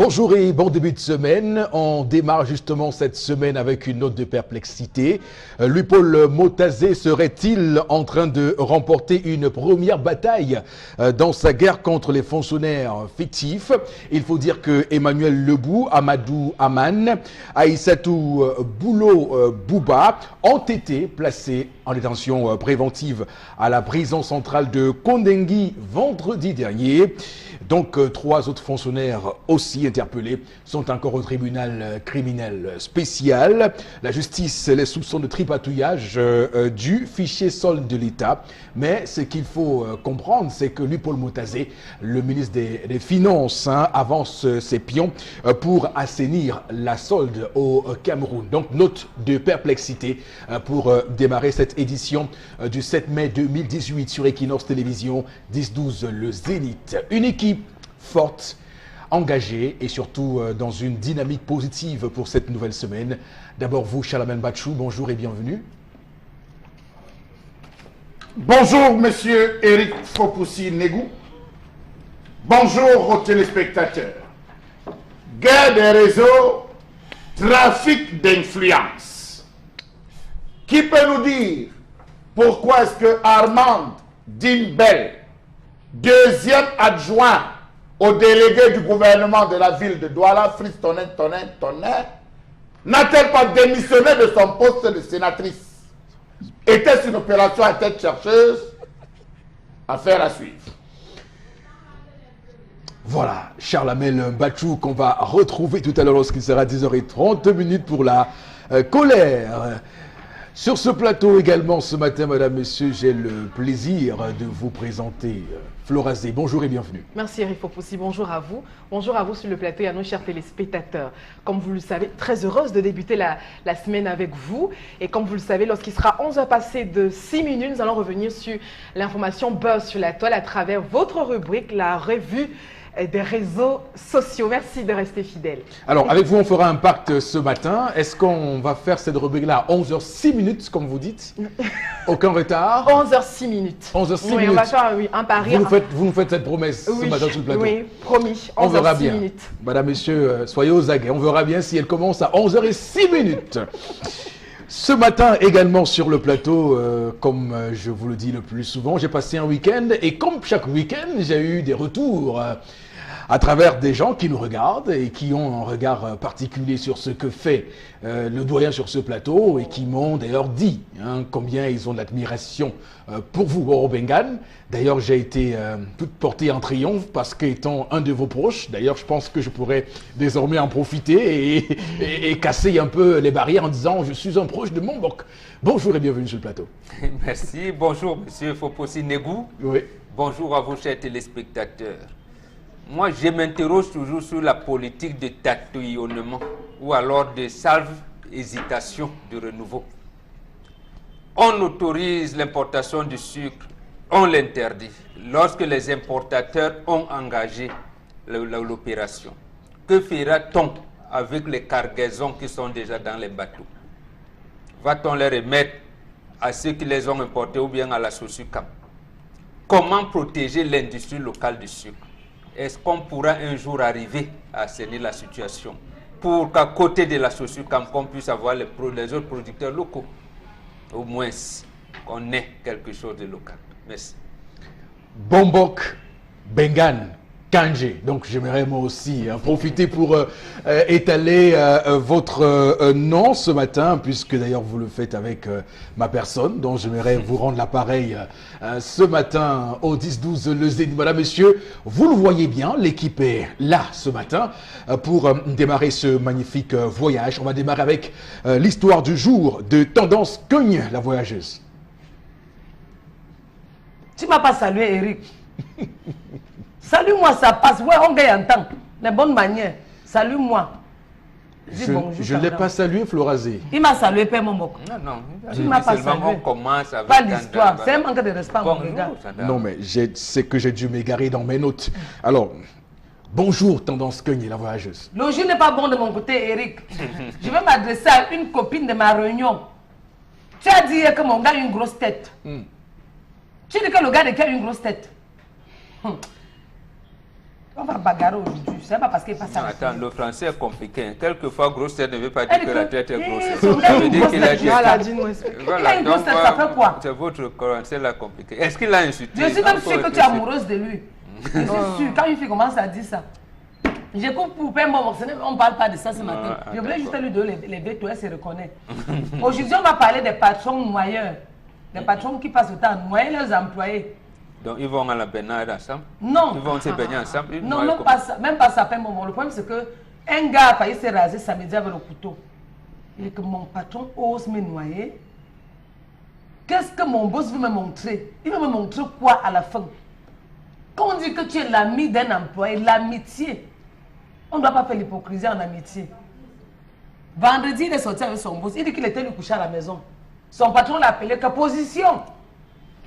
Bonjour et bon début de semaine. On démarre justement cette semaine avec une note de perplexité. Louis-Paul Motazé serait-il en train de remporter une première bataille dans sa guerre contre les fonctionnaires fictifs? Il faut dire que Emmanuel Lebou, Amadou Aman, Aïssatou Boulo Bouba ont été placés en détention préventive à la prison centrale de Kondengui vendredi dernier. Donc, 3 autres fonctionnaires aussi interpellés sont encore au tribunal criminel spécial. La justice les soupçonne de tripatouillage du fichier solde de l'État. Mais ce qu'il faut comprendre, c'est que Louis-Paul Motazé, le ministre des Finances, avance ses pions pour assainir la solde au Cameroun. Donc, note de perplexité pour démarrer cette édition du 7 mai 2018 sur Equinox Télévision 10-12 Le Zénith. Une équipe forte, engagée et surtout dans une dynamique positive pour cette nouvelle semaine. D'abord vous, Charlemagne Batchou, bonjour et bienvenue. Bonjour, monsieur Eric Fopoussi-Negou. Bonjour aux téléspectateurs. Guerre des réseaux, trafic d'influence. Qui peut nous dire pourquoi est-ce que Armand Dimbel, deuxième adjoint au délégué du gouvernement de la ville de Douala, Fritz Tonnerre, n'a-t-elle pas démissionné de son poste de sénatrice? Était-ce une opération à tête chercheuse? Affaire à suivre. Voilà, Charles-Amel Batchou qu'on va retrouver tout à l'heure lorsqu'il sera 10h30 pour la colère. Sur ce plateau également ce matin, madame, monsieur, j'ai le plaisir de vous présenter Flora Zé. Bonjour et bienvenue. Merci Eric Fopoussi, bonjour à vous. Bonjour à vous sur le plateau et à nos chers téléspectateurs. Comme vous le savez, très heureuse de débuter la semaine avec vous. Et comme vous le savez, lorsqu'il sera 11h passé de 6 minutes, nous allons revenir sur l'information buzz sur la toile à travers votre rubrique, la revue des réseaux sociaux. Merci de rester fidèle. Alors, avec vous, on fera un pacte ce matin. Est-ce qu'on va faire cette rubrique-là à 11h06, comme vous dites? Aucun retard? 11h06. 11h06. Oui, on va faire un pari. Vous nous faites cette promesse ce matin sur le plateau? Oui, promis. On verra bien. Madame, messieurs, soyez aux aguets. On verra bien si elle commence à 11h06. Ce matin également sur le plateau, comme je vous le dis le plus souvent, j'ai passé un week-end et comme chaque week-end, j'ai eu des retours à travers des gens qui nous regardent et qui ont un regard particulier sur ce que fait le doyen sur ce plateau et qui m'ont d'ailleurs dit combien ils ont de l'admiration pour vous, Oro Bengan. D'ailleurs, j'ai été toute portée en triomphe parce qu'étant un de vos proches, d'ailleurs, je pense que je pourrais désormais en profiter et casser un peu les barrières en disant je suis un proche de Mombok. Bonjour et bienvenue sur le plateau. Merci. Bonjour, monsieur Fopoussi-Negou. Oui. Bonjour à vous, chers téléspectateurs. Moi, je m'interroge toujours sur la politique de tatouillonnement ou alors de salve hésitation de renouveau. On autorise l'importation du sucre, on l'interdit. Lorsque les importateurs ont engagé l'opération, que fera-t-on avec les cargaisons qui sont déjà dans les bateaux? Va-t-on les remettre à ceux qui les ont importés ou bien à la SOSUCAM? Comment protéger l'industrie locale du sucre? Est-ce qu'on pourra un jour arriver à assainir la situation pour qu'à côté de la SOSUCAM, qu'on puisse avoir les autres producteurs locaux? Au moins, qu'on ait quelque chose de local. Merci. Bombok, Bengan, Kanje. Donc j'aimerais moi aussi profiter pour étaler votre nom ce matin, puisque d'ailleurs vous le faites avec ma personne, donc j'aimerais vous rendre l'appareil ce matin au 10-12 Le Zénith. Madame, messieurs, vous le voyez bien, l'équipe est là ce matin pour démarrer ce magnifique voyage. On va démarrer avec l'histoire du jour de Tendance Cogne, la voyageuse. Tu m'as pas salué, Eric. Salue-moi, ça passe. Ouais, on gagne en temps. Les bonnes manières. Salue-moi. Je ne l'ai pas salué, Flora Zé. Il m'a salué, Père Momok. Non. Tu ne m'as pas salué. On commence avec pas l'histoire. C'est un manque de respect, mon gars. Non, mais c'est que j'ai dû m'égarer dans mes notes. Alors, bonjour, Tendance Cogne, la voyageuse. Le jeu n'est pas bon de mon côté, Eric. Je vais m'adresser à une copine de ma réunion. Tu as dit que mon gars a une grosse tête. Tu dis que le gars a une grosse tête. On va bagarrer aujourd'hui. C'est pas parce qu'il passe à la Attends, télé. le français est compliqué. Quelquefois, grosse tête ne veut pas dire Elle que est la que- tête est Eh, grosse. son Ça gars, veut une dire grosse qu'il a tête, dit Voilà, ça. dis-nous. Il a une grosse tête, ça fait quoi? C'est votre français là compliqué. Est-ce qu'il a insulté? Je suis même Encore sûre que tu es réfléchir. amoureuse de lui. Je suis sûre. Quand une fille commence à dire ça. J'écoute pour peine, bon, on ne parle pas de ça ce matin. Ah, Je voulais juste d'accord. lui donner les bêtes, elle se reconnaît. Aujourd'hui, on va parler des patrons noyeurs. Des patrons qui passent le temps à noyer leurs employés. Donc, ils vont à la baignade ensemble? Non. Ils vont se baigner ensemble? Ils Non, noient même comment? pas ça, même pas ça, peine, bon. Le problème, c'est que un gars a failli se raser samedi avec le couteau. Il dit que mon patron ose me noyer. Qu'est-ce que mon boss veut me montrer? Il veut me montrer quoi à la fin? Quand on dit que tu es l'ami d'un employé, l'amitié, on ne doit pas faire l'hypocrisie en amitié. Vendredi, il est sorti avec son boss. Il dit qu'il était lui couché à la maison. Son patron l'a appelé que position.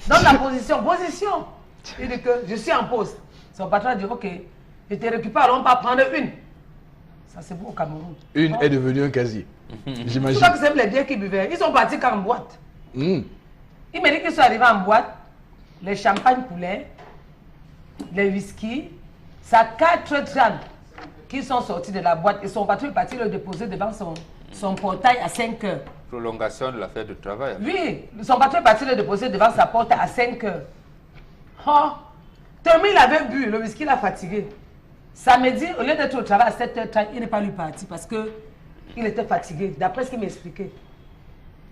Donne la position, position. Il dit que je suis en pause. Son patron a dit ok, je te récupère, alors on va prendre une. Ça c'est beau au Cameroun. Une est devenue un casier. Tu J'imagine. vois que c'est les bières qu'ils buvaient. Ils sont partis qu'en boîte. Hmm. Il m'a dit qu'ils sont arrivés en boîte. Les champagnes poulet, les whisky. Ça 4h30 qu'ils sont sortis de la boîte. Et son patron est parti le déposer devant son portail à 5h. Prolongation de la fête de travail. Oui, son patron est parti le déposer devant sa porte à 5h. Oh, tellement il avait bu, le whisky l'a fatigué. Samedi, au lieu d'être au travail à 7h30, il n'est pas lui parti parce qu'il était fatigué, d'après ce qu'il m'expliquait.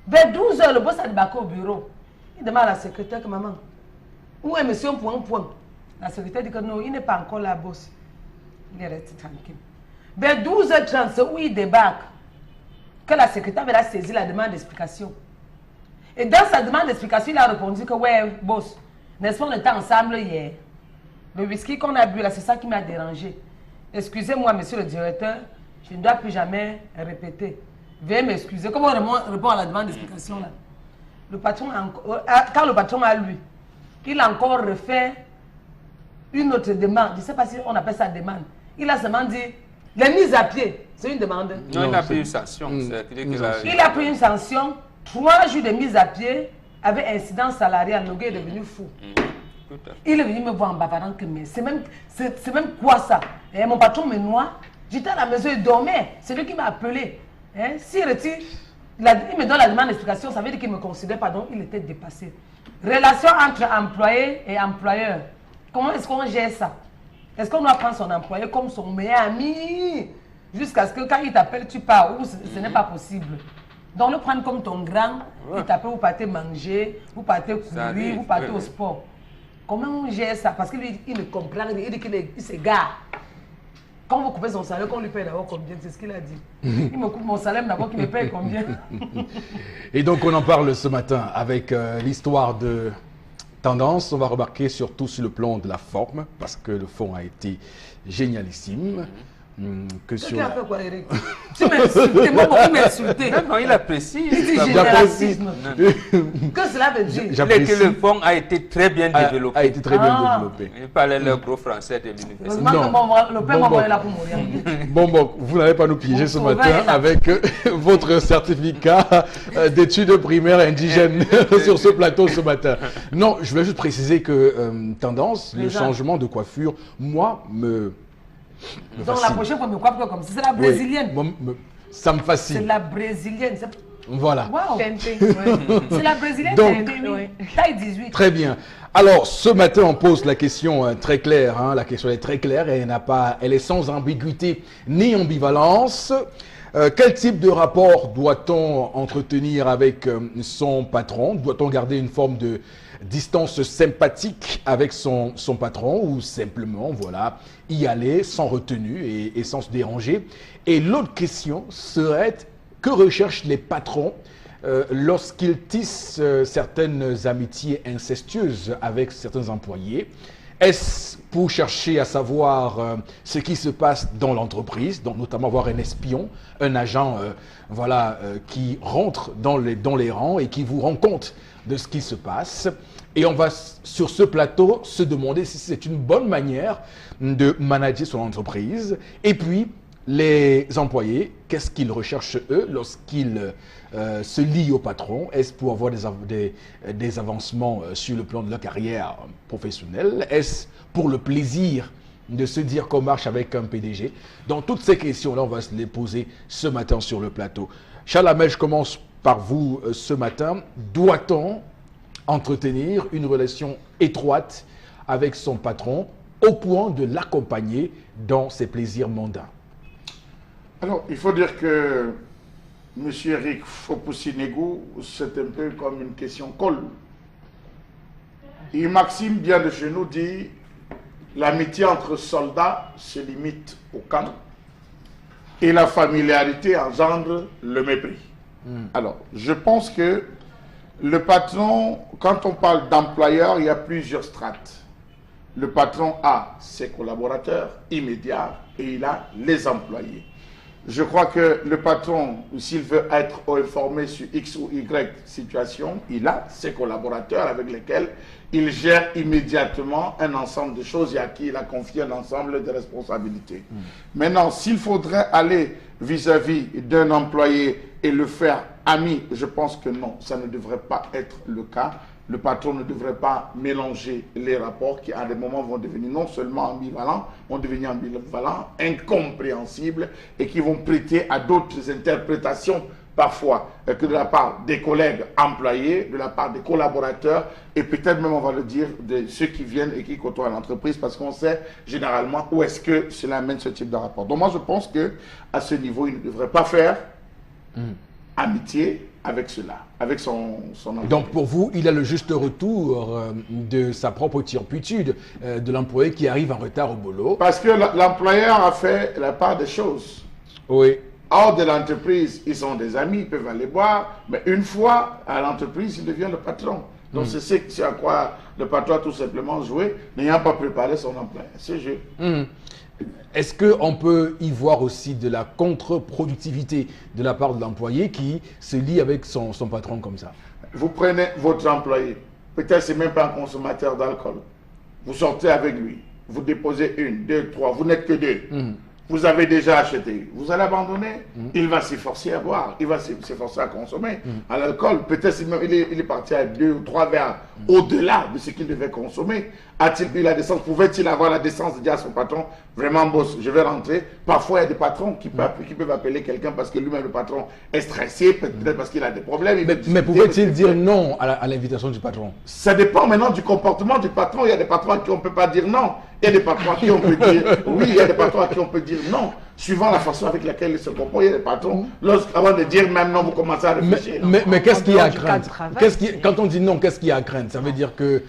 Vers 12h, le boss a débarqué au bureau. Il demande à la secrétaire que maman, où est monsieur point. La secrétaire dit que non, il n'est pas encore là, boss. Il est resté tranquille. Vers 12h30, c'est où il débarque. Que la secrétaire avait saisi la demande d'explication. Et dans sa demande d'explication, il a répondu que ouais, boss, n'est-ce pas, on était ensemble hier. Le whisky qu'on a bu là, c'est ça qui m'a dérangé. Excusez-moi, monsieur le directeur, je ne dois plus jamais répéter. Veuillez m'excuser. Comment on répond à la demande d'explication là? Le patron, quand le patron a lu, il a encore refait une autre demande. Je ne sais pas si on appelle ça demande. Il a seulement dit, les mises à pied, c'est une demande. Non, il Non, a c'est- pris une sanction. C'est-à-dire Une qu'il a- sanction. Il a pris une sanction, 3 jours de mise à pied avec incidence salariale. Le gars est devenu fou. Tout à fait. Il est venu me voir en bavardant que mais c'est même quoi ça? Et mon patron me noie. J'étais à la maison, il dormait. C'est lui qui m'a appelé. Hein? S'il retire, il me donne la demande d'explication, ça veut dire qu'il ne me considère pas, donc il était dépassé. Relation entre employé et employeur. Comment est-ce qu'on gère ça? Est-ce qu'on doit prendre son employé comme son meilleur ami? Jusqu'à ce que quand il t'appelle, tu pars, ou ce n'est pas possible. Donc le prendre comme ton grand, il t'appelle, vous partez manger, vous partez Ça arrive, courir, vous partez oui, au oui. sport. Comment on gère ça? Parce que lui, il ne comprend rien, il dit qu'il s'égare. Quand vous coupez son salaire, qu'on lui paye d'abord combien? C'est ce qu'il a dit. Il me coupe mon salaire, mais d'abord qu'il me paye combien? Et donc on en parle ce matin avec l'histoire de Tendance. On va remarquer surtout sur le plan de la forme, parce que le fond a été génialissime. Que Qu'est-ce sur qu'il a fait quoi, Eric? Tu m'as insulté, moi, il m'a insulté. Non, non, il apprécie. Il dit Ça j'ai va. le J'apprécie. racisme. Non, Que cela veut dire? Il est que le fond a été très bien a développé. été très bien Ah. développé. Il parlait le gros français de l'université. Heureusement Non. que le père Bon, maman bon. est là pour mourir. Bon, vous n'allez pas nous piéger ce Mon matin sauveur est là. avec votre certificat d'études primaires indigènes sur ce plateau ce matin. Non, je vais juste préciser que Tendance, le Présent. changement de coiffure, moi, me Donc la fascine. prochaine fois, me coiffe comme ça. C'est la Oui, brésilienne. moi, ça me C'est fascine. la brésilienne. Voilà. Waouh! TNT, ouais. C'est la brésilienne, Donc- TNT, oui. Ouais. Taille 18. Très bien. Alors, ce matin, on pose la question très claire. La question est très claire et elle est sans ambiguïté ni ambivalence. Quel type de rapport doit-on entretenir avec son patron? Doit-on garder une forme de distance sympathique avec son patron ou simplement, voilà, y aller sans retenue et sans se déranger? Et l'autre question serait, que recherchent les patrons lorsqu'ils tissent certaines amitiés incestueuses avec certains employés? Est-ce pour chercher à savoir ce qui se passe dans l'entreprise, donc notamment avoir un espion, un agent qui rentre dans les rangs et qui vous rend compte de ce qui se passe? Et on va sur ce plateau se demander si c'est une bonne manière de manager son entreprise. Et puis, les employés, qu'est-ce qu'ils recherchent eux lorsqu'ils se lient au patron? Est-ce pour avoir des avancements sur le plan de leur carrière professionnelle? Est-ce pour le plaisir de se dire qu'on marche avec un PDG? Donc toutes ces questions-là, on va se les poser ce matin sur le plateau. Charles Hamel, je commence par vous ce matin. Doit-on entretenir une relation étroite avec son patron au point de l'accompagner dans ses plaisirs mondains? Alors, il faut dire que M. Eric Fopoussinegou, c'est un peu comme une question colle. Et Maxime, bien de chez nous, dit l'amitié entre soldats se limite au camp et la familiarité engendre le mépris. Alors, je pense que le patron, quand on parle d'employeur, il y a plusieurs strates. Le patron a ses collaborateurs immédiats et il a les employés. Je crois que le patron, s'il veut être informé sur X ou Y situation, il a ses collaborateurs avec lesquels il gère immédiatement un ensemble de choses et à qui il a confié un ensemble de responsabilités. Maintenant, s'il faudrait aller vis-à-vis d'un employé et le faire ami, je pense que non, ça ne devrait pas être le cas. Le patron ne devrait pas mélanger les rapports qui, à des moments, vont devenir non seulement ambivalents, vont devenir ambivalents, incompréhensibles et qui vont prêter à d'autres interprétations, parfois, que de la part des collègues employés, de la part des collaborateurs et peut-être même, on va le dire, de ceux qui viennent et qui côtoient l'entreprise parce qu'on sait généralement où est-ce que cela amène ce type de rapport. Donc moi, je pense qu'à ce niveau, il ne devrait pas faire amitié avec cela, avec son employé. Donc pour vous, il a le juste retour de sa propre turpitude, de l'employé qui arrive en retard au boulot. Parce que l'employeur a fait la part des choses. Oui. Hors de l'entreprise, ils sont des amis, ils peuvent aller boire, mais une fois à l'entreprise, il devient le patron. Donc c'est à quoi le patron a tout simplement joué, n'ayant pas préparé son employé. C'est jeu. Est-ce qu'on peut y voir aussi de la contre-productivité de la part de l'employé qui se lie avec son patron comme ça? Vous prenez votre employé, peut-être c'est même pas un consommateur d'alcool. Vous sortez avec lui, vous déposez 1, 2, 3, vous n'êtes que 2. Vous avez déjà acheté, vous allez abandonner, il va s'efforcer à boire, il va s'efforcer à consommer. À l'alcool, peut-être il est parti à 2 ou 3 verres au-delà de ce qu'il devait consommer. A-t-il eu la décence? Pouvait-il avoir la décence de dire à son patron, vraiment boss, je vais rentrer? Parfois, il y a des patrons qui peuvent appeler quelqu'un parce que lui-même, le patron, est stressé, peut-être parce qu'il a des problèmes. Mais pouvait-il dire non à l'invitation du patron? Ça dépend maintenant du comportement du patron. Il y a des patrons à qui on ne peut pas dire non. Il y a des patrons à qui on peut dire oui. Il y a des patrons à qui on peut dire non. Suivant la façon avec laquelle ils se comportent, il y a des patrons, avant de dire même non, vous commencez à réfléchir. Mais qu'est-ce qu'il y a à craindre? Quand on dit non, qu'est-ce qu'il y a à craindre? Ça veut dire que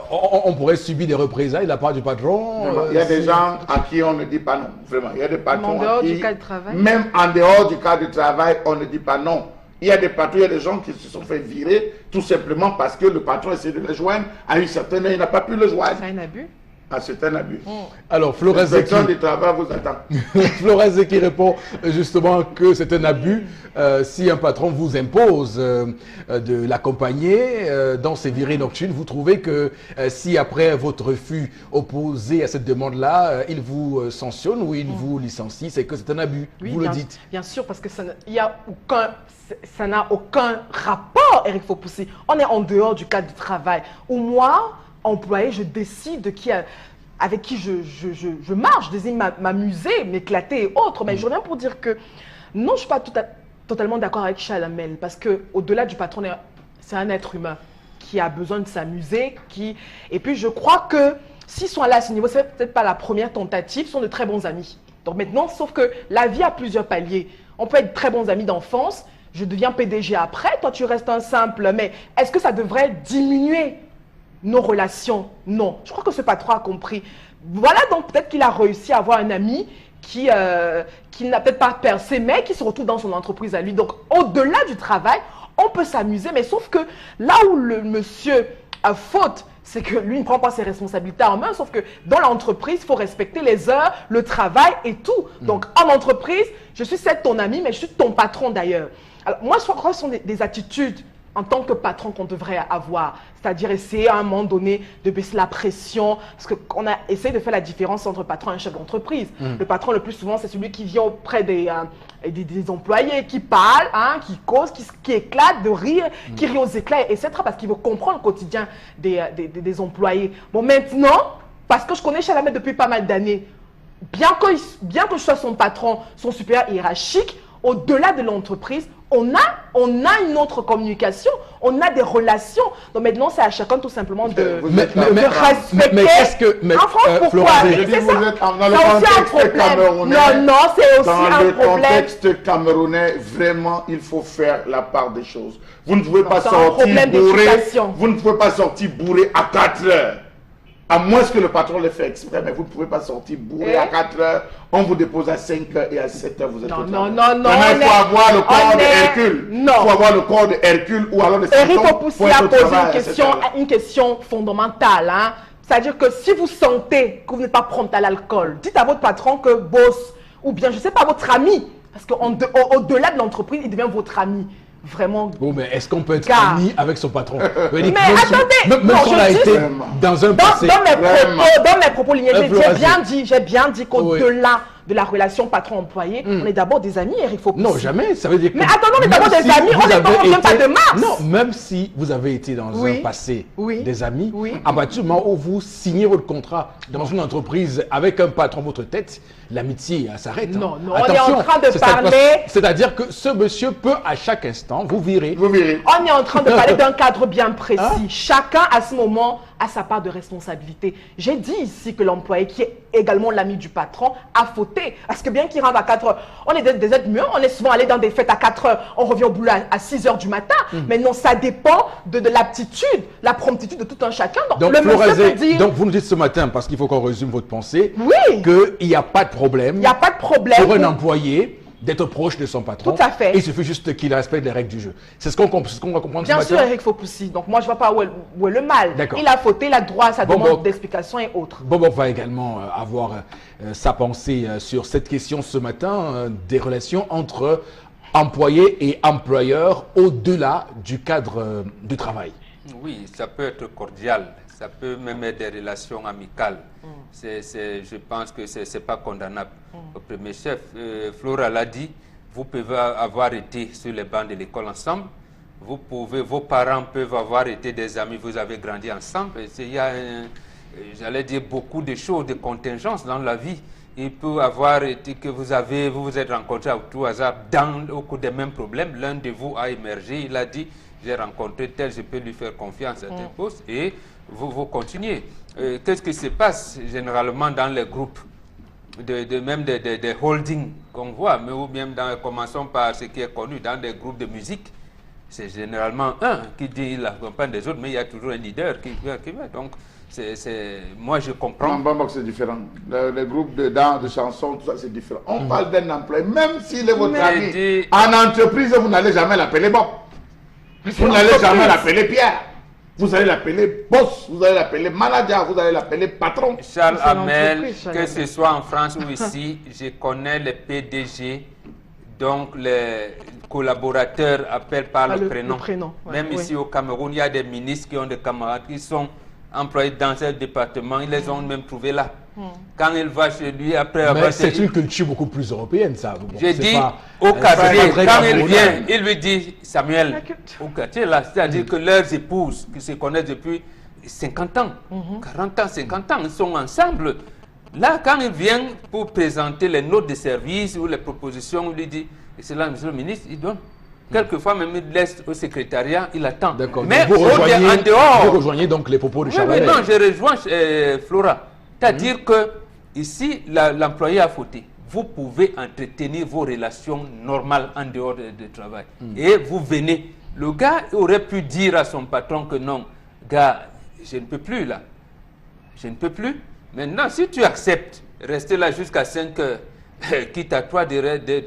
on pourrait subir des représailles de la part du patron. Il y a des gens à qui on ne dit pas non. Vraiment. Il y a des patrons en dehors à qui, du cadre de travail. même en dehors du cadre de travail, on ne dit pas non. Il y a des patrons, il y a des gens qui se sont fait virer tout simplement parce que le patron essaie de les joindre. À une certaine heure, il n'a pas pu le joindre. C'est un abus. Ah, c'est un abus. Alors, Florence Zeki, du travail vous attend. Florence Zeki répond justement que c'est un abus si un patron vous impose de l'accompagner dans ses virées nocturnes. Vous trouvez que si après votre refus opposé à cette demande-là, il vous sanctionne ou il vous licencie, c'est que c'est un abus. Oui, vous le dites. Bien sûr, parce que ça n'a aucun rapport, Eric Fopoussi. On est en dehors du cadre du travail. Ou moi, employé, je décide de avec qui je marche, je désigne m'amuser, m'éclater et autres. Mais je reviens pour dire que non, je ne suis pas totalement d'accord avec Charles Hamel parce qu'au-delà du patron, c'est un être humain qui a besoin de s'amuser. Et puis, je crois que s'ils sont là à ce niveau, ce n'est peut-être pas la première tentative, ils sont de très bons amis. Donc maintenant, sauf que la vie a plusieurs paliers. On peut être très bons amis d'enfance, je deviens PDG après, toi tu restes un simple. Mais est-ce que ça devrait diminuer nos relations? Non. Je crois que ce patron a compris. Voilà, donc peut-être qu'il a réussi à avoir un ami qui n'a peut-être pas percé, mais qui se retrouve dans son entreprise à lui. Donc, au-delà du travail, on peut s'amuser, mais sauf que là où le monsieur a faute, c'est que lui ne prend pas ses responsabilités en main, sauf que dans l'entreprise, il faut respecter les heures, le travail et tout. Donc, en entreprise, je suis certes ton ami, mais je suis ton patron d'ailleurs. Alors, moi, je crois que ce sont des attitudes en tant que patron qu'on devrait avoir, c'est-à-dire essayer à un moment donné de baisser la pression, parce qu'on a essayé de faire la différence entre patron et chef d'entreprise. Le patron, le plus souvent, c'est celui qui vient auprès des employés, qui parle, qui cause, qui éclate de rire, qui rit aux éclats, etc., parce qu'il veut comprendre le quotidien des employés. Bon, maintenant, Parce que je connais Chalamet depuis pas mal d'années. Bien que je sois son patron, son supérieur hiérarchique, au-delà de l'entreprise, on a une autre communication, on a des relations. Donc maintenant, c'est à chacun tout simplement de respecter. Mais qu'est-ce que... En France, pourquoi? Je dis, vous êtes dans le C'est aussi un contexte problème. camerounais. Non, c'est aussi Dans un le problème. contexte camerounais, vraiment, il faut faire la part des choses. Vous ne pouvez pas c'est un sortir problème bourré. d'éducation. Vous ne pouvez pas sortir bourré à 4 heures. À moins que le patron le fait exprès, mais vous ne pouvez pas sortir bourré à 4 heures. On vous dépose à 5 heures et à 7 heures, vous êtes au travail. Non. Il faut avoir le corps de Hercule. Non. Il faut avoir le corps de Hercule ou alors le Eric symptôme Opoussi pour être a au posé travail à 7 heures. une question fondamentale. Hein. C'est-à-dire que si vous sentez que vous n'êtes pas prompt à l'alcool, dites à votre patron que boss, ou bien, je ne sais pas, votre ami, parce qu'au-delà de l'entreprise, il devient votre ami. Vraiment. Bon, mais est-ce qu'on peut être Gars. ami avec son patron? Mais attendez, même non, si on a je dis- été dans un passé. Dans mes propos lignés, j'ai bien dit qu'au-delà Oui. de la relation patron-employé, on est d'abord des amis, Eric Opoussi. Non, jamais. Ça veut dire que... Mais attends, on est même d'abord des amis, vous on avez ne vient pas de Mars. Non, même si vous avez été dans Oui. un passé Oui. des amis, Oui. à partir du moment où vous signez votre contrat dans une entreprise avec un patron à votre tête, l'amitié s'arrête. Non, hein. non, on est en train de c'est-à-dire- parler- C'est-à-dire que ce monsieur peut à chaque instant vous virer. Vous verrez. On est en train de parler d'un cadre bien précis. Hein? Chacun, à ce moment, a sa part de responsabilité. J'ai dit ici que l'employé, qui est également l'ami du patron, a fauté. Parce que bien qu'il rentre à 4 heures, on est des êtres humains, on est souvent allé dans des fêtes à 4 heures, on revient au boulot à 6 heures du matin. Mais non, ça dépend de l'aptitude, la promptitude de tout un chacun. Donc, le monsieur Florazé, peut dire, donc vous nous dites ce matin, parce qu'il faut qu'on résume votre pensée, Oui. qu'il n'y a pas de problème il n'y a pas de problème. pour un pour- employé d'être proche de son patron. Tout à fait. Il suffit juste qu'il respecte les règles du jeu. C'est ce qu'on va comprendre Bien ce sûr, matin. Eric Opoussi. Donc moi, je ne vois pas où est le mal. D'accord. Il a fauté, il a droit à sa Bon, demande bon. d'explication et autres. Bob va également avoir sa pensée sur cette question ce matin, des relations entre employés et employeurs au-delà du cadre du travail. Oui, ça peut être cordial, ça peut même être des relations amicales. Je pense que ce n'est pas condamnable. Au premier chef, Flora l'a dit, vous pouvez avoir été sur les bancs de l'école ensemble, vos parents peuvent avoir été des amis, vous avez grandi ensemble. Il y a, j'allais dire, beaucoup de choses, de contingences dans la vie. Il peut avoir été que vous vous êtes rencontrés à tout hasard au cours des mêmes problèmes. L'un de vous a émergé, il a dit, j'ai rencontré tel, je peux lui faire confiance à tel poste, et vous continuez. Qu'est-ce qui se passe généralement dans les groupes, même des holdings qu'on voit, mais ou bien commençons par ce qui est connu dans des groupes de musique. C'est généralement un qui dit il accompagne des autres, mais il y a toujours un leader qui va. Donc, moi je comprends. En Bambok, c'est différent. Les groupes de danse, de chansons, tout ça, c'est différent. On parle d'un employé, même s'il est votre Mais ami. dit- En entreprise, vous n'allez jamais l'appeler Bob. Vous n'allez jamais l'appeler Pierre. Vous allez l'appeler boss, vous allez l'appeler manager, vous allez l'appeler patron. Charles C'est Hamel, l'entreprise, Charles que Hamel. ce soit en France ou ici, je connais les PDG, donc les collaborateurs appellent par Ah, le le prénom. prénom, ouais, Même oui. ici au Cameroun, il y a des ministres qui ont des camarades qui sont employés dans ce département, ils les ont même trouvés là. Quand il va chez lui, après avoir... Mais c'est une culture beaucoup plus européenne, ça. Bon, J'ai c'est dit pas- au c'est quartier, pas très quand il camerounais. vient, il lui dit, Samuel, La culture. au quartier là, c'est-à-dire que leurs épouses, qui se connaissent depuis 50 ans, 40 ans, 50 ans, ils sont ensemble. Là, quand il vient pour présenter les notes de service ou les propositions, il lui dit, et c'est là, monsieur le ministre, il donne. Quelquefois, même il laisse au secrétariat, il attend. D'accord. Mais Donc, en vous dehors, rejoignez donc les propos de oui, Charles oui, Hamel. non, je rejoins Flora. C'est-à-dire que ici, l'employé a fauté. Vous pouvez entretenir vos relations normales en dehors du travail. Et vous venez. Le gars aurait pu dire à son patron que non, gars, je ne peux plus là. Je ne peux plus. Maintenant, si tu acceptes, rester là jusqu'à 5 heures, quitte à toi de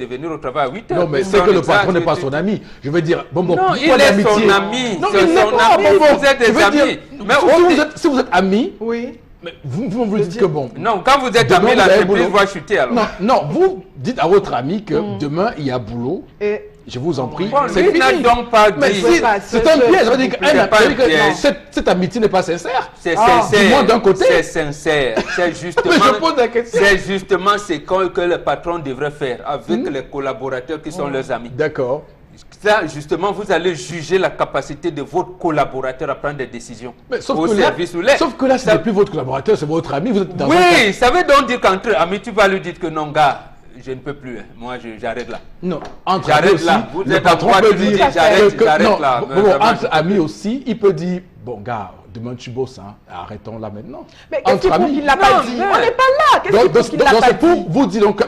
venir au travail à 8 heures. Non, mais c'est que le patron n'est pas son ami. Je veux dire, bon, Non, pourquoi il est l'amitié? son ami. Non, C'est mais il n'est son pas, ami. Vous êtes je des veux dire, amis. Mais si vous êtes amis, Oui. mais vous me dites que bon. non, quand vous êtes Demain, ami, vous avez l'entreprise boulot. va chuter alors. Non, non, vous dites à votre ami que demain il y a boulot. Et Je vous en prie, Bon, c'est lui n'a fini. donc pas Mais dit. c'est un piège. Ça veut dire C'est pas un piège. cette amitié n'est pas sincère. C'est Du sincère. moins d'un côté. C'est sincère. C'est Mais justement, je pose la question. c'est justement ce que le patron devrait faire avec les collaborateurs qui sont leurs amis. D'accord. ça, justement, vous allez juger la capacité de votre collaborateur à prendre des décisions Mais sauf au que service ou là, sauf que là, ce n'est plus votre collaborateur, c'est votre ami. Vous êtes dans un Oui, ça veut donc dire qu'entre amis, tu vas lui dire que non, gars, je ne peux plus. Hein. Moi, j'arrête là. Non, entre J'arrête amis aussi, là. Vous le êtes patron en droit peut de dire, dire j'arrête, que- j'arrête non, là. bon, Mais vraiment, entre amis aussi, il peut dire, bon gars, demain tu bosses, hein, arrêtons là maintenant. Mais qu'est-ce qu'il Entre faut amis. qu'il l'a pas Non, dit? mais- On n'est pas là. Qu'est-ce qu'il faut qu'il l'a Donc pas c'est pour dit? vous dire donc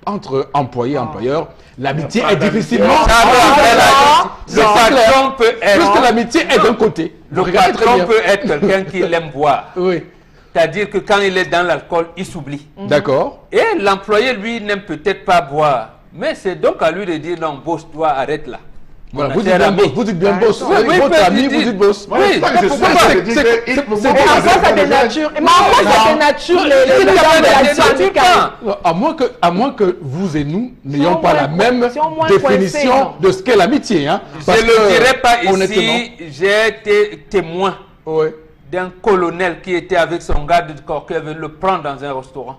entre employés et employeurs, l'amitié est difficilement... Ça va, C'est le clair. patron peut être. Puisque l'amitié est d'un côté. Le Regardez très patron bien. peut être quelqu'un qui aime boire. Oui, C'est-à-dire que quand il est dans l'alcool, il s'oublie. d'accord. Et l'employé, lui, n'aime peut-être pas boire. Mais c'est donc à lui de dire non, boss, toi, arrête là. Voilà, Mon vous dites cher bien ami. boss, vous dites bien boss. Oui, oui, Votre peut-être ami, lui vous dire. dites boss. Oui, C'est ça que je pourquoi suis c'est- je dis c'est- que c'est- il faut c'est- Mais beaucoup en quoi ça de- dénature? Mais en quoi ça dénature les Il y a gens de des relation dénatures amicale? pas. À moins que vous et nous n'ayons au pas la moins- même si au moins définition coincés, non. de ce qu'est l'amitié. Hein, Je parce ne le que, dirai pas honnêtement, ici, j'ai été témoin ouais. d'un colonel qui était avec son garde du corps qui avait le prendre dans un restaurant.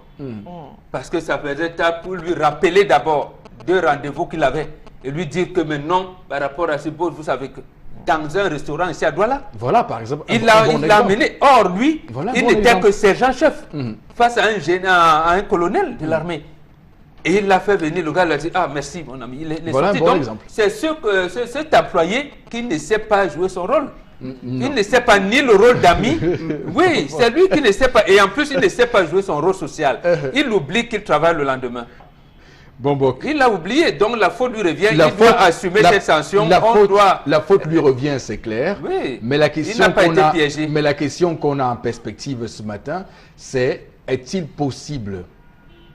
Parce que ça faisait tard pour lui rappeler d'abord 2 rendez-vous qu'il avait et lui dire que maintenant, par rapport à ce boss, vous savez que dans un restaurant ici à Douala, Voilà, par exemple. il l'a exemple. amené. Or, lui, Voilà, il bon n'était exemple. que sergent-chef face à à un colonel de l'armée. Et il l'a fait venir, le gars lui a dit, ah merci mon ami, il est Voilà un sorti. bon Donc, exemple. c'est cet employé qui ne sait pas jouer son rôle. Il ne sait pas ni le rôle d'ami. Oui, c'est lui qui ne sait pas. Et en plus, il ne sait pas jouer son rôle social. Il oublie qu'il travaille le lendemain. Bon, bon. Il l'a oublié, donc la faute lui revient. La il doit faute- assumer la- cette sanction. La On faute, doit... la faute lui revient, c'est clair. Oui, Mais la il question n'a pas qu'on été a, piégé. mais la question qu'on a en perspective ce matin, c'est est-il possible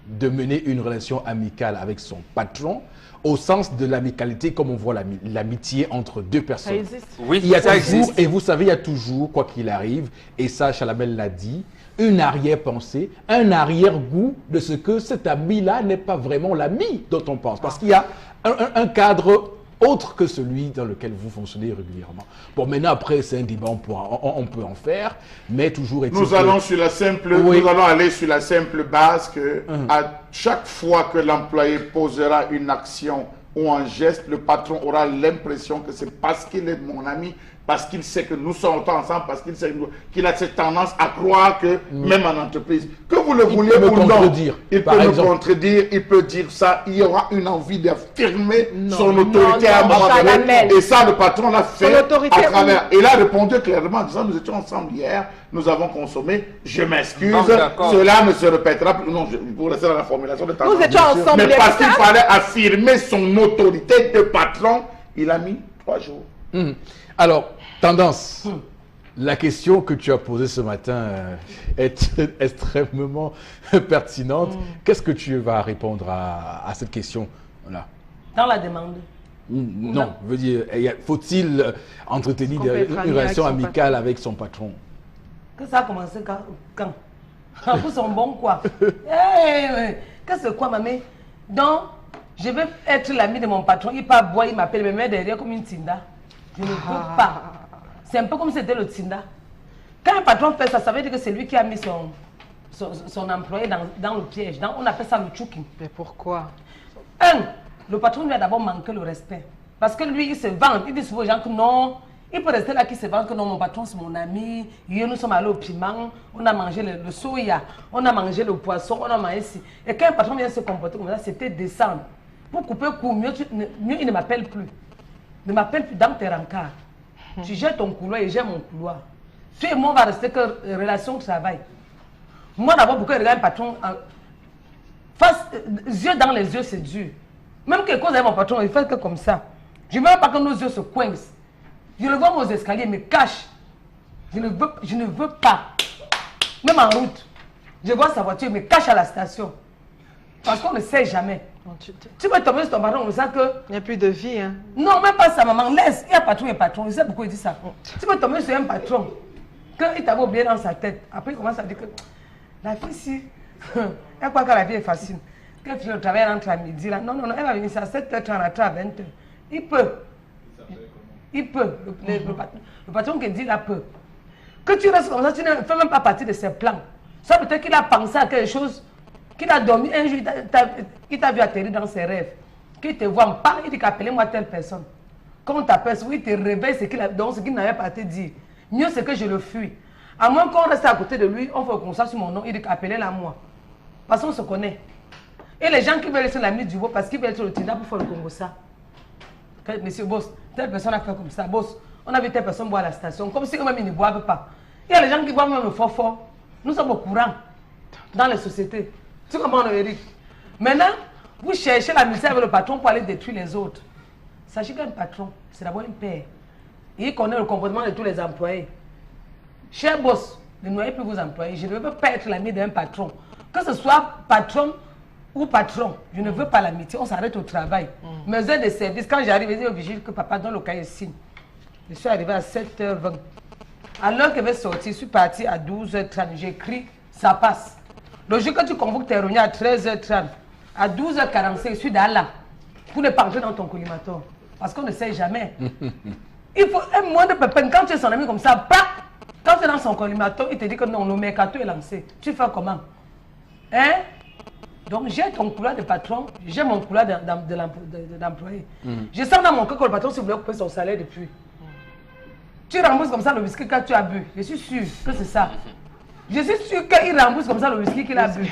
de mener une relation amicale avec son patron au sens de l'amicalité comme on voit l'amitié entre 2 Ça personnes? existe. Oui, Il y a ça toujours, existe. et vous savez, il y a toujours, quoi qu'il arrive, et ça, Chalamel l'a dit, une arrière-pensée, un arrière-goût de ce que cet ami-là n'est pas vraiment l'ami dont on pense. Parce qu'il y a un cadre autre que celui dans lequel vous fonctionnez régulièrement. Bon, maintenant, après, c'est un débat, on peut en faire, mais toujours est-il Nous que- allons sur la simple, Oui. nous allons aller sur la simple base que à chaque fois que l'employé posera une action ou un geste, le patron aura l'impression que c'est parce qu'il est mon ami, parce qu'il sait que nous sortons ensemble, parce qu'il sait qu'il a cette tendance à croire que même en entreprise, que vous le Il vouliez peut me ou non, contredire, il par peut me exemple. contredire, il peut dire ça, il y aura une envie d'affirmer Non, son autorité non, à un moment donné. Chalamel. Et ça, le patron l'a fait autorité à où? travers. Et il a répondu clairement en disant, nous étions ensemble hier, nous avons consommé, je m'excuse, Bon, d'accord. cela ne se répétera plus. Non, pour rester dans la formulation de Nous étions ensemble mais hier, parce qu'il ça? fallait affirmer son autorité de patron, il a mis 3 jours. Alors, tendance, la question que tu as posée ce matin est extrêmement pertinente. Qu'est-ce que tu vas répondre à cette question-là? Dans la demande. Non, veut dire, faut-il entretenir Est-ce qu'on peut être ami une relation avec son amicale avec son patron? Que ça a commencé quand Pour son bon quoi. Qu'est-ce que c'est quoi, mamie? Donc, je vais être l'ami de mon patron. Il part boire, il m'appelle, il me met derrière comme une tinda. Je ne peux pas. C'est un peu comme si c'était le tinda. Quand un patron fait ça, ça veut dire que c'est lui qui a mis son employé dans le piège. On appelle ça le chouking. Mais pourquoi? Le patron lui a d'abord manqué le respect. Parce que lui, il se vante. Il dit souvent aux gens que non, il peut rester là qui se vante que non, mon patron c'est mon ami. Hier, nous sommes allés au piment, on a mangé le soya, on a mangé le poisson, on a mangé ci. Et quand un patron vient se comporter comme ça, c'était descendre. Pour couper court, mieux il ne m'appelle plus. Ne m'appelle plus dans tes rencarts. Tu gères ton couloir et j'ai mon couloir. Tu et moi, on va rester que relation de travail. Moi, d'abord, pour que regarde un patron, yeux dans les yeux, c'est dur. Même que quand j'ai mon patron, il fait que comme ça. Je ne veux pas que nos yeux se coincent. Je le vois aux escaliers, me cache. Je ne veux pas. Même en route. Je vois sa voiture, il me cache à la station. Parce qu'on ne sait jamais. Non, Tu peux tomber sur ton patron, on sait que... il n'y a plus de vie. Hein. Non, même pas ça, maman. Laisse. Il y a patron et patron. Je sais pourquoi il dit ça. Tu peux tomber sur un patron. Quand il t'avait oublié dans sa tête, après il commence à dire que la fille, si, elle croit que la vie est facile. Quand tu travailles entre à midi, là, non, elle va venir à 7h30, à 20h. Il peut. Il peut. Le patron qui dit là peut. Que tu restes comme ça, tu ne fais même pas partie de ses plans. Ça peut-être qu'il a pensé à quelque chose, qu'il a dormi un jour, il t'a vu atterrir dans ses rêves. qui te voit, parle, il dit qu'appelez-moi telle personne. Quand on t'appelle, il te réveille ce qu'il n'avait pas à te dire. Mieux c'est que je le fuis. À moins qu'on reste à côté de lui, on fait un constat sur mon nom, il dit qu'appelez-la moi. Parce qu'on se connaît. Et les gens qui veulent être l'ami du beau parce qu'ils veulent être le Tinder pour faire le Congo ça. Monsieur Boss, telle personne a fait comme ça. Boss, on a vu telle personne boire à la station, comme si eux-mêmes ils ne boivent pas. Il y a les gens qui boivent même le fort. Nous sommes au courant dans les sociétés. Tu comprends, Eric? Maintenant, vous cherchez la misère avec le patron pour aller détruire les autres. Sachez qu'un patron, c'est d'abord un père. Il connaît le comportement de tous les employés. Cher boss, ne noyez plus vos employés. Je ne veux pas être l'ami d'un patron. Que ce soit patron ou patron, je ne veux pas l'amitié. On s'arrête au travail. Mes heures de service, quand j'arrive, je dis au vigile que papa donne le cahier signe. Je suis arrivé à 7h20. À l'heure qu'elle va sortir, je suis parti à 12h30. J'ai écrit, ça passe. Le jour que tu convoques tes réunions à 13h30, à 12h45, je suis dans là pour ne pas entrer dans ton collimateur. Parce qu'on ne sait jamais. Il faut un mois de pépin. Quand tu es son ami comme ça, quand tu es dans son collimateur, il te dit que non, le mercato est lancé. Tu fais comment? Hein? Donc j'ai ton couloir de patron, j'ai mon couloir d'employé. Je sens dans mon cœur que le patron s'il voulait couper son salaire depuis. Tu rembourses comme ça le whisky que tu as bu. Je suis sûr que c'est ça. Je suis sûr qu'il rembourse comme ça le whisky qu'il a bu.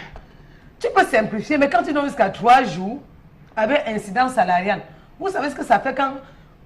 Tu peux simplifier, mais quand tu donnes jusqu'à 3 jours avec incidence salariale, vous savez ce que ça fait quand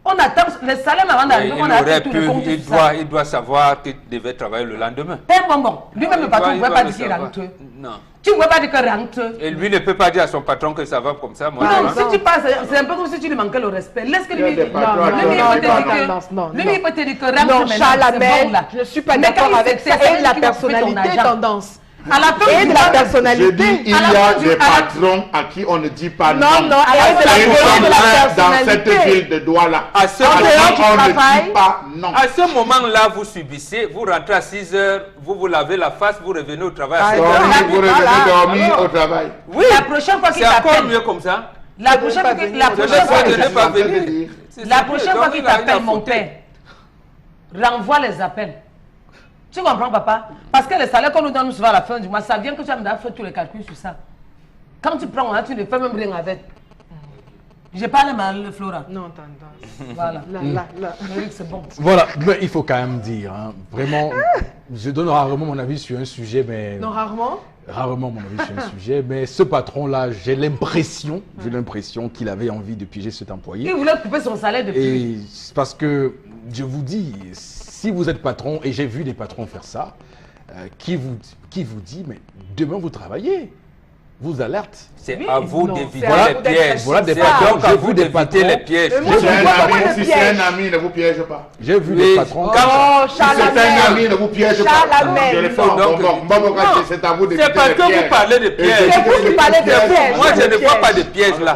on attend le salaire avant d'arriver, on a tout le compte. Il doit savoir qu'il devait travailler le lendemain. C'est bon. Lui-même le patron ne pouvait pas dire qu'il rentre. Non. Tu ne pouvais pas dire qu'il rentre. Et lui ne peut pas dire à son patron que ça va comme ça. Moi, non, si tu passes, c'est un peu comme si tu lui manquais le respect. Laisse que lui il peut te dire que rentre. Non, Chalamel, je ne suis pas d'accord avec ça. Et de la personnalité, tendance. À la fin et de la personnalité. Je dis, il y a des patrons à qui on ne dit pas non. Non, et de la personnalité. Dans cette ville de Douala, à ce on ne dit pas non. À ce moment-là, vous subissez, vous rentrez à 6 heures, vous lavez la face, vous revenez au travail à 7 heures. Vous revenez dormir au travail. Oui, la prochaine fois qu'il t'appelle. C'est encore t'appelle. mieux comme ça. La prochaine fois qu'il t'appelle, mon père, renvoie les appels. Tu comprends, papa? Parce que les salaires qu'on nous donne souvent à la fin du mois, ça vient que tu as fait tous les calculs sur ça. Quand tu prends, tu ne fais même rien avec. J'ai parlé mal, Flora. Non, tendance. Voilà. Là. C'est bon. Voilà, mais il faut quand même dire, hein, vraiment, je donne rarement mon avis sur un sujet, mais... Non, rarement? Rarement mon avis sur un sujet, mais ce patron-là, j'ai l'impression qu'il avait envie de piéger cet employé. Il voulait couper son salaire depuis. Et parce que, je vous dis, si vous êtes patron, et j'ai vu des patrons faire ça, qui vous dit, mais demain vous travaillez, vous alerte. C'est à vous d'éviter Voilà, les pièges. Voilà des C'est patrons, donc à vous d'éviter les pièges. Si c'est un ami, ne vous piège pas. J'ai vu des patrons. Oh, Si c'est un ami, ne vous piège pas. Je le fais encore. C'est à vous d'éviter C'est parce les que vous pièges. parlez de pièges. C'est vous qui parlez de pièges. Moi, je ne vois pas de pièges là.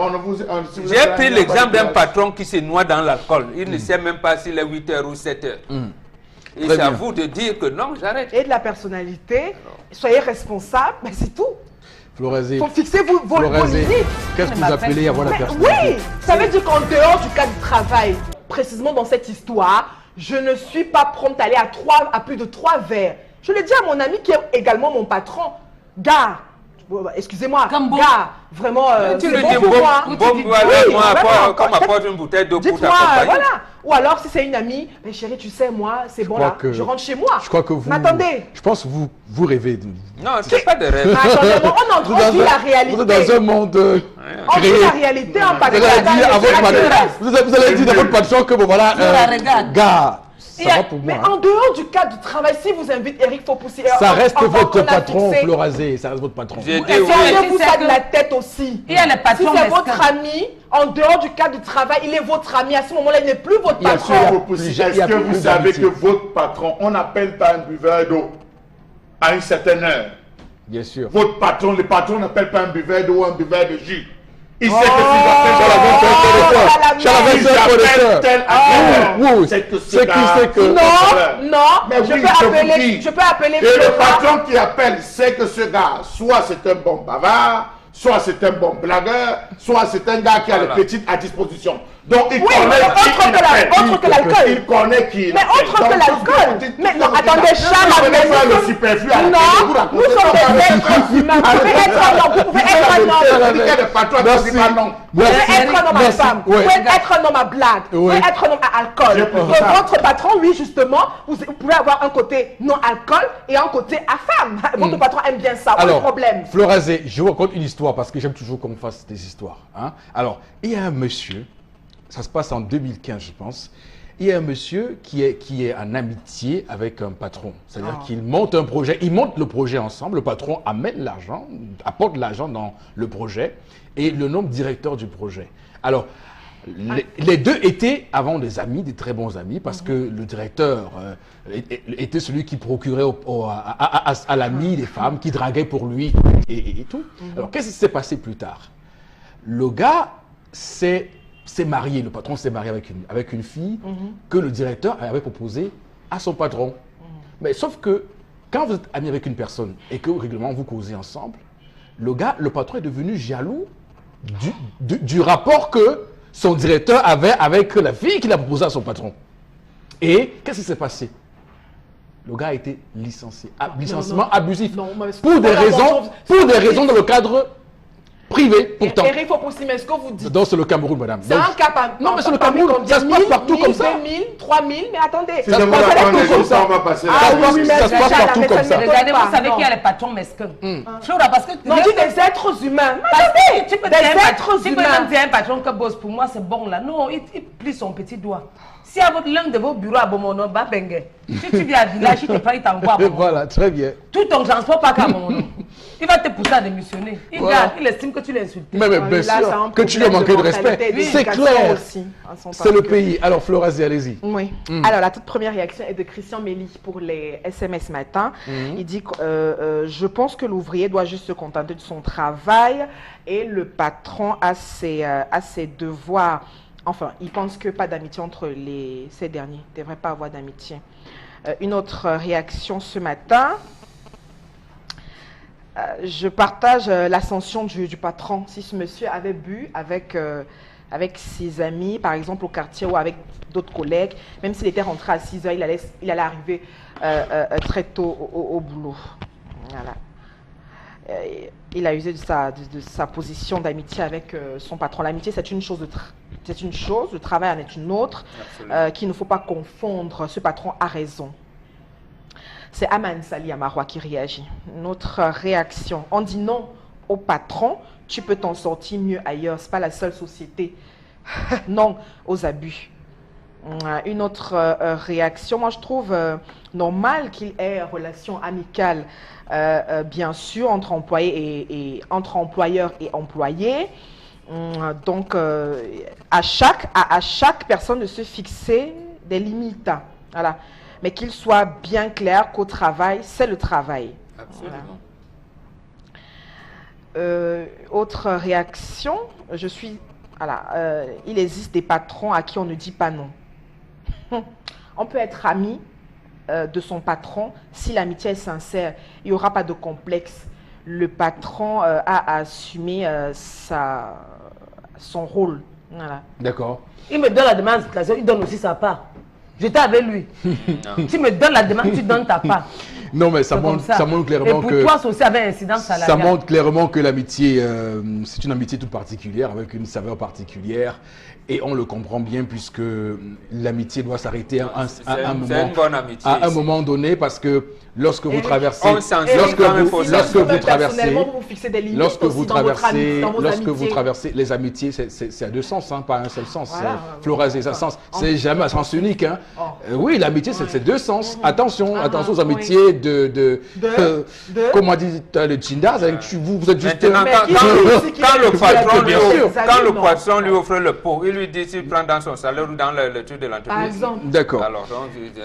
Si vous J'ai êtes pris un l'exemple ami, d'un patron qui se noie dans l'alcool. Il ne sait même pas s'il est 8h ou 7h. Et Très c'est à bien. vous de dire que non, j'arrête. Et de la personnalité, soyez responsable, mais c'est tout. Florazé, Il faut fixer vos limites. qu'est-ce que vous appelez avoir la Mais personnalité? oui, ça veut dire qu'en dehors du cadre du travail, précisément dans cette histoire, je ne suis pas prompte à aller à plus de 3 verres. Je le dis à mon ami qui est également mon patron. Gars, excusez-moi, Comme bon. gars, vraiment, Tu c'est lui bon dis, pour moi. bon, Oui, moi, vraiment, comme apporte une bouteille d'eau pour dites-moi, t'accompagner. voilà. Ou alors, si c'est une amie, mais chérie, tu sais, moi, c'est bon là, je rentre chez moi. Je crois que vous... Mais attendez. Je pense que vous rêvez. Non, c'est pas de rêve. Mais attendez, on vit la réalité. Vous êtes dans un monde On vit créé. la réalité en Vous parlant allez dire à votre patron, vous allez dire à votre patron que bon voilà, regarde. gars, ça va pour Mais moi. en dehors du cadre du travail, si vous invitez Eric Fopoussi, Ça reste votre patron, Florazé, ça reste votre patron. J'ai dit Et oui. Fermez-vous C'est ça que- de la tête aussi. Il y a les Si patrons c'est votre mesquins. ami, en dehors du cadre du travail, il est votre ami. À ce moment-là, il n'est plus votre Il y a patron. Est-ce que vous savez que votre patron, on n'appelle pas un buveur d'eau à une certaine heure? Bien sûr. Votre patron, le patron n'appelle pas un buveur d'eau ou un buveur de jus. Il sait que Chalamel, s'ils c'est un appellent connaisseur. tel Oui, c'est que c'est qui c'est que... Non, Mais je oui, peux je vous appeler, dis. je peux appeler Et le Flora. patron qui appelle sait que ce gars, soit c'est un bon bavard, soit c'est un bon blagueur, soit c'est un gars qui a Voilà. les petites à disposition. Donc il Oui, connaît mais qui autre il que appelle. autre que l'alcool. Il connaît qui il Mais appelle. autre que Donc, l'alcool. Mais non, donc, attendez, vous Charles, venez faire le superflu à la télé, vous non, nous racontez sommes ça. des êtres humains. Vous pouvez être le patron, Merci. c'est pas non. Vous pouvez Merci. être un homme à Merci. femme, vous Ouais. pouvez être un homme à blague, vous pouvez Ouais. être un homme à alcool. Je Et préfère ça. votre patron, lui, justement, vous pouvez avoir un côté non-alcool et un côté à femme. Votre patron aime bien ça, pas de Alors, problème. Florazé, je vous raconte une histoire parce que j'aime toujours qu'on fasse des histoires. Hein. Alors, il y a un monsieur, ça se passe en 2015, je pense. Il y a un monsieur qui est en amitié avec un patron. C'est-à-dire qu'il monte un projet, ils montent le projet ensemble, le patron amène l'argent, apporte l'argent dans le projet et le nomme directeur du projet. Alors, les deux étaient avant des amis, des très bons amis, parce que le directeur était celui qui procurait à l'ami des femmes, qui draguait pour lui et tout. Alors, qu'est-ce qui s'est passé plus tard? Le gars s'est marié, le patron s'est marié avec une fille que le directeur avait proposée à son patron. Mais sauf que quand vous êtes ami avec une personne et que régulièrement vous causez ensemble, le patron est devenu jaloux du rapport que son directeur avait avec la fille qu'il a proposée à son patron. Et qu'est-ce qui s'est passé? Le gars a été licencié. Licenciement abusif. Non, mais pour des raisons dans le cadre privé, pourtant. Eric Fopoussi, mais ce que vous dites, Donc c'est le Cameroun, madame. c'est Donc, un cas par non, mais c'est le parmi Cameroun. combien? Ça se passe 1000, partout comme ça. 2000, 3000, mais attendez. Si je vous Parce que apprends les les choses- résultats, on va passer Ah là. oui, mais Ça se passe déjà, partout mais comme ne ça. m'étonne Regardez, pas, vous savez non. qu'il y a les patrons mesquins. Flora, parce que Non, dis des êtres humains. parce que tu peux Des dire un êtres patron- tu peux humains. même dire à un patron que boss pour moi c'est bon là. Non, il plie son petit doigt. Si à votre l'un de vos bureaux à Bomono, bah bengue. Si tu viens à village, il te prend, il t'envoie à Bomono. Voilà, très bien. Tout ton transport pas qu'à Bomono. Il va te pousser à démissionner. Il Voilà. garde, il estime que tu l'as insulté. Mais bien Là, c'est un sûr, que tu lui as problème manqué de respect. mentalité, C'est d'éducation clair. aussi, à son C'est le parce que- pays. Alors, Florazé, allez-y. Oui. Alors, la toute première réaction est de Christian Méli pour les SMS matin. Il dit que je pense que l'ouvrier doit juste se contenter de son travail et le patron a ses devoirs. Enfin, il pense que pas d'amitié entre ces derniers. Il ne devrait pas avoir d'amitié. Une autre réaction ce matin. Je partage l'ascension du patron. Si ce monsieur avait bu avec ses amis, par exemple au quartier ou avec d'autres collègues, même s'il était rentré à 6 heures, il allait arriver très tôt au boulot. Voilà. Il a usé de sa position d'amitié avec son patron. L'amitié, c'est une chose, le travail en est une autre, qu'il ne faut pas confondre. Ce patron a raison. C'est Aman Sali Amarwa qui réagit. Notre réaction, on dit non au patron, tu peux t'en sortir mieux ailleurs, ce n'est pas la seule société. Non aux abus. Une autre réaction, moi je trouve normal qu'il ait relation amicale, bien sûr, entre employés et entre employeurs et employés. Donc, à chaque personne de se fixer des limites. Voilà. Mais qu'il soit bien clair qu'au travail, c'est le travail. Absolument. Voilà. Autre réaction, il existe des patrons à qui on ne dit pas non. On peut être ami de son patron si l'amitié est sincère. Il n'y aura pas de complexe. Le patron a assumé son rôle. Voilà. D'accord. Il me donne la demande, il donne aussi sa part. J'étais avec lui. Tu me donnes la demande, tu donnes ta part. Non, mais ça C'est comme montre clairement Et pour que... toi, c'est aussi avec incidence Ça salariale. montre clairement que l'amitié, c'est une amitié toute particulière, avec une saveur particulière. Et on le comprend bien puisque l'amitié doit s'arrêter à une bonne amitié un ici. moment donné parce que lorsque vous traversez, on s'en sort lorsque quand même vous, pour ça. lorsque vous traversez, Personnellement, vous fixez des limites lorsque aussi vous dans votre traversez, dans vos lorsque vous amitiés. traversez les amitiés, c'est à deux sens, hein, pas un seul sens. Voilà. Florazé, c'est un sens, c'est jamais un sens unique. Hein. Oh. Oui, l'amitié, c'est deux sens. Attention, attention aux oui. amitiés de comment dit le Tchinda, vous êtes juste. Maintenant, Mais quand, qui quand- dit- qui quand dit- le patron bien lui sûr. offre, quand le patron lui offre le pot, il lui dit s'il prend dans son salaire ou dans le truc de l'entreprise. Par exemple. D'accord. Alors,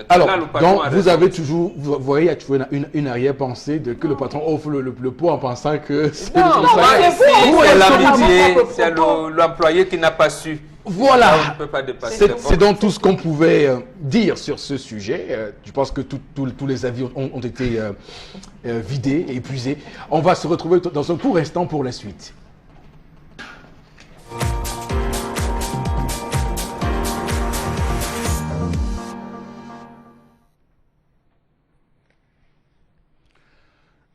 Alors, là, le patron donc a vous raison. avez toujours, vous voyez, il y a toujours une arrière-pensée de que le patron offre le pot en pensant que c'est Non, son moi, salaire. ici, vous, c'est est-ce que l'amitié, vous- c'est l'employé qui n'a pas su. Voilà. Là, on ne peut pas dépasser. C'est donc tout ce qu'on pouvait dire sur ce sujet. Je pense que tous les avis ont été vidés et épuisés. On va se retrouver dans un court instant pour la suite.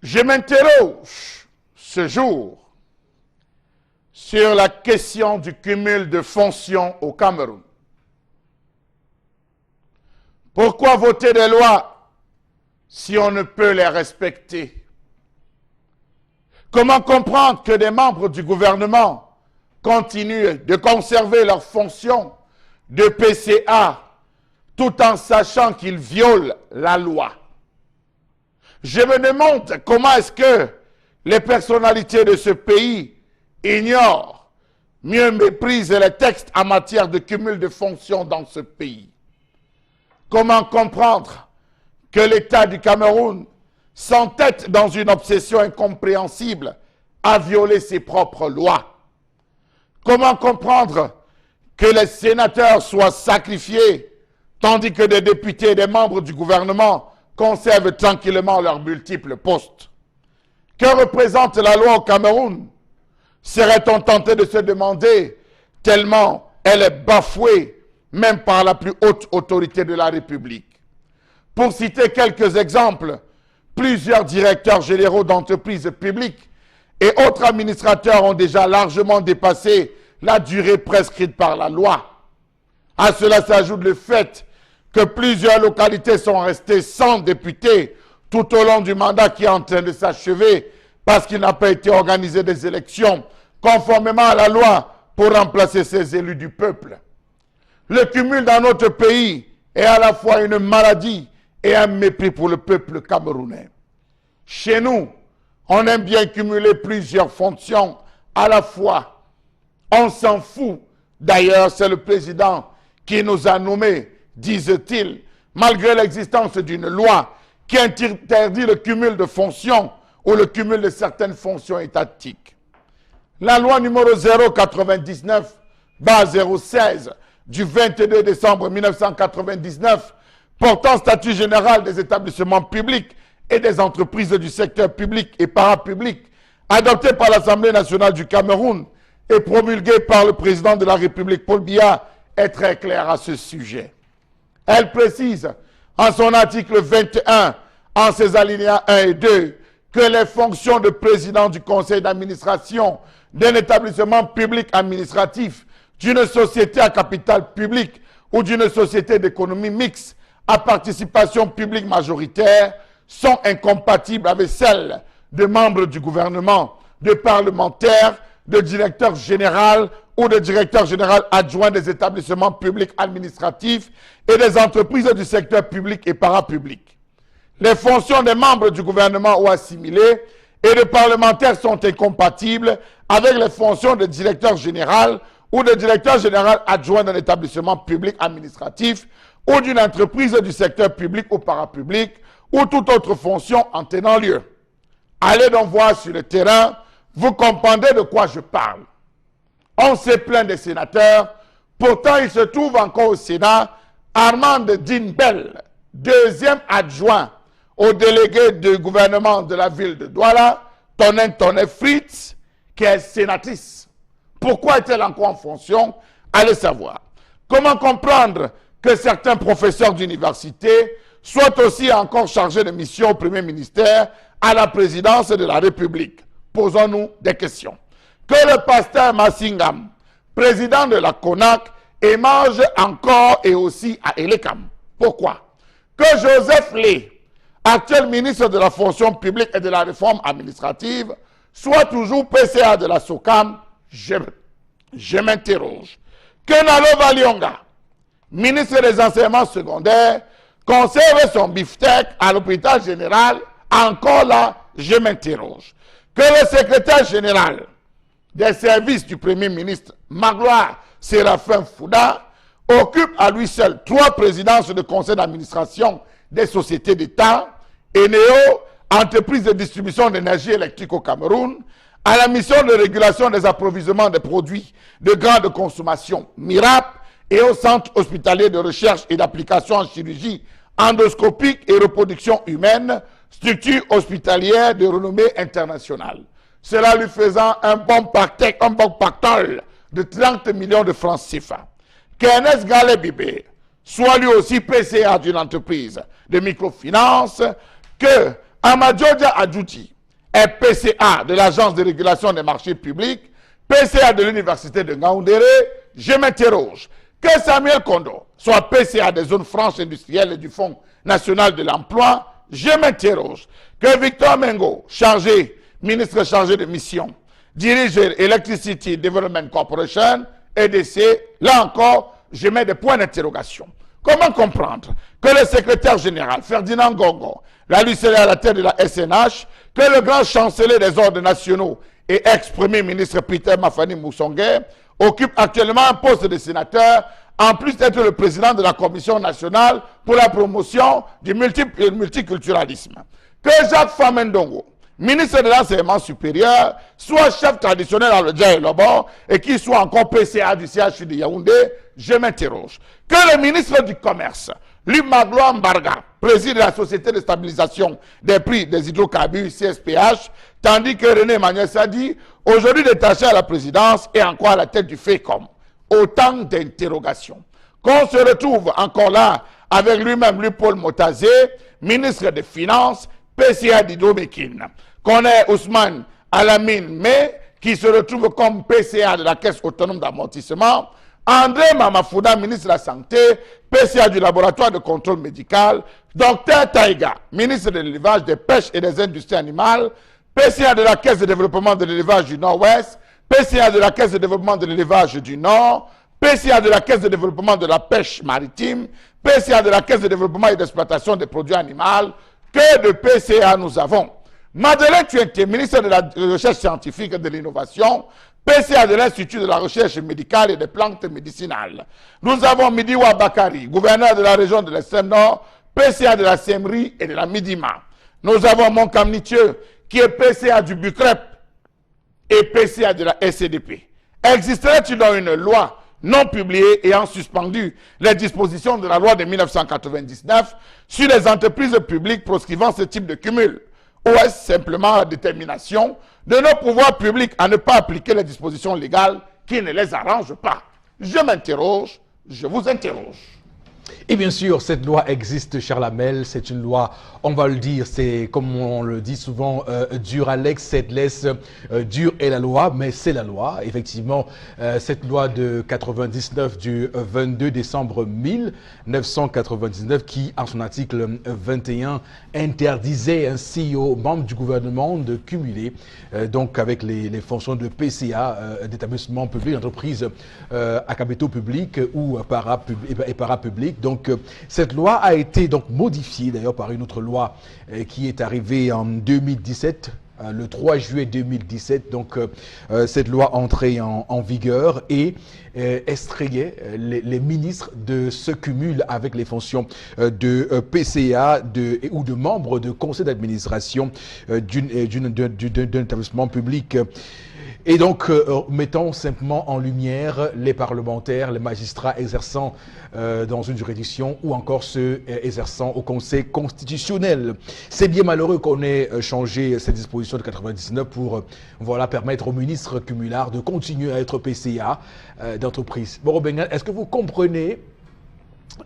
Je m'interroge ce jour sur la question du cumul de fonctions au Cameroun. Pourquoi voter des lois si on ne peut les respecter? Comment comprendre que des membres du gouvernement continuent de conserver leurs fonctions de PCA tout en sachant qu'ils violent la loi? Je me demande comment est-ce que les personnalités de ce pays ignorent, mieux méprisent les textes en matière de cumul de fonctions dans ce pays. Comment comprendre que l'État du Cameroun s'entête dans une obsession incompréhensible à violer ses propres lois? Comment comprendre que les sénateurs soient sacrifiés tandis que des députés et des membres du gouvernement conservent tranquillement leurs multiples postes? Que représente la loi au Cameroun? Serait-on tenté de se demander, tellement elle est bafouée, même par la plus haute autorité de la République? Pour citer quelques exemples, plusieurs directeurs généraux d'entreprises publiques et autres administrateurs ont déjà largement dépassé la durée prescrite par la loi. À cela s'ajoute le fait que plusieurs localités sont restées sans députés tout au long du mandat qui est en train de s'achever parce qu'il n'a pas été organisé des élections conformément à la loi pour remplacer ces élus du peuple. Le cumul dans notre pays est à la fois une maladie et un mépris pour le peuple camerounais. Chez nous, on aime bien cumuler plusieurs fonctions à la fois. On s'en fout. D'ailleurs, c'est le président qui nous a nommés, disent-ils, malgré l'existence d'une loi qui interdit le cumul de fonctions ou le cumul de certaines fonctions étatiques. La loi numéro 099/016 du 22 décembre 1999 portant statut général des établissements publics et des entreprises du secteur public et parapublic, adoptée par l'Assemblée nationale du Cameroun et promulguée par le président de la République Paul Biya, est très claire à ce sujet. Elle précise en son article 21, en ses alinéas 1 et 2, que les fonctions de président du conseil d'administration d'un établissement public administratif, d'une société à capital public ou d'une société d'économie mixte à participation publique majoritaire sont incompatibles avec celles de membres du gouvernement, de parlementaires, de directeurs généraux ou de directeurs généraux adjoints des établissements publics administratifs et des entreprises du secteur public et parapublic. Les fonctions des membres du gouvernement ou assimilés et de parlementaires sont incompatibles avec les fonctions de directeur général ou de directeur général adjoint d'un établissement public administratif ou d'une entreprise du secteur public ou parapublic ou toute autre fonction en tenant lieu. Allez donc voir sur le terrain, vous comprendrez de quoi je parle. On s'est plaint des sénateurs, pourtant il se trouve encore au Sénat Armand Dinbel, deuxième adjoint au délégué du gouvernement de la ville de Douala, Tonne Fritz, qui est sénatrice. Pourquoi est-elle encore en fonction? Allez savoir. Comment comprendre que certains professeurs d'université soient aussi encore chargés de mission au Premier ministère, à la présidence de la République? Posons-nous des questions. Que le pasteur Massingam, président de la CONAC, émarge encore et aussi à Elekam. Pourquoi? Que Joseph Lé, actuel ministre de la fonction publique et de la réforme administrative, soit toujours PCA de la SOCAM, je m'interroge. Que Nalo Valionga, ministre des enseignements secondaires, conserve son beefsteak à l'hôpital général, encore là, je m'interroge. Que le secrétaire général des services du Premier ministre, Magloire Séraphin Fouda, occupe à lui seul 3 présidences de conseil d'administration des sociétés d'État, Eneo, entreprise de distribution d'énergie électrique au Cameroun, à la mission de régulation des approvisionnements des produits de grande consommation, MIRAP, et au centre hospitalier de recherche et d'application en chirurgie endoscopique et reproduction humaine, structure hospitalière de renommée internationale. Cela lui faisant un bon pactole de 30 millions de francs CFA. Qu'Ernest Galé-Bibé soit lui aussi PCA d'une entreprise de microfinance, que Amadjodia Adjouti est PCA de l'Agence de régulation des marchés publics, PCA de l'université de Ngaoundéré, je m'interroge. Que Samuel Kondo soit PCA des zones franches industrielles et du Fonds national de l'emploi, je m'interroge. Que Victor Mengo, ministre chargé de mission, dirige Electricity Development Corporation, EDC, là encore, je mets des points d'interrogation. Comment comprendre que le secrétaire général Ferdinand Gongo, la lui à la tête de la SNH, que le grand chancelier des ordres nationaux et ex-premier ministre Peter Mafani Moussongué occupe actuellement un poste de sénateur, en plus d'être le président de la Commission nationale pour la promotion du multiculturalisme. Que Jacques Famendongo, ministre de l'enseignement supérieur, soit chef traditionnel à l'Odja et Lobon et qu'il soit encore PCA du CHU de Yaoundé, je m'interroge. Que le ministre du Commerce, Luc Magloire Mbarga, préside la Société de stabilisation des prix des hydrocarbures CSPH, tandis que René Emmanuel Sadi, aujourd'hui détaché à la présidence et encore à la tête du FECOM. Autant d'interrogations. Qu'on se retrouve encore là avec lui-même, Louis-Paul Motazé, ministre des Finances, PCA d'Hydro-Mékine. Qu'on ait Ousmane Alamine May, qui se retrouve comme PCA de la Caisse autonome d'amortissement. André Mamafouda, ministre de la Santé, PCA du laboratoire de contrôle médical. Dr Taïga, ministre de l'élevage, des pêches et des industries animales. PCA de la Caisse de développement de l'élevage du Nord-Ouest. PCA de la Caisse de développement de l'élevage du Nord, PCA de la Caisse de développement de la pêche maritime, PCA de la Caisse de développement et d'exploitation des produits animaux. Que de PCA nous avons? Madeleine Tuenté, ministre de la Recherche scientifique et de l'innovation, PCA de l'Institut de la recherche médicale et des plantes médicinales. Nous avons Midiwa Bakari, gouverneur de la région de l'extrême nord, PCA de la Semri et de la Midima. Nous avons Monkam Nitieu, qui est PCA du Bucrep et PCA de la SCDP. Existerait-il donc une loi non publiée ayant suspendu les dispositions de la loi de 1999 sur les entreprises publiques proscrivant ce type de cumul? Ou est-ce simplement la détermination de nos pouvoirs publics à ne pas appliquer les dispositions légales qui ne les arrangent pas? Je m'interroge, je vous interroge. Et bien sûr, cette loi existe, cher Lamel, c'est une loi, on va le dire, c'est comme on le dit souvent, dur à l'ex, cette laisse, dur est la loi, mais c'est la loi. Effectivement, cette loi de 99 du 22 décembre 1999 qui, en son article 21, interdisait ainsi aux membres du gouvernement de cumuler donc avec les fonctions de PCA, d'établissements publics, d'entreprises à capitaux publics ou parapublics. Donc, cette loi a été donc modifiée d'ailleurs par une autre loi qui est arrivée en 2017, le 3 juillet 2017. Donc, cette loi entrait en vigueur et extrayait les ministres de ce cumul avec les fonctions de PCA ou de membres de conseil d'administration d'un établissement public. Et donc, mettons simplement en lumière les parlementaires, les magistrats exerçant dans une juridiction ou encore ceux exerçant au Conseil constitutionnel. C'est bien malheureux qu'on ait changé cette disposition de 99 pour voilà, permettre aux ministres cumulards de continuer à être PCA d'entreprise. Bon, Bengal, est-ce que vous comprenez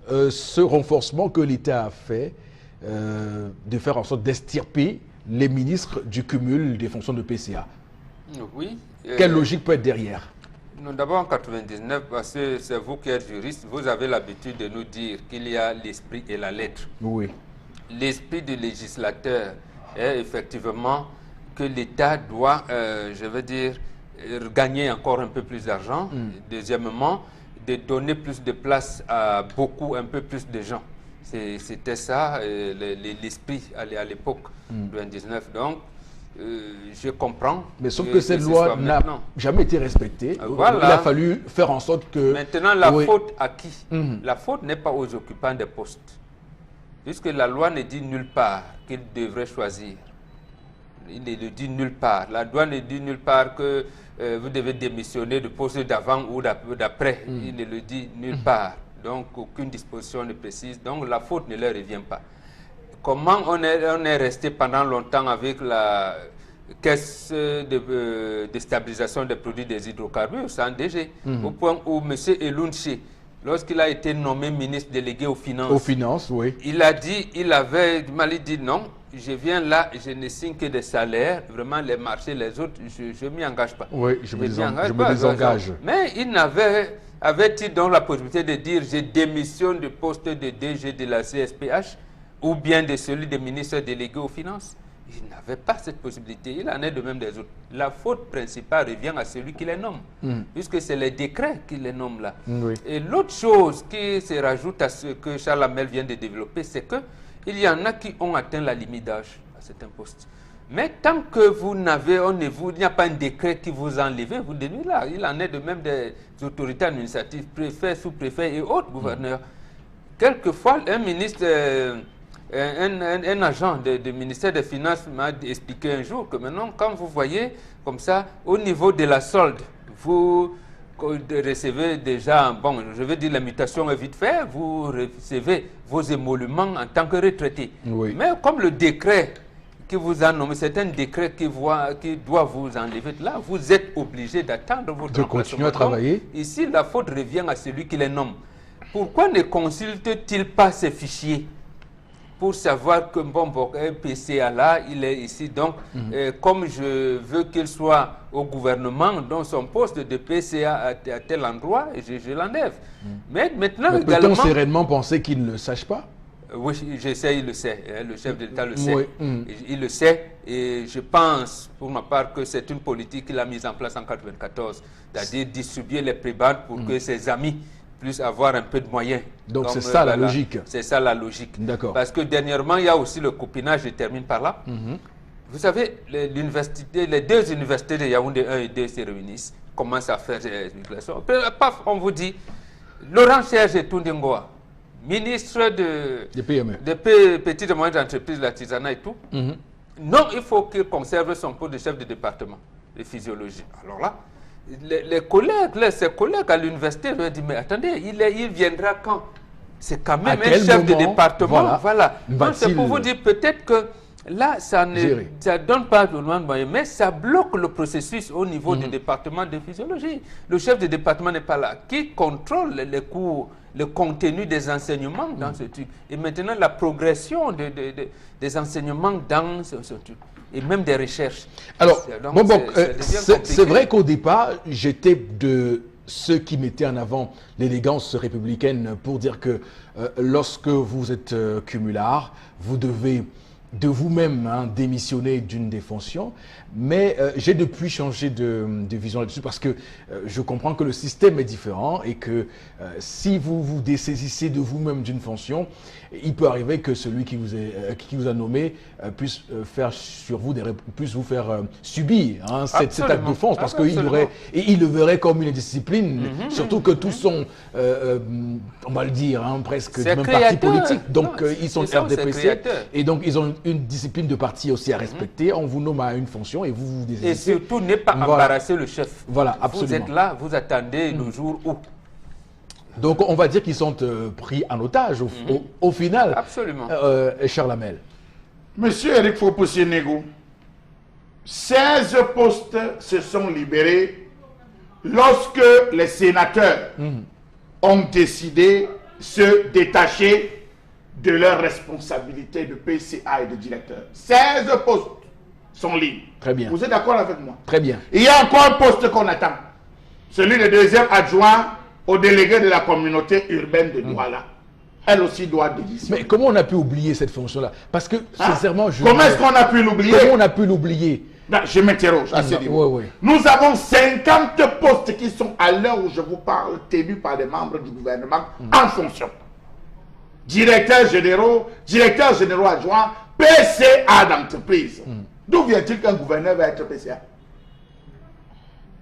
ce renforcement que l'État a fait de faire en sorte d'extirper les ministres du cumul des fonctions de PCA? Oui. Quelle logique peut être derrière? D'abord en 99, parce que c'est vous qui êtes juriste, vous avez l'habitude de nous dire qu'il y a l'esprit et la lettre. Oui. L'esprit du législateur est effectivement que l'État doit, je veux dire, gagner encore un peu plus d'argent. Deuxièmement, de donner plus de place à un peu plus de gens. C'était ça l'esprit à l'époque de 19. Donc, je comprends. Mais sauf que cette loi n'a jamais été respectée. Voilà. Il a fallu faire en sorte que... Maintenant, la faute à qui? La faute n'est pas aux occupants des postes. Puisque la loi ne dit nulle part qu'ils devraient choisir. Il ne le dit nulle part. La loi ne dit nulle part que vous devez démissionner du poste d'avant ou d'après. Il ne le dit nulle part. Donc, aucune disposition ne précise. Donc, la faute ne leur revient pas. Comment on est resté pendant longtemps avec la caisse de stabilisation des produits des hydrocarbures, sans DG, au point où M. Elounché, lorsqu'il a été nommé ministre délégué aux finances, oui. il a dit, il avait dit non, je viens là, je ne signe que des salaires, vraiment les marchés, les autres, je ne m'y engage pas. Oui, je me pas, désengage. Mais il avait-il donc la possibilité de dire je démissionne du poste de DG de la CSPH ou bien de celui des ministres délégués aux finances? Il n'avait pas cette possibilité. Il en est de même des autres. La faute principale revient à celui qui les nomme, puisque c'est les décrets qui les nomment là. Oui. Et l'autre chose qui se rajoute à ce que Charles Hamel vient de développer, c'est qu'il y en a qui ont atteint la limite d'âge à certains postes. Mais tant que vous n'avez, il n'y a pas un décret qui vous enlève, vous devenez là. Il en est de même des autorités administratives, préfets, sous-préfets et autres gouverneurs. Quelquefois, un ministre, un agent du ministère des Finances m'a expliqué un jour que maintenant, quand vous voyez comme ça, au niveau de la solde, vous recevez déjà, bon, je veux dire, la mutation est vite faite, vous recevez vos émoluments en tant que retraité. Oui. Mais comme le décret qui vous a nommé, c'est un décret qui doit vous enlever. Là, vous êtes obligé d'attendre votre de continuer à travailler. Donc, ici, la faute revient à celui qui les nomme. Pourquoi ne consulte-t-il pas ces fichiers pour savoir que bon, un PCA là, il est ici. Donc, comme je veux qu'il soit au gouvernement, dans son poste de PCA à tel endroit, je l'enlève. Mais maintenant, également... Peut-on sereinement penser qu'il ne le sache pas? Oui, je sais, il le sait. Le chef de l'État le sait. Oui. Il le sait. Et je pense, pour ma part, que c'est une politique qu'il a mise en place en 1994. C'est-à-dire distribuer les prébendes pour que ses amis puissent avoir un peu de moyens. Donc c'est ça la logique. C'est ça la logique. D'accord. Parce que dernièrement, il y a aussi le copinage, je termine par là. Vous savez, les deux universités de Yaoundé 1 et 2 se réunissent, commencent à faire des spéculations. Paf, on vous dit, Laurent Serge Toundingoa, ministre des PME, des petites et moyennes entreprises, l'artisanat et tout. Non, il faut qu'il conserve son poste de chef de département de physiologie. Alors là, ses collègues à l'université lui ont dit, mais attendez, il viendra quand? C'est quand même un chef de département. Voilà. Donc c'est pour vous dire peut-être que là, ça ne donne pas de moyens, mais ça bloque le processus au niveau du département de physiologie. Le chef de département n'est pas là. Qui contrôle les cours, le contenu des enseignements dans ce truc? Et maintenant, la progression des enseignements dans ce truc. Et même des recherches. Alors, c'est vrai qu'au départ, j'étais de ceux qui mettaient en avant l'élégance républicaine pour dire que lorsque vous êtes cumulard, vous devez de vous-même démissionner d'une des fonctions, mais j'ai depuis changé de vision là-dessus parce que je comprends que le système est différent et que si vous vous dessaisissez de vous-même d'une fonction, il peut arriver que celui qui vous a nommé puisse vous faire subir cet acte d'offense parce qu'il le verrait comme une discipline, surtout que tous sont, on va le dire, presque du même parti politique, donc ils sont RDPC et donc ils ont une discipline de parti aussi à respecter. On vous nomme à une fonction et vous vous désistez. Et surtout, ne pas embarrasser le chef. Voilà, absolument. Vous êtes là, vous attendez le jour où. Donc, on va dire qu'ils sont pris en otage au final. Absolument. Charles Hamel. Monsieur Eric Fopoussi-Nego, 16 postes se sont libérés lorsque les sénateurs ont décidé de se détacher de leurs responsabilités de PCA et de directeur. 16 postes sont libres. Très bien. Vous êtes d'accord avec moi? Très bien. Il y a encore un poste qu'on attend. Celui de deuxième adjoint au délégué de la communauté urbaine de Douala. Elle aussi doit démissionner. Mais comment on a pu oublier cette fonction-là? Parce que, sincèrement, comment est-ce qu'on a pu l'oublier? Comment on a pu l'oublier? Je m'interroge à ce niveau. Oui. Nous avons 50 postes qui sont, à l'heure où je vous parle, tenus par des membres du gouvernement en fonction. Directeurs généraux adjoints, PCA d'entreprise. D'où vient-il qu'un gouverneur va être PCA?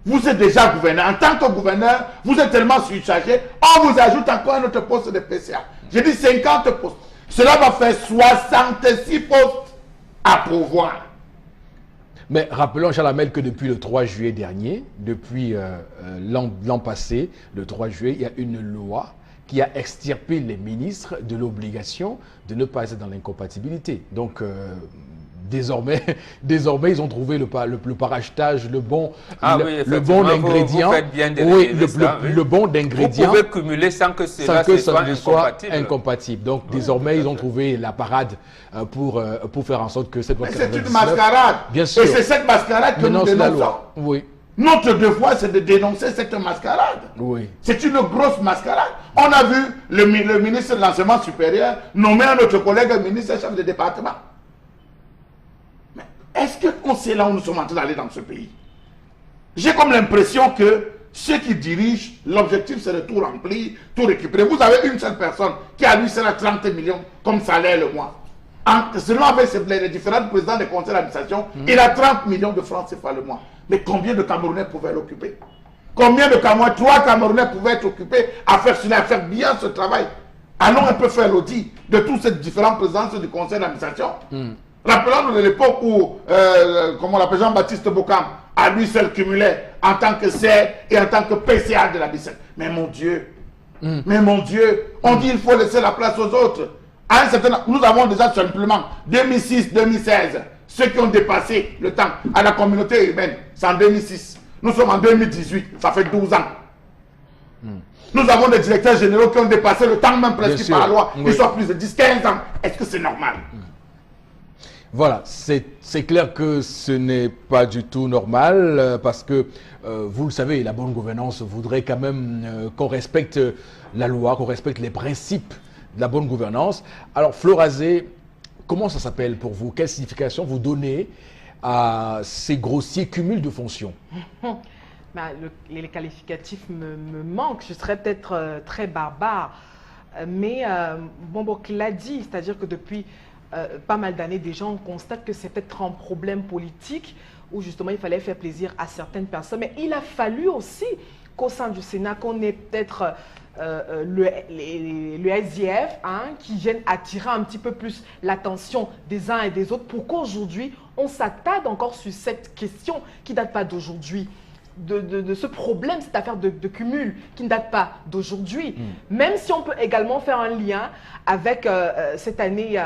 Vous êtes déjà gouverneur. En tant que gouverneur, vous êtes tellement surchargé, on vous ajoute encore un autre poste de PCA. J'ai dit 50 postes. Cela va faire 66 postes à pourvoir. Mais rappelons, Charles Hamel, que depuis le 3 juillet dernier, depuis l'an passé, le 3 juillet, il y a une loi qui a extirpé les ministres de l'obligation de ne pas être dans l'incompatibilité. Donc, désormais, ils ont trouvé le parachetage, le bon ingrédient. Vous faites bien de le bon ingrédient. Vous pouvez cumuler sans que cela soit incompatible. Donc désormais, ils ont trouvé la parade pour faire en sorte que cette loi. C'est une mascarade. Bien sûr. Et c'est cette mascarade que nous dénonçons. Oui. Notre devoir, c'est de dénoncer cette mascarade. Oui. C'est une grosse mascarade. On a vu le ministre de l'Enseignement supérieur nommer un autre collègue ministre chef de département. Mais est-ce qu'on sait là où nous sommes en train d'aller dans ce pays? J'ai comme l'impression que ceux qui dirigent, l'objectif c'est de tout remplir, tout récupérer. Vous avez une seule personne qui a lui sera 30 millions comme salaire le mois. Selon avec les différents présidents des conseils d'administration, il a 30 millions de francs CFA le mois. Mais combien de Camerounais pouvaient l'occuper? Combien de Camerounais, 3 Camerounais pouvaient être occupés à faire bien ce travail? Allons un peu faire l'audit de tous ces différents présidents du conseil d'administration. Rappelons-nous de l'époque où Jean-Baptiste Bokam, à lui seul cumulait en tant que CER et en tant que PCA de la BICEL. Mais mon Dieu, on dit qu'il faut laisser la place aux autres. À un certain, nous avons déjà simplement 2006-2016, ceux qui ont dépassé le temps à la communauté urbaine, c'est en 2006. Nous sommes en 2018, ça fait 12 ans. Nous avons des directeurs généraux qui ont dépassé le temps même prescrit par la loi. Ils sont plus de 10-15 ans. Est-ce que c'est normal? Voilà, c'est clair que ce n'est pas du tout normal parce que, vous le savez, la bonne gouvernance voudrait quand même qu'on respecte la loi, qu'on respecte les principes de la bonne gouvernance. Alors, Florazé, comment ça s'appelle pour vous? Quelle signification vous donnez à ces grossiers cumuls de fonctions? Les qualificatifs me manquent. Je serais peut-être très barbare. Mais Bombok l'a dit, c'est-à-dire que depuis pas mal d'années déjà, on constate que c'est peut-être un problème politique où justement il fallait faire plaisir à certaines personnes. Mais il a fallu aussi qu'au sein du Sénat, qu'on ait peut-être le SDF qui vienne attirer un petit peu plus l'attention des uns et des autres pour qu'aujourd'hui, on s'attarde encore sur cette question qui ne date pas d'aujourd'hui. De ce problème, cette affaire de cumul qui ne date pas d'aujourd'hui. Même si on peut également faire un lien avec cette année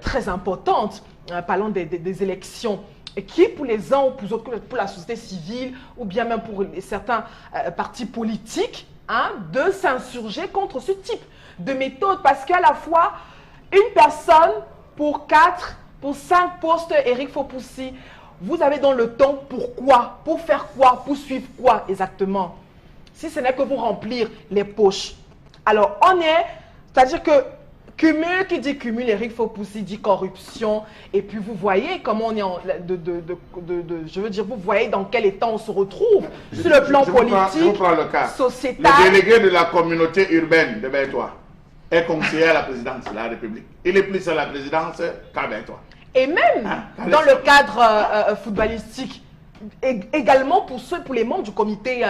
très importante, parlant des élections, qui pour les uns ou pour les autres, pour la société civile ou bien même pour certains partis politiques, de s'insurger contre ce type de méthode. Parce qu'à la fois, une personne pour 4, pour 5 postes, Eric Fopoussi, vous avez dans le temps pourquoi? Pour faire quoi? Pour suivre quoi exactement? Si ce n'est que vous remplir les poches. Alors, c'est-à-dire que cumul, qui dit cumul, Eric Fopoussi dit corruption. Et puis, vous voyez comment on est je veux dire, vous voyez dans quel état on se retrouve sur le plan politique, sociétal. Le délégué de la communauté urbaine de Bertois est conseiller à la présidence de la République. Il est plus à la présidence qu'à Bertois. Et même dans le cadre footballistique, également pour les membres du comité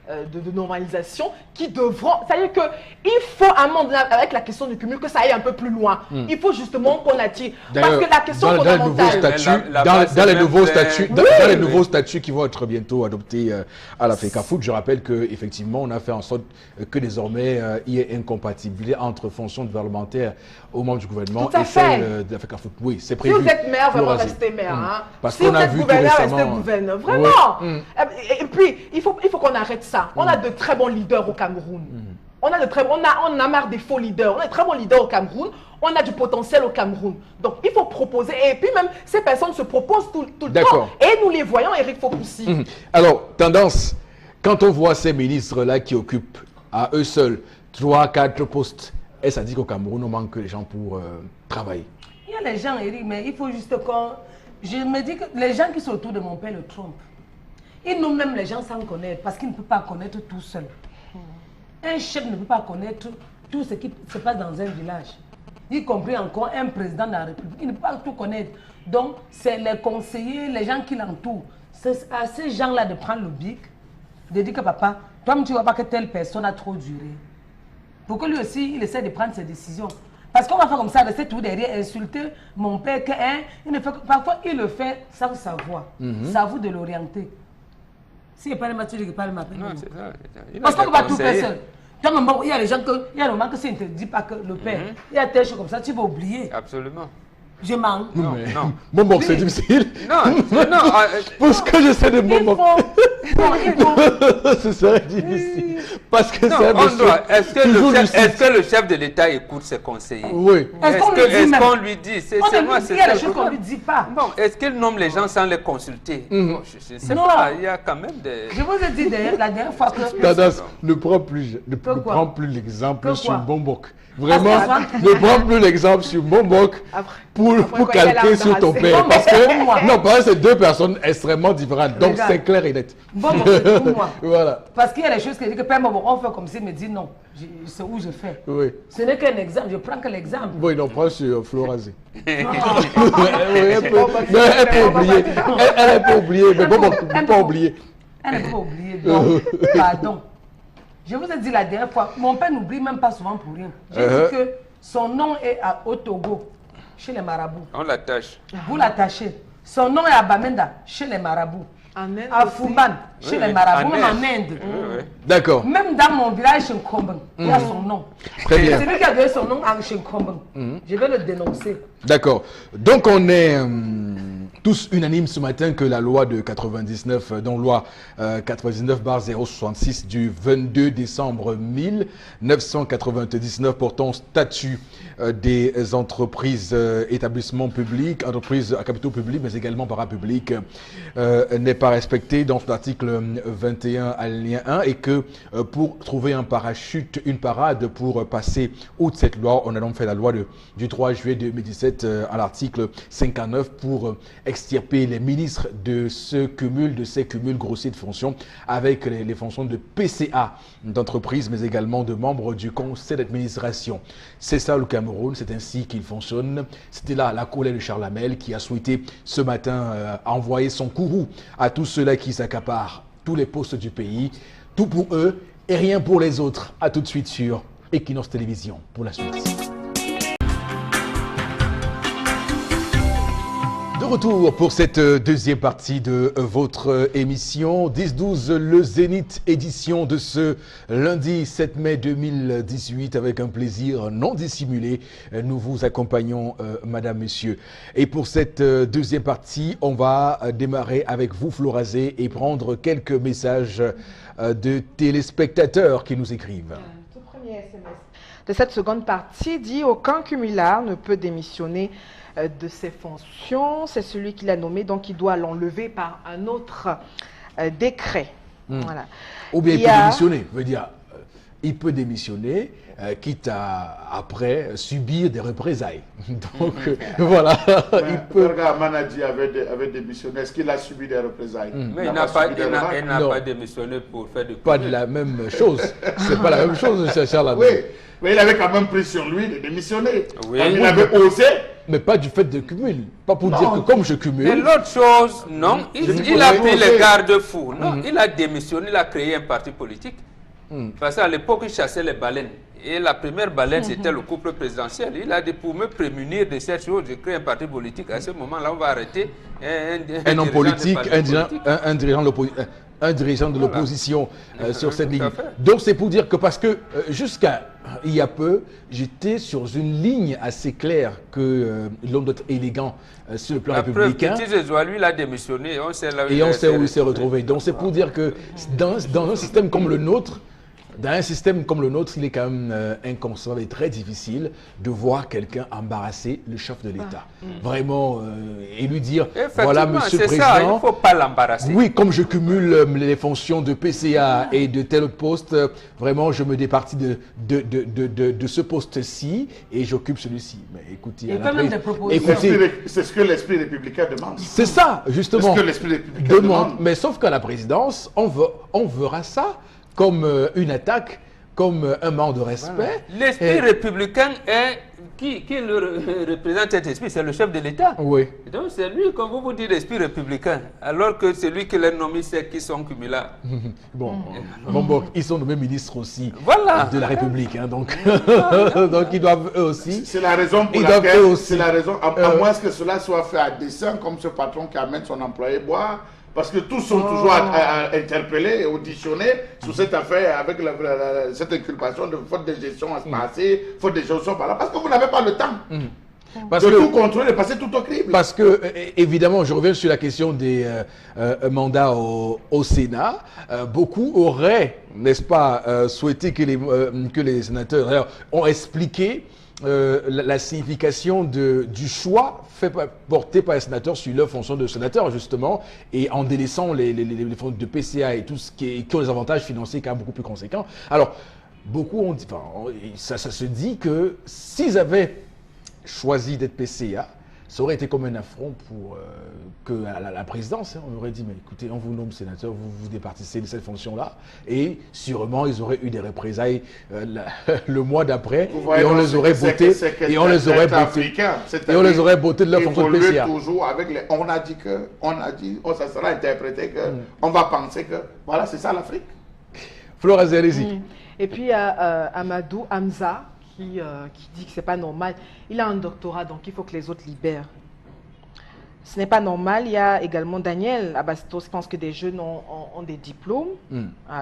de normalisation qui devront... C'est-à-dire qu'il faut un moment avec la question du cumul que ça aille un peu plus loin. Il faut justement qu'on attire. Parce que la question fondamentale... Dans les nouveaux statuts qui vont être bientôt adoptés à la FECAFOOT, je rappelle qu'effectivement, on a fait en sorte que désormais, il y ait incompatibilité entre fonctions parlementaires aux membres du gouvernement et celles de la FECAFOOT. Oui, c'est prévu. Si vous êtes maire, vraiment restez maire. Parce si vous êtes gouverneur, restez gouverneur. Vraiment. Et puis, il faut qu'on arrête ça. On a de très bons leaders au Cameroun. On a marre des faux leaders. On a de très bons leaders au Cameroun. On a du potentiel au Cameroun. Donc, il faut proposer. Et puis même, ces personnes se proposent tout le temps. Et nous les voyons, Eric Fopoussi. Alors, tendance, quand on voit ces ministres-là qui occupent à eux seuls 3-4 postes, et ça dit qu'au Cameroun, on manque les gens pour travailler. Il y a les gens, Eric, mais il faut juste qu'on... Je me dis que les gens qui sont autour de mon père le trompent. Ils nomment même les gens sans connaître, parce qu'ils ne peuvent pas connaître tout seul. Un chef ne peut pas connaître tout ce qui se passe dans un village, y compris encore un président de la République. Il ne peut pas tout connaître. Donc, c'est les conseillers, les gens qui l'entourent. C'est à ces gens-là de prendre le bic, de dire que papa, toi, tu ne vois pas que telle personne a trop duré. Pour que lui aussi, il essaie de prendre ses décisions. Parce qu'on va faire comme ça, rester tout derrière, insulter mon père, parfois il le fait sans savoir. C'est à vous de l'orienter. S'il n'y a pas de maturité, il n'y a pas de maturité. Non, c'est ça. Parce qu'on ne peut pas tout faire seul. Il y a des gens il y a un moment que ça ne te dit pas que le père, il y a telle chose comme ça, tu vas oublier. Absolument. Je mens. Non, non. Bon, c'est difficile. Non, non. Pour ce que je sais de Il faut... Mombok, Non, il faut... ce serait difficile. Parce que Non, c'est un on monsieur doit. Est-ce toujours que le chef de l'État écoute ses conseillers? Oui. Est-ce qu'on lui dit Est-ce même? qu'on lui dit? C'est moi, Il y a des choses qu'on ne lui dit pas. Bon, est-ce qu'il nomme les gens sans les consulter? Bon, je ne sais Non. pas. Il y a quand même des. Je vous ai dit la dernière fois que... Tendance, ne prends plus l'exemple Que sur quoi? Bombok. Vraiment, Parce que ne prends plus l'exemple sur Bombok pour quand calquer il a sur ton embrassé. père. Parce que, Moi. non, parce que c'est deux personnes extrêmement différentes. Donc, Regarde. c'est clair et net. Bon, c'est pour moi. Voilà. Parce qu'il y a des choses que je dis que Père Bobo, on fait comme ça, il me dit non. Je sais où je fais. Oui. Ce n'est qu'un exemple, je prends que l'exemple. Bon, il en prend sur Florazé. Non. Elle peut oublier. Elle peut oublier. Mais Bombok ne peut pas oublier. Elle ne peut pas oublier. Donc, pardon. Je vous ai dit la dernière fois, mon père n'oublie même pas souvent pour rien. J'ai dit que son nom est au Togo, chez les marabouts. On l'attache. Vous l'attachez. Son nom est à Bamenda, chez les marabouts. En Inde À aussi. Fouban, chez Oui, les marabouts, en même en Inde. Inde. Oui, oui. D'accord. Même dans mon village, Chenkomben, il y a son nom. Très bien. C'est lui qui a donné son nom à Chenkomben. Je vais le dénoncer. D'accord. Donc on est tous unanimes ce matin que la loi de 99, dont loi 99/066 du 22 décembre 1999 portant statut des entreprises, établissements publics, entreprises à capitaux publics, mais également parapublics, n'est pas respectée dans son article 21 alinéa 1 et que pour trouver un parachute, une parade pour passer outre cette loi, on a donc fait la loi du 3 juillet 2017 à l'article 59 pour extirper les ministres de ces cumuls grossiers de fonctions avec les fonctions de PCA d'entreprise, mais également de membres du conseil d'administration. C'est ça le Cameroun, c'est ainsi qu'il fonctionne. C'était là la colère de Charles Hamel qui a souhaité ce matin envoyer son courroux à tous ceux-là qui s'accaparent tous les postes du pays, tout pour eux et rien pour les autres. À tout de suite sur Equinox Télévision pour la suite. De retour pour cette deuxième partie de votre émission 10-12, le Zénith édition de ce lundi 7 mai 2018 avec un plaisir non dissimulé. Nous vous accompagnons, madame, monsieur. Et pour cette deuxième partie, on va démarrer avec vous, Florazé, et prendre quelques messages de téléspectateurs qui nous écrivent. Tout premier SMS de cette seconde partie dit « Aucun cumulard ne peut démissionner de ses fonctions. C'est celui qui l'a nommé, donc il doit l'enlever par un autre décret. » Voilà. Ou bien il peut démissionner, veut dire, il peut démissionner, quitte à après subir des représailles. Donc voilà, il peut. Manadji avait démissionné. Est-ce qu'il a subi des représailles? Mais il n'a pas démissionné pour faire de pas de la même chose. C'est pas la même chose, Charles. Oui, mais il avait quand même pris sur lui de démissionner. Oui. Il avait osé. Mais pas du fait de cumul. Pas pour dire que comme je cumule. Mais l'autre chose, non, il a pris les garde-fous. Non, il a démissionné, il a créé un parti politique. Parce qu'à l'époque, il chassait les baleines. Et la première baleine, c'était le couple présidentiel. Il a dit, pour me prémunir de cette chose, j'ai créé un parti politique. À ce moment-là, on va arrêter un homme politique, un dirigeant de l'opposition sur cette ligne. Donc c'est pour dire que parce que jusqu'à il y a peu, j'étais sur une ligne assez claire que l'homme doit être élégant sur le plan républicain. Petit Jésus, lui, il a démissionné et on sait où il s'est retrouvé. Donc c'est pour dire que dans un système comme le nôtre, il est quand même inconcevable et très difficile de voir quelqu'un embarrasser le chef de l'État. Vraiment, et lui dire, voilà, monsieur le président, ça, il ne faut pas l'embarrasser. Oui, comme je cumule les fonctions de PCA et de tel autre poste, vraiment, je me départis de ce poste-ci et j'occupe celui-ci. Mais écoutez, c'est ce que l'esprit républicain demande. C'est ça, justement. C'est ce que l'esprit républicain demande. Mais sauf qu'à la présidence, on verra ça comme une attaque, comme un manque de respect. Voilà. L'esprit républicain est... Qui le représente cet esprit? C'est le chef de l'État. Oui. Donc c'est lui, comme vous dites, l'esprit républicain. Alors que celui qui l'a nommé, c'est qui sont cumulables. Bon, ils sont nommés ministres aussi de la République. Hein, donc ils doivent eux aussi. C'est la raison pour laquelle, c'est la raison, à moins que cela soit fait à dessein, comme ce patron qui amène son employé boire. Parce que tous sont toujours interpellés et auditionnés sur cette affaire avec cette inculpation de faute de gestion à se passer, faute de gestion par là. Parce que vous n'avez pas le temps. Parce de que- tout contrôler, de passer tout au crible. Parce que, évidemment, je reviens sur la question des mandats au Sénat. Beaucoup auraient, n'est-ce pas, souhaité que les sénateurs d'ailleurs, ont expliqué la signification du choix porté par les sénateurs sur leur fonction de sénateur, justement, et en délaissant les fonds de PCA et tout ce qui ont des avantages financiers quand même beaucoup plus conséquents. Alors, beaucoup ont dit, enfin, ça se dit que s'ils avaient choisi d'être PCA, ça aurait été comme un affront pour la présidence. Hein. On aurait dit, mais écoutez, on vous nomme sénateur, vous vous départissez de cette fonction-là. Et sûrement, ils auraient eu des représailles le mois d'après. Vous voyez, Et on les aurait bottés. Et on les aurait bottés. Et on les aurait bottés de leur fonction de PCA. Toujours avec les... On a dit, oh, ça sera interprété que, on va penser que, voilà, c'est ça l'Afrique. Flora, allez-y. Et puis, Amadou Hamza, qui dit que c'est pas normal. Il a un doctorat, donc il faut que les autres libèrent. Ce n'est pas normal. Il y a également Daniel Abastos. Je pense que des jeunes ont des diplômes.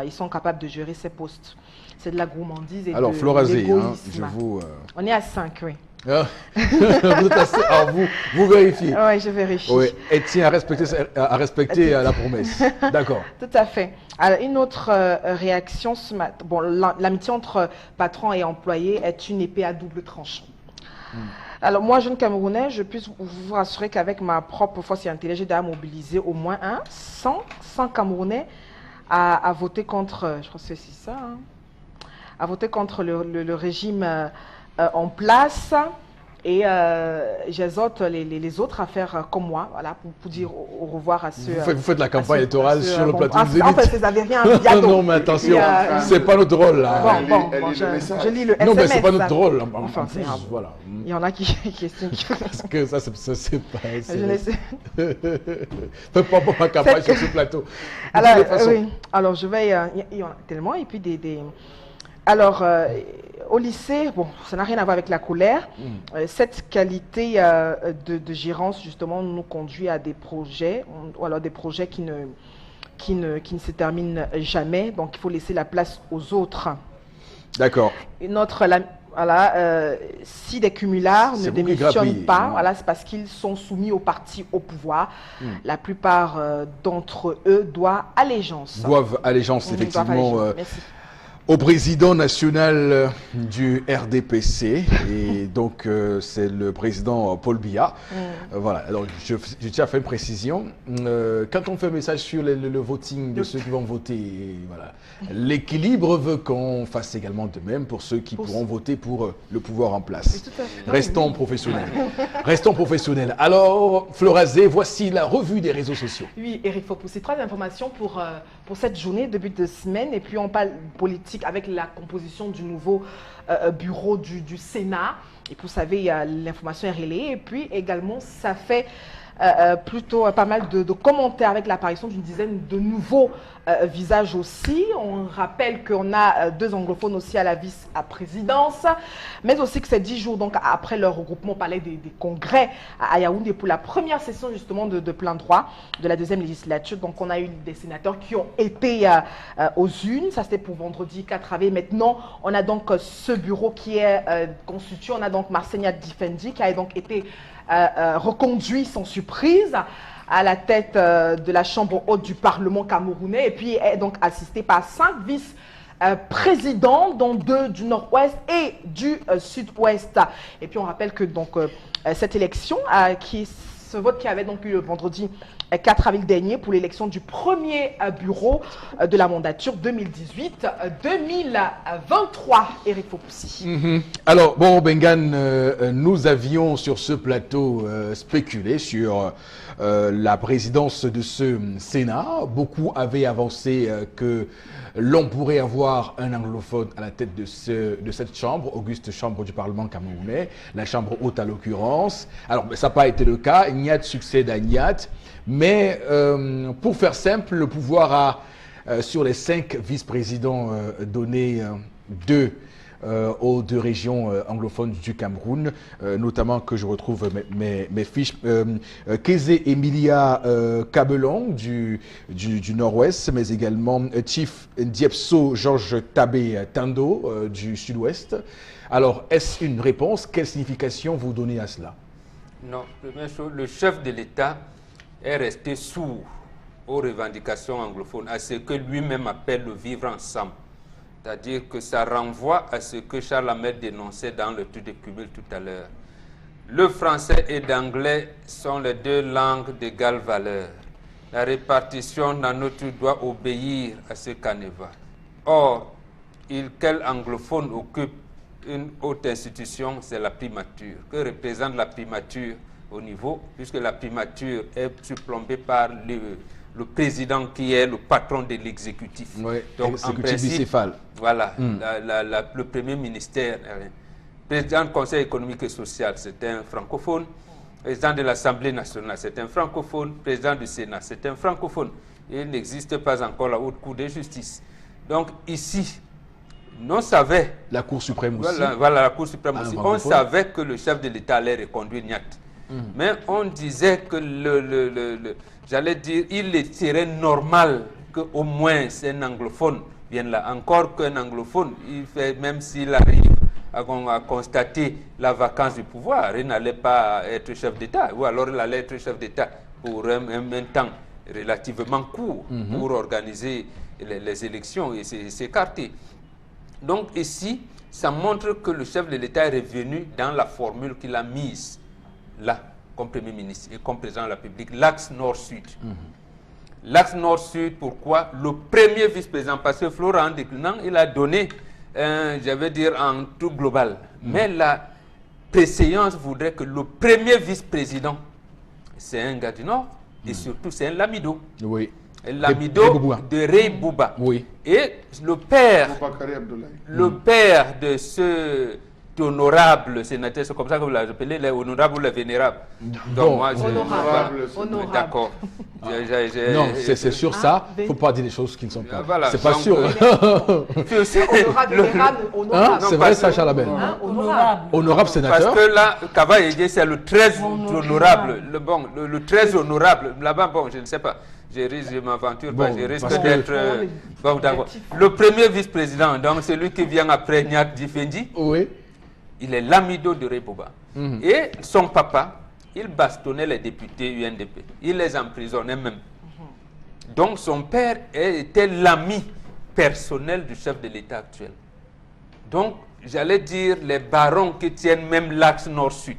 Ils sont capables de gérer ces postes. C'est de la gourmandise et Alors, de Florazé, l'égoïsme. je vous... On est à 5, oui. Vous êtes assez... Alors, vous vérifiez. Oui, je vérifie. Oui, et tient à respecter la promesse. D'accord. Tout à fait. Alors, une autre réaction ce matin. Bon, l'amitié entre patron et employé est une épée à double tranchant. Alors, moi, jeune Camerounais, je peux vous rassurer qu'avec ma propre force et intérêt, j'ai déjà mobilisé au moins 100 Camerounais à voter contre, je crois que c'est ça, hein, à voter contre le régime en place. Et j'exhorte les autres à faire comme moi, voilà, pour dire au revoir à ceux... Vous faites la campagne électorale sur le plateau des En fait, élites. vous n'avez rien à Non, mais attention, c'est pas notre rôle là. je lis le SMS. Non, mais c'est pas notre rôle. Enfin, En plus, voilà. il y en a qui estiment Parce que ça, c'est pas... Je laisse... Faites pas ma campagne sur ce plateau. De Alors, toute façon. oui. Alors, je vais... il y en a tellement. Et puis, Alors, au lycée, bon, ça n'a rien à voir avec la colère. Cette qualité de gérance, justement, nous conduit à des projets, ou alors des projets qui ne se terminent jamais. Donc, il faut laisser la place aux autres. D'accord. Une autre... Voilà, si des cumulards ne démissionnent pas, voilà, c'est parce qu'ils sont soumis au parti au pouvoir. La plupart d'entre eux doivent allégeance. Doivent allégeance, effectivement, Merci. au président national du RDPC. Et donc, c'est le président Paul Biya. Voilà, alors je tiens à faire une précision. Quand on fait un message sur le voting de ceux qui vont voter, voilà, l'équilibre veut qu'on fasse également de même pour ceux qui pourront voter pour le pouvoir en place. Restons professionnels. Restons professionnels. Alors, Florazé, voici la revue des réseaux sociaux. Oui, Eric Fopoussi, 3 informations pour cette journée, début de semaine. Et puis, on parle politique avec la composition du nouveau bureau du Sénat. Et puis, vous savez, l'information est relayée. Et puis, également, ça fait plutôt pas mal de commentaires avec l'apparition d'une dizaine de nouveaux visages aussi. On rappelle qu'on a 2 anglophones aussi à la vice-présidence, mais aussi que c'est 10 jours donc, après leur regroupement au palais des congrès à Yaoundé pour la première session justement de plein droit de la 2e législature. Donc on a eu des sénateurs qui ont été aux unes, ça c'était pour vendredi 4 avril. Maintenant on a donc ce bureau qui est constitué, on a donc Marsenia Difendi qui a donc été reconduit sans surprise à la tête de la Chambre haute du Parlement camerounais et puis est donc assisté par 5 vice-présidents, dont 2 du Nord-Ouest et du Sud-Ouest. Et puis on rappelle que donc cette élection, ce vote qui avait donc eu le vendredi 4 avril dernier pour l'élection du premier bureau de la mandature 2018-2023. Eric Fopoussi. Alors, bon, Bengan, nous avions sur ce plateau spéculé sur la présidence de ce Sénat. Beaucoup avaient avancé que l'on pourrait avoir un anglophone à la tête de cette chambre, auguste chambre du Parlement camerounais, la chambre haute à l'occurrence. Alors, ça n'a pas été le cas. Ignat succède à Ignat. Mais pour faire simple, le pouvoir a, sur les 5 vice-présidents, donné 2 aux 2 régions anglophones du Cameroun, notamment que je retrouve mes fiches. Kézé Emilia Kabelong du nord-ouest, mais également Chief Ndiepso Georges Tabé Tando du sud-ouest. Alors, est-ce une réponse? Quelle signification vous donnez à cela? Non, première chose, le chef de l'État est resté sourd aux revendications anglophones, à ce que lui-même appelle le vivre ensemble. C'est-à-dire que ça renvoie à ce que Charles Hamel dénonçait dans le truc de cumul tout à l'heure. Le français et l'anglais sont les 2 langues d'égale valeur. La répartition dans notre doit obéir à ce canevas. Or, quel anglophone occupe une haute institution, c'est la primature. Que représente la primature au niveau, puisque la primature est surplombée par le président qui est le patron de l'exécutif. Oui, donc en principe, bicéphale. Voilà, le premier ministère, président du Conseil économique et social, c'est un francophone, président de l'Assemblée nationale, c'est un francophone, président du Sénat, c'est un francophone. Il n'existe pas encore la haute cour de justice. Donc ici, on savait... La Cour suprême aussi. Voilà, la Cour suprême aussi. On savait que le chef de l'État allait reconduire Niat. Mais on disait que, j'allais dire, il serait normal qu'au moins un anglophone vienne là. Encore qu'un anglophone, il fait, même s'il arrive à constater la vacance du pouvoir, il n'allait pas être chef d'État. Ou alors il allait être chef d'État pour un temps relativement court pour organiser les élections et s'écarter. Donc ici, ça montre que le chef de l'État est revenu dans la formule qu'il a mise là, comme Premier ministre et comme président de la République, l'axe nord-sud. L'axe nord-sud, pourquoi? Le premier vice-président, parce que Florent déclinant, il a donné, je vais dire, en tout global. Mais la préséance voudrait que le premier vice-président, c'est un gars du Nord, et surtout c'est un Lamido. Oui. Lamido de Rey Bouba. Oui. Et le père de ce honorable sénateur, c'est comme ça que vous l'appelez, les honorables ou les vénérables. Donc moi, honorable. D'accord. Non, c'est sur ça. Il ne faut pas dire des choses qui ne sont pas. Voilà, c'est pas sûr. Honorable, honorable. C'est vrai, ça, Charles Hamel. Honorable sénateur. Parce que là, Kavaye, c'est le très honorable. Le très honorable. Là-bas, bon, je ne sais pas. Je m'aventure pas, je risque d'être... Bon, d'accord. Le premier vice-président, donc celui qui vient après Niat Difendi, oui. Il est l'amido de Rey Bouba. Et son papa, il bastonnait les députés UNDP. Il les emprisonnait même. Donc son père était l'ami personnel du chef de l'État actuel. Donc, j'allais dire les barons qui tiennent même l'axe nord-sud.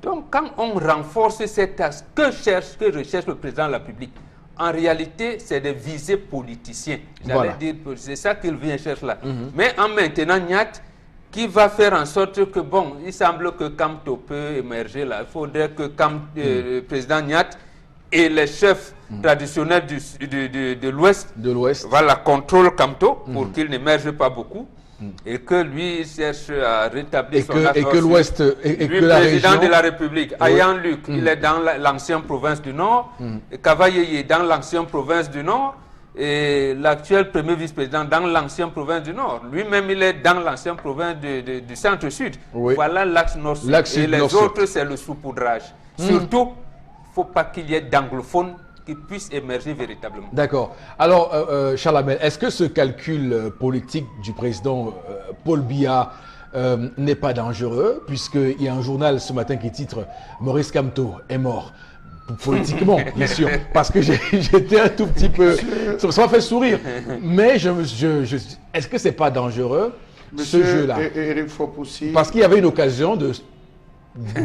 Donc, quand on renforce cet axe, que recherche le président de la République? En réalité, c'est des visées politiciens. J'allais dire, c'est ça qu'il vient chercher là. Mais en maintenant Niat, qui va faire en sorte que, bon, il semble que Kamto peut émerger là. Il faudrait que le président Niat et les chefs traditionnels de l'Ouest voilà, contrôlent Kamto pour qu'il n'émerge pas beaucoup. Et que lui il cherche à rétablir son accord. Et que l'Ouest et que la président région... de la République, Ayan Luc, il est dans l'ancienne province du Nord, et Kavaye est dans l'ancienne province du Nord, et l'actuel premier vice-président dans l'ancienne province du Nord. Lui-même, il est dans l'ancienne province du centre-sud. Voilà l'axe nord-sud. Et les autres, c'est le saupoudrage. Surtout, il ne faut pas qu'il y ait d'anglophones qui puissent émerger véritablement. D'accord. Alors, Charles Hamel, est-ce que ce calcul politique du président Paul Biya n'est pas dangereux, puisqu'il y a un journal ce matin qui titre « Maurice Kamto est mort ». Politiquement, bien sûr, parce que j'étais un tout petit peu... Ça m'a fait sourire. Mais est-ce que c'est pas dangereux, ce jeu-là? Parce qu'il y avait une occasion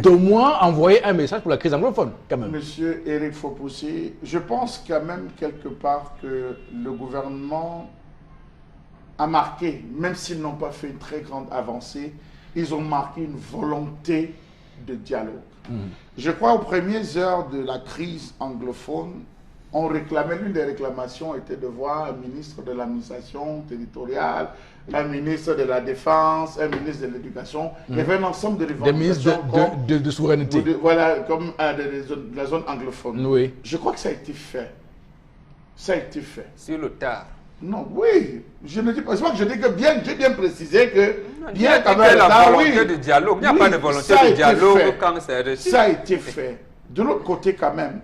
d'au moins envoyer un message pour la crise anglophone, quand même. Monsieur Éric Fopoussi, je pense quand même quelque part que le gouvernement a marqué, même s'ils n'ont pas fait une très grande avancée, ils ont marqué une volonté de dialogue. Je crois aux premières heures de la crise anglophone, on réclamait, l'une des réclamations était de voir un ministre de l'administration territoriale, un ministre de la Défense, un ministre de l'Éducation. Il y avait un ensemble de revendications. Des ministres de souveraineté. Voilà, comme de la zone anglophone. Oui. Je crois que ça a été fait. Ça a été fait. Sur le tard. Non, oui. Je ne dis pas, que je dis que j'ai bien précisé que bien quand Il y même. a la Ah volonté oui. de dialogue. Il n'y a Oui, pas de volonté ça a de été dialogue fait. quand c'est reçu. Ça a été fait. De l'autre côté, quand même,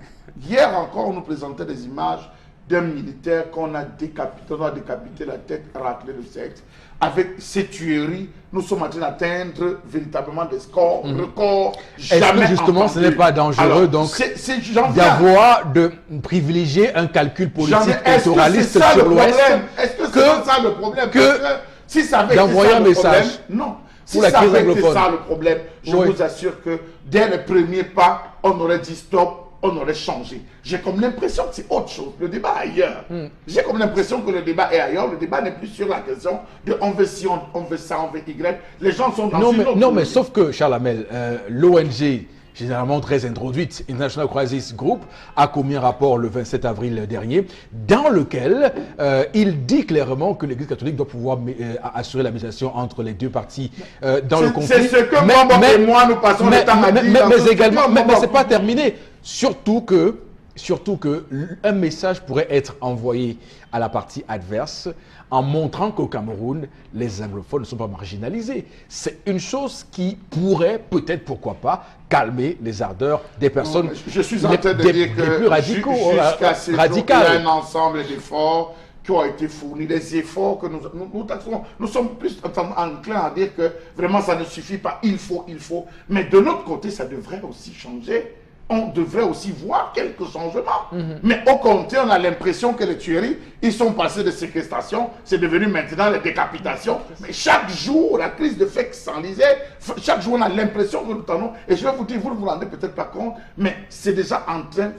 hier encore, on nous présentait des images d'un militaire qu'on a décapité la tête, raclé le sexe. Avec ces tueries, nous sommes en train d'atteindre véritablement des scores, records Est-ce jamais que justement entendus. ce n'est pas dangereux Alors, donc j'en viens. d'avoir de privilégier un calcul politique Est-ce que c'est électoraliste ça le sur l'Ouest problème? Est-ce que c'est pas ça le problème? que Parce que si ça avait été d'envoyer ça un le problème, message non. Si pour la ça crise avait été anglophone. ça le problème, je Oui. vous assure que dès le premier pas, on aurait dit stop, on aurait changé. J'ai comme l'impression que c'est autre chose. Le débat est ailleurs. J'ai comme l'impression que le débat est ailleurs. Le débat n'est plus sur la question de on veut ci, on veut ça, on veut Y. Les gens sont dans une autre non, mais logique. sauf que, Charles Hamel, l'ONG, généralement très introduite, International Crisis Group, a commis un rapport le 27 avril dernier, dans lequel il dit clairement que l'Église catholique doit pouvoir assurer la médiation entre les deux parties dans le conflit. C'est ce que Mbombo et moi, nous passons le temps à dire. Mais également, mais c'est pas terminé. Surtout que un message pourrait être envoyé à la partie adverse en montrant qu'au Cameroun, les anglophones ne sont pas marginalisés. C'est une chose qui pourrait, peut-être, pourquoi pas, calmer les ardeurs des personnes Je suis en train de dire que les plus radicaux, jusqu'à ce jour, il y a radicales. un ensemble d'efforts qui ont été fournis, des efforts que nous sommes plus enclins à dire que vraiment ça ne suffit pas, il faut. Mais de notre côté, ça devrait aussi changer. On devrait aussi voir quelques changements. Mais au contraire, on a l'impression que les tueries, ils sont passés de séquestration, c'est devenu maintenant les décapitations. Mais chaque jour, la crise de fait s'enlisait. Chaque jour, on a l'impression que nous tenons. Et je vais vous dire, vous ne vous rendez peut-être pas compte, mais c'est déjà en train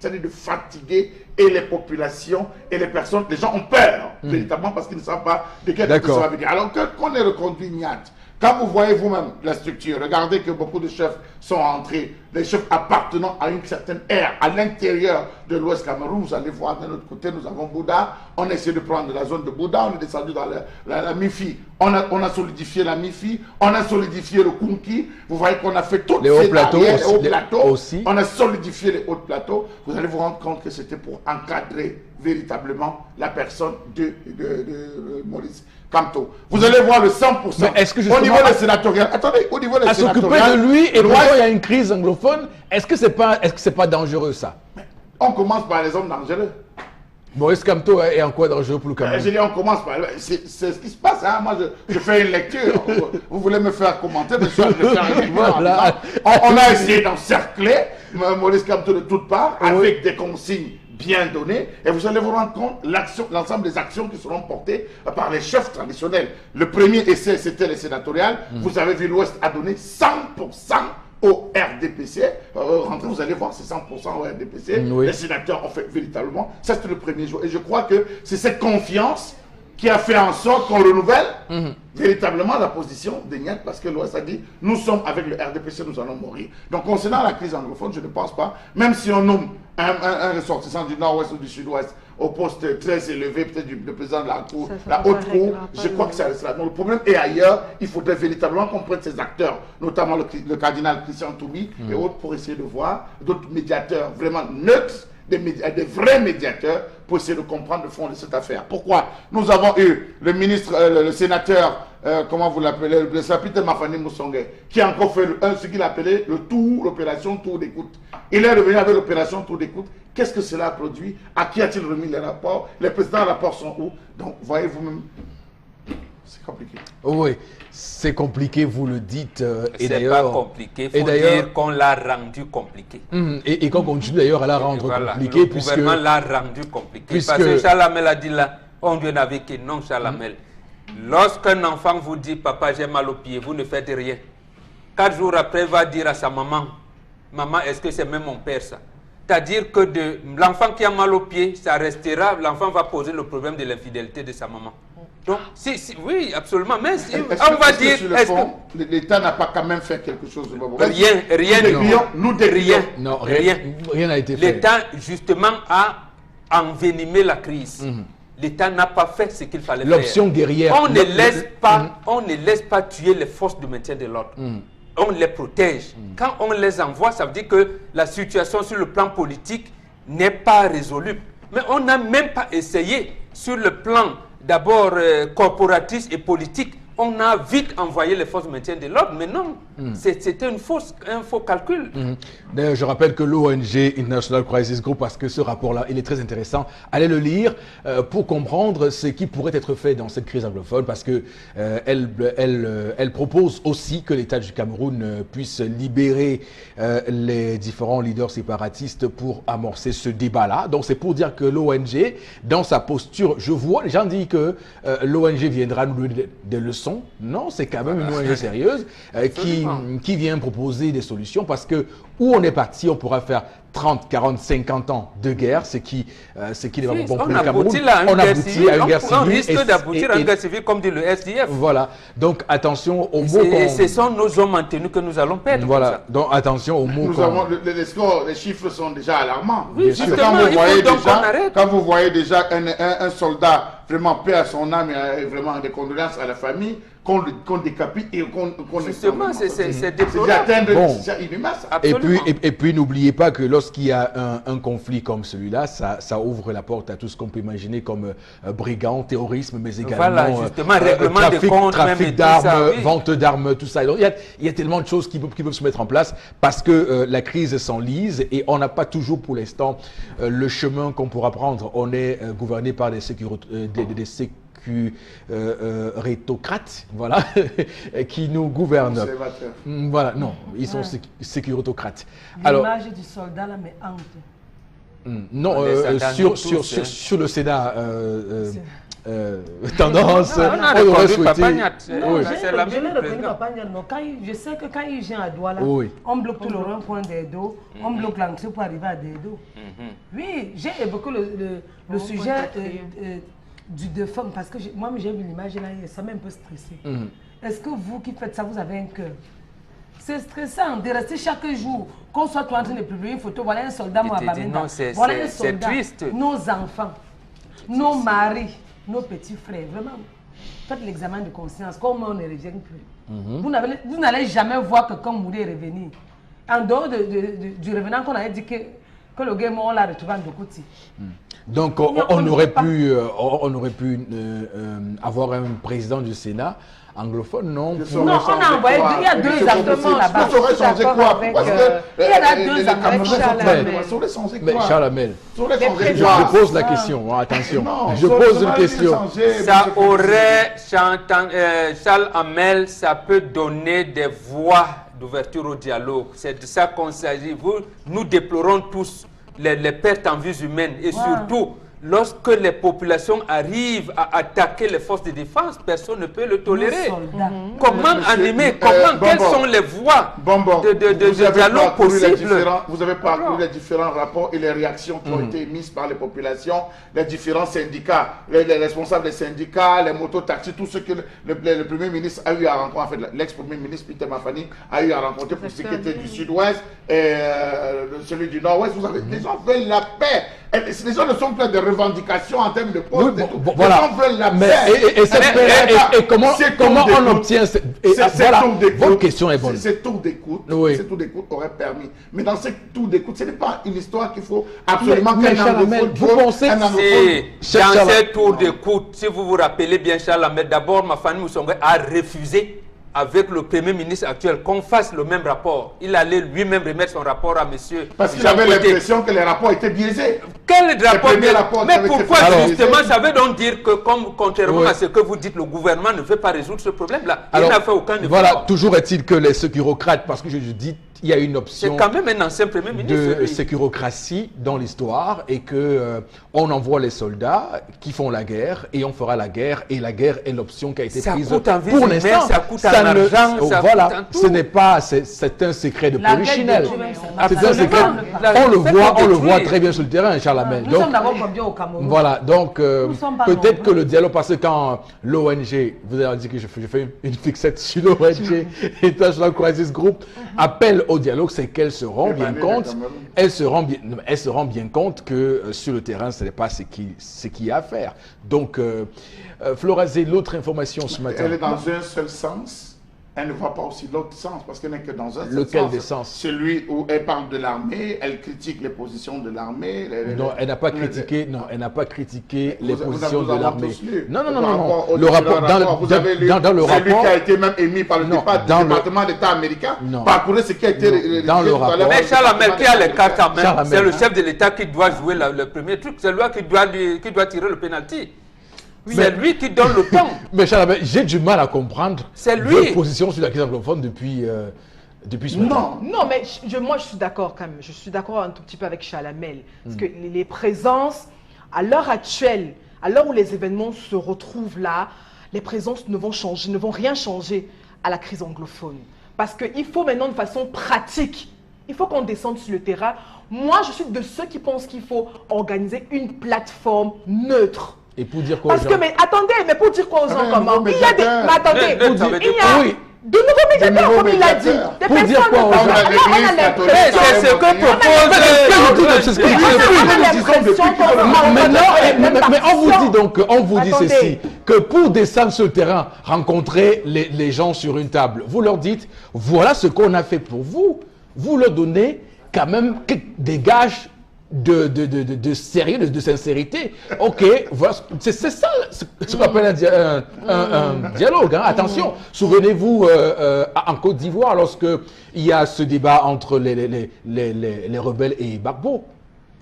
de fatiguer et les populations et les personnes. Les gens ont peur, véritablement, parce qu'ils ne savent pas de quel côté ça va venir. Alors qu'on est reconduit Niat. Quand vous voyez vous-même la structure, regardez que beaucoup de chefs sont entrés, les chefs appartenant à une certaine ère, à l'intérieur de l'Ouest Cameroun. Vous allez voir de l'autre côté, nous avons Bouddha, on a essayé de prendre la zone de Bouddha, on est descendu dans la Mifi, on a solidifié la Mifi, on a solidifié le Kunki, vous voyez qu'on a fait toutes les hauts ces plateaux, barrières, les hauts plateaux, aussi. On a solidifié les hauts plateaux, vous allez vous rendre compte que c'était pour encadrer véritablement la personne de Maurice Kamto. Vous allez voir le 100%. Mais est-ce que au niveau des sénatoriales, attendez, au niveau des à s'occuper sénatoriales, de lui et l'Ouest- pourtant il y a une crise anglophone, est-ce que c'est pas dangereux ça? on commence par les hommes dangereux. Maurice Kamto est en quoi dangereux pour le Cameroun? Je dis, on commence par... C'est ce qui se passe, hein. Moi je fais une lecture. Vous voulez me faire commenter, mais je vais faire une lecture. Voilà. On a essayé d'encercler Maurice Kamto de toutes parts, avec des consignes bien données, et vous allez vous rendre compte l'ensemble des actions qui seront portées par les chefs traditionnels. Le premier essai, c'était les sénatoriales. Vous avez vu, l'Ouest a donné 100% au RDPC. Rentrez, vous allez voir, c'est 100% au RDPC. Oui. Les sénateurs ont fait véritablement. Ça, c'était le premier jour. Et je crois que c'est cette confiance qui a fait en sorte qu'on renouvelle véritablement la position de Niat, parce que l'Ouest a dit, nous sommes avec le RDPC, nous allons mourir. Donc concernant la crise anglophone, je ne pense pas, même si on nomme un ressortissant du Nord-Ouest ou du Sud-Ouest au poste très élevé, peut-être le président de la Cour, la haute Cour, je crois que ça restera. Donc le problème est ailleurs, il faudrait véritablement qu'on prenne ces acteurs, notamment le cardinal Christian Toubi et autres, pour essayer de voir d'autres médiateurs vraiment neutres, des vrais médiateurs, pour essayer de comprendre le fond de cette affaire. Pourquoi? Nous avons eu le ministre, le sénateur, comment vous l'appelez, le sénateur Mafani Moussongue, qui a encore fait ce qu'il appelait l'opération tour d'écoute. Il est revenu avec l'opération tour d'écoute. Qu'est-ce que cela a produit? À qui a-t-il remis les rapports? Les présidents de rapports sont où? Donc, voyez-vous-même, c'est compliqué. Oui, c'est compliqué, vous le dites. Et C'est pas d'ailleurs, compliqué, et il faut d'ailleurs- dire qu'on l'a rendu compliqué. Et qu'on continue d'ailleurs à la rendre Voilà, compliquée, le puisque gouvernement l'a rendu compliqué. puisque- Parce que Charles Hamel a dit là, on vient avec que non, Charles Hamel. Lorsqu'un enfant vous dit, papa, j'ai mal au pied, vous ne faites rien. 4 jours après, il va dire à sa maman, maman, est-ce que c'est même mon père ça? C'est-à-dire que l'enfant qui a mal au pied, ça restera, l'enfant va poser le problème de l'infidélité de sa maman. Donc, oui, absolument. Mais on va dire, sur le est-ce fond, l'État n'a pas quand même fait quelque chose de bon? que rien, Nous décrions. non, rien. rien n'a été fait. L'État, justement, a envenimé la crise. L'État n'a pas fait ce qu'il fallait faire. L'option guerrière. On ne laisse pas tuer les forces de maintien de l'ordre. On les protège. Quand on les envoie, ça veut dire que la situation sur le plan politique n'est pas résolue. Mais on n'a même pas essayé sur le plan d'abord corporatiste et politique. on a vite envoyé les forces de maintien de l'ordre, mais non, c'était un faux calcul. D'ailleurs, je rappelle que l'ONG International Crisis Group, parce que ce rapport-là, il est très intéressant, allez le lire pour comprendre ce qui pourrait être fait dans cette crise anglophone, parce que elle propose aussi que l'État du Cameroun puisse libérer les différents leaders séparatistes pour amorcer ce débat-là. Donc c'est pour dire que l'ONG, dans sa posture, je vois, les gens disent que l'ONG viendra nous donner des leçons. Non, c'est quand même une ONG sérieuse qui vient proposer des solutions, parce que où on est parti, on pourra faire 30, 40, 50 ans de guerre, ce qui n'est pas bon pour le Cameroun. On aboutit à une guerre civile. On risque d'aboutir à une guerre civile, comme dit le SDF. Voilà. Donc attention aux mots qu'on... Ce sont nos hommes maintenus que nous allons perdre. Voilà. Donc attention aux mots qu'on... Les chiffres sont déjà alarmants. Oui, justement, quand vous voyez déjà un soldat vraiment paix à son âme et vraiment des condoléances à la famille, qu'on décapite et qu'on... Justement, c'est déplorable. C'est inhumain, ça. Et puis n'oubliez pas que lorsqu'il y a un conflit comme celui-là, ça ouvre la porte à tout ce qu'on peut imaginer comme brigands, terrorisme, mais également trafic d'armes, vente d'armes, tout ça. Donc, il y a tellement de choses qui peuvent se mettre en place parce que la crise s'enlise et on n'a pas toujours pour l'instant le chemin qu'on pourra prendre. On est gouverné par des sécuritocrates, voilà, qui nous gouvernent. Voilà, non, ils sont sécuritocrates. L'image du soldat là me hante. Non, sur le Sénat, tendance, on aurait souhaité... Je sais que quand il vient à Douala, on bloque tout le rond-point des dos, on bloque l'entrée pour arriver à des dos. Oui, j'ai évoqué le sujet du défunt, parce que moi j'ai vu l'image là, ça m'a un peu stressé. Est-ce que vous qui faites ça, vous avez un cœur? C'est stressant de rester chaque jour, qu'on soit en train de publier une photo, voilà un soldat, moi, voilà un soldat, triste. Nos enfants, nos maris, nos petits frères, vraiment, faites l'examen de conscience, comment on ne revient plus. Vous n'allez jamais voir quelqu'un mourir et revenir. En dehors du revenant qu'on avait dit que le gars on l'a retrouvé en Dokouti. Donc on aurait pu avoir un président du Sénat anglophone, non? Non, on a envoyé, il y a 2 arguments là-bas. Ça aurait changé quoi? Parce que il y a 2 arguments. Mais Charles Hamel, je pose la question, attention. Je pose une question. Ça aurait, Charles Hamel, ça peut donner des voies d'ouverture au dialogue. C'est de ça qu'on s'agit. Nous déplorons tous les pertes en vies humaines et surtout lorsque les populations arrivent à attaquer les forces de défense, personne ne peut le tolérer. Comment animer, quelles sont les voies de dialogue possibles? Vous avez parcouru les différents rapports et les réactions qui ont été émises par les populations, les différents syndicats, les responsables des syndicats, les mototaxis, tout ce que le Premier ministre a eu à rencontrer, en fait, l'ex-Premier ministre Peter Mafani a eu à rencontrer pour ce qui était du Sud-Ouest et celui du Nord-Ouest. Les gens veulent la paix. Les gens ne sont pas de revendications en termes de postes. Voilà. Les gens veulent la paix. Et comment on obtient votre question est bonne. Cette tour d'écoute aurait permis. Mais dans cette tour d'écoute, ce n'est pas une histoire qu'il faut absolument qu'un anglophone. Vous pensez dans cette tour d'écoute, si vous vous rappelez bien, Charles Hamel, d'abord, Mafani Moussongwe a refusé avec le Premier ministre actuel qu'on fasse le même rapport. Il allait lui-même remettre son rapport à monsieur. Parce qu'il avait l'impression que les rapports étaient biaisés. Quel rapport? Mais pourquoi justement, ça veut donc dire que, contrairement à ce que vous dites, le gouvernement ne veut pas résoudre ce problème-là. Il n'a fait aucun effort. Voilà, toujours est-il que les sécurocrates, parce que je dis, il y a une option quand même un ancien Premier ministre, de sécurocratie dans l'histoire et que on envoie les soldats qui font la guerre et on fera la guerre et la guerre est l'option qui a été prise pour l'instant. Ça coûte en argent, voilà, ce n'est pas, c'est un secret de polichinelle. C'est un secret. On le voit très bien sur le terrain, Charles Hamel. Nous sommes d'abord combien au Cameroun? Voilà, donc peut-être que le dialogue, parce que quand l'ONG, vous avez dit que je fais une fixette sur l'ONG, International Crisis Group, appelle au dialogue, c'est qu'elles se rendent bien compte, elles se rendent bien compte que sur le terrain, ce n'est pas ce qu'il y a à faire. Donc, Florazé, l'autre information ce matin. Elle est dans un seul sens. Elle ne voit pas aussi l'autre sens, parce qu'elle n'est que dans un seul Lequel sens. des sens? Celui où elle parle de l'armée, elle critique les positions de l'armée. Non, elle n'a pas critiqué, non, elle n'a pas critiqué les positions de avez l'armée. tous lu. Non, non, non, Par non, rapport non. au Le rapport, vous avez lu dans le celui rapport, qui a été même émis par le Non, département dans le- d'État américain. Non. Parcourez ce qui a été Non, rédigé dans le tout à rapport. l'heure. Mais Charles Hamel qui a les cartes en Charles main, Hamel, c'est le hein. chef de l'État qui doit jouer le premier truc, c'est lui qui doit tirer le penalty. Oui. C'est lui qui donne le temps. Mais Charles, j'ai du mal à comprendre C'est lui. votre position sur la crise anglophone depuis ce matin. Non. Non, mais moi, je suis d'accord quand même. Je suis d'accord un tout petit peu avec Chalamel. Parce que les présences, à l'heure actuelle, à l'heure où les événements se retrouvent là, les présences ne vont rien changer à la crise anglophone. Parce qu'il faut maintenant, de façon pratique, il faut qu'on descende sur le terrain. Moi, je suis de ceux qui pensent qu'il faut organiser une plateforme neutre. Et pour dire quoi aux Parce gens? que, mais attendez, mais pour dire quoi aux gens, un comment nouveau il y a des. médiateur. Mais attendez, Neutre, ça veut il dire y a oui. de nouveaux médiateurs, nouveaux comme il l'a dit. médiateurs. Des Pour dire personnes quoi aux de- gens? Là, on a L'église l'impression. catholique, C'est ce que on a propose. C'est ce que je dis. On a l'impression qu'on Mais on vous dit donc, on vous dit Attendez. ceci, que pour descendre sur le terrain, rencontrer les gens sur une table, vous leur dites, voilà ce qu'on a fait pour vous. Vous leur donnez quand même des gages de sérieux, de sincérité. Ok, voilà, c'est ça ce qu'on appelle un dialogue. Hein. Attention, souvenez-vous en Côte d'Ivoire, lorsque il y a ce débat entre les rebelles et Gbagbo,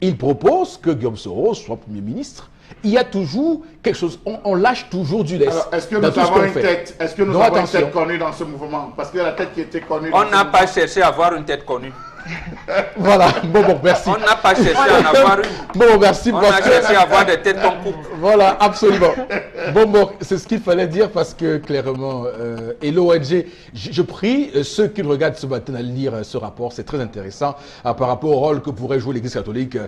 il propose que Guillaume Soro soit Premier ministre. Il y a toujours quelque chose, on lâche toujours du lest. Alors, est-ce que dans nous tout ce avons qu'on une fait. tête? Est-ce que nous Donc, avons une attention. tête connue dans ce mouvement? Parce que la tête qui était connue. On n'a pas cherché à avoir une tête connue. Voilà, bon, merci. On n'a pas cherché à en avoir une. Bon, merci. On parce a que- cherché à avoir des têtes qu'on coupe. Voilà, absolument. Bon, c'est ce qu'il fallait dire parce que clairement, et l'ONG, je prie ceux qui le regardent ce matin à lire ce rapport, c'est très intéressant par rapport au rôle que pourrait jouer l'Église catholique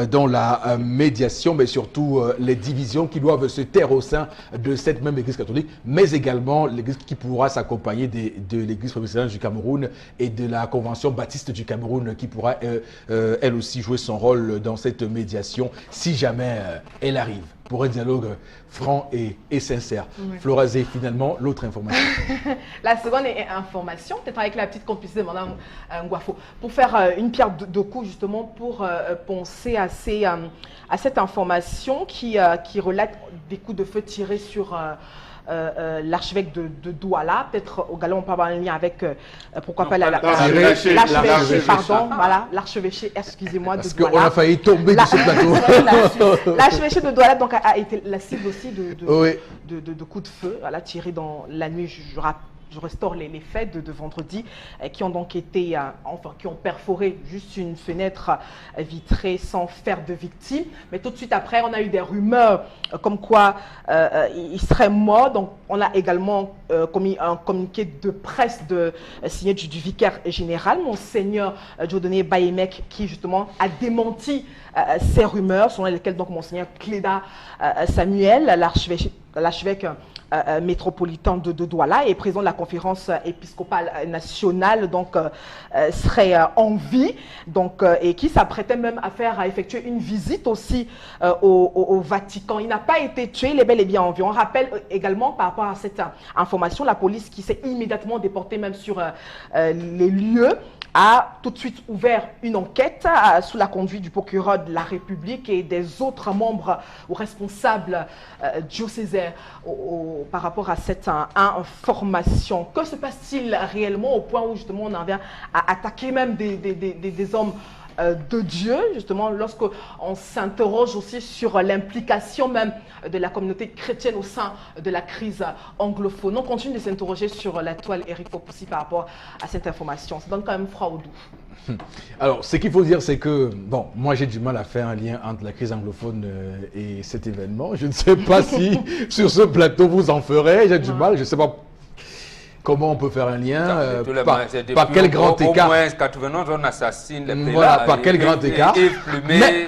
dans la médiation, mais surtout les divisions qui doivent se taire au sein de cette même Église catholique, mais également l'Église qui pourra s'accompagner de l'Église presbytérienne du Cameroun et de la Convention baptiste du Cameroun qui pourra elle aussi jouer son rôle dans cette médiation si jamais elle arrive pour un dialogue franc et sincère. Oui. Florazé, finalement, l'autre information. La seconde information, peut-être avec la petite complicité de Mme Ngwafo, pour faire une pierre de coups justement pour penser à cette information qui relate des coups de feu tirés sur l'archevêque de Douala. Peut-être au Galon on peut avoir un lien avec, pourquoi Non, pas l'archevêché, l'archevêché, pardon, voilà, l'archevêché, excusez-moi, de Parce Douala. qu'on a failli tomber de ce plateau. L'archevêché de Douala donc, a été la cible aussi Oui. de coups de feu, voilà, tirés dans la nuit. Je restaure les faits de vendredi qui ont donc été, qui ont perforé juste une fenêtre vitrée sans faire de victime. Mais tout de suite après, on a eu des rumeurs comme quoi il serait mort. Donc, on a également commis un communiqué de presse signé du vicaire général, Monseigneur Dieudonné Bayemek, qui justement a démenti ces rumeurs, selon lesquelles donc Monseigneur Cléda Samuel, l'archevêque métropolitain de Douala et président de la conférence épiscopale nationale, donc serait en vie, donc et qui s'apprêtait même à effectuer une visite aussi au Vatican. Il n'a pas été tué, il est bel et bien en vie. On rappelle également par rapport à cette information, la police qui s'est immédiatement déportée même sur les lieux a tout de suite ouvert une enquête sous la conduite du procureur de la République et des autres membres ou responsables diocésains par rapport à cette information. Que se passe-t-il réellement au point où justement on en vient à attaquer même des hommes de Dieu, justement, lorsqu'on s'interroge aussi sur l'implication même de la communauté chrétienne au sein de la crise anglophone. On continue de s'interroger sur la toile Eric Popoussi par rapport à cette information. Ça donne quand même froid au dos. Alors, ce qu'il faut dire, c'est que, bon, moi j'ai du mal à faire un lien entre la crise anglophone et cet événement. Je ne sais pas si sur ce plateau vous en ferez, j'ai du mal, je ne sais pas comment on peut faire un lien, par quel grand écart. Au moins 91, on assassine les prélats. Voilà, par quel grand écart.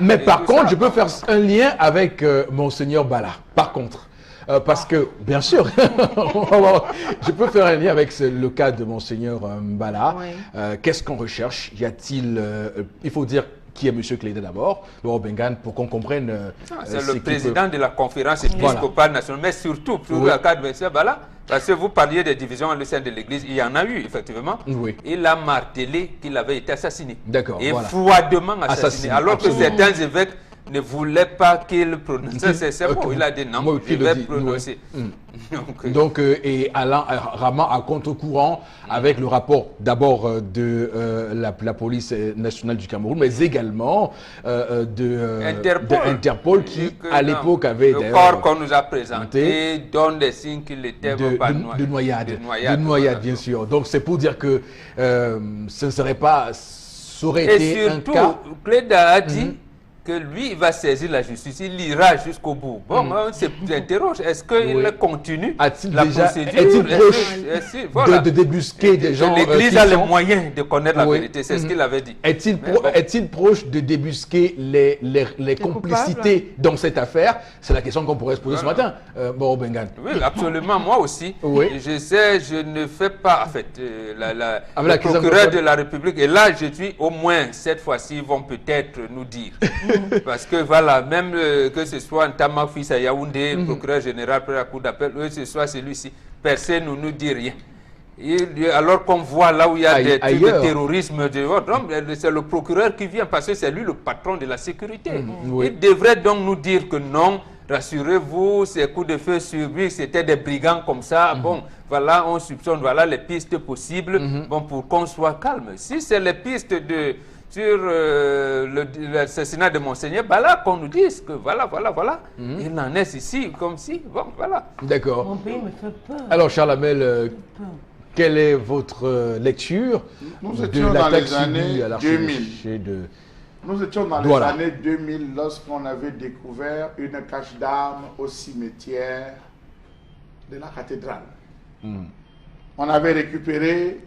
Mais par contre, je peux faire un lien avec Monseigneur Bala, par contre. Parce que, bien sûr, je peux faire un lien avec le cas de Monseigneur Bala. Oui. Qu'est-ce qu'on recherche? Y a-t-il, il faut dire qui est M. Cléda d'abord, Laurent Bengan, pour qu'on comprenne. C'est le président de la conférence épiscopale nationale, mais surtout pour le cas de M. Bala, parce que vous parliez des divisions au sein de l'Église, il y en a eu effectivement. Oui. Il a martelé qu'il avait été assassiné. D'accord. Et froidement assassiné. Alors que certains évêques ne voulait pas qu'il prononce ces mots. Il a dit non, je vais prononcer. Donc, et allant vraiment à contre-courant avec le rapport d'abord de la police nationale du Cameroun, mais également d'Interpol qui, à l'époque, avait le corps qu'on nous a présenté donne des signes qu'il était de noyade. De noyade, bien sûr. Donc, c'est pour dire que ce ne serait pas... Ça aurait été surtout, un cas... Cléda a dit que lui, il va saisir la justice, il ira jusqu'au bout. Bon, on s'interroge, est-ce qu'il continue la procédure? Est-il proche de débusquer des gens l'Église a les moyens de connaître la vérité, c'est ce qu'il avait dit. Est-il proche de débusquer les complicités dans cette affaire? C'est la question qu'on pourrait se poser ce matin, Laurent Bengan. Oui, absolument, moi aussi. Je sais, je ne fais pas, en fait, le procureur de la République, et là, je dis au moins, cette fois-ci, ils vont peut-être nous dire. Parce que voilà, même que ce soit Ntama Fils à Yaoundé, le procureur général pour la cour d'appel, que ce soit celui-ci, personne ne nous dit rien. Alors qu'on voit là où il y a des trucs de terrorisme, c'est le procureur qui vient parce que c'est lui le patron de la sécurité. Il devrait donc nous dire que non, rassurez-vous, ces coups de feu sur lui, c'était des brigands comme ça. Bon, voilà, on soupçonne, voilà les pistes possibles bon, pour qu'on soit calme. Si c'est les pistes sur l'assassinat de Monseigneur Bala, qu'on nous dise que voilà, il en est ici, comme si, bon, voilà. D'accord. Mon pays me fait peur. Alors, Charles Hamel, quelle est votre lecture de l'attaque subie à l'archevêché de... Nous étions dans les années 2000 lorsqu'on avait découvert une cache d'armes au cimetière de la cathédrale. On avait récupéré,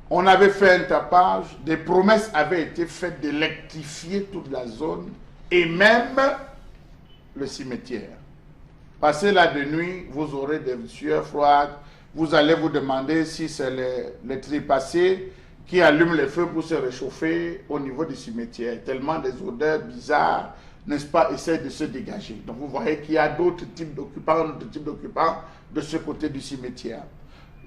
on avait fait un tapage, des promesses avaient été faites d'électrifier toute la zone et même le cimetière. Passez là de nuit, vous aurez des sueurs froides, vous allez vous demander si c'est les trépassés qui allument les feux pour se réchauffer au niveau du cimetière. Tellement des odeurs bizarres, n'est-ce pas, essaient de se dégager. Donc vous voyez qu'il y a d'autres types d'occupants de ce côté du cimetière.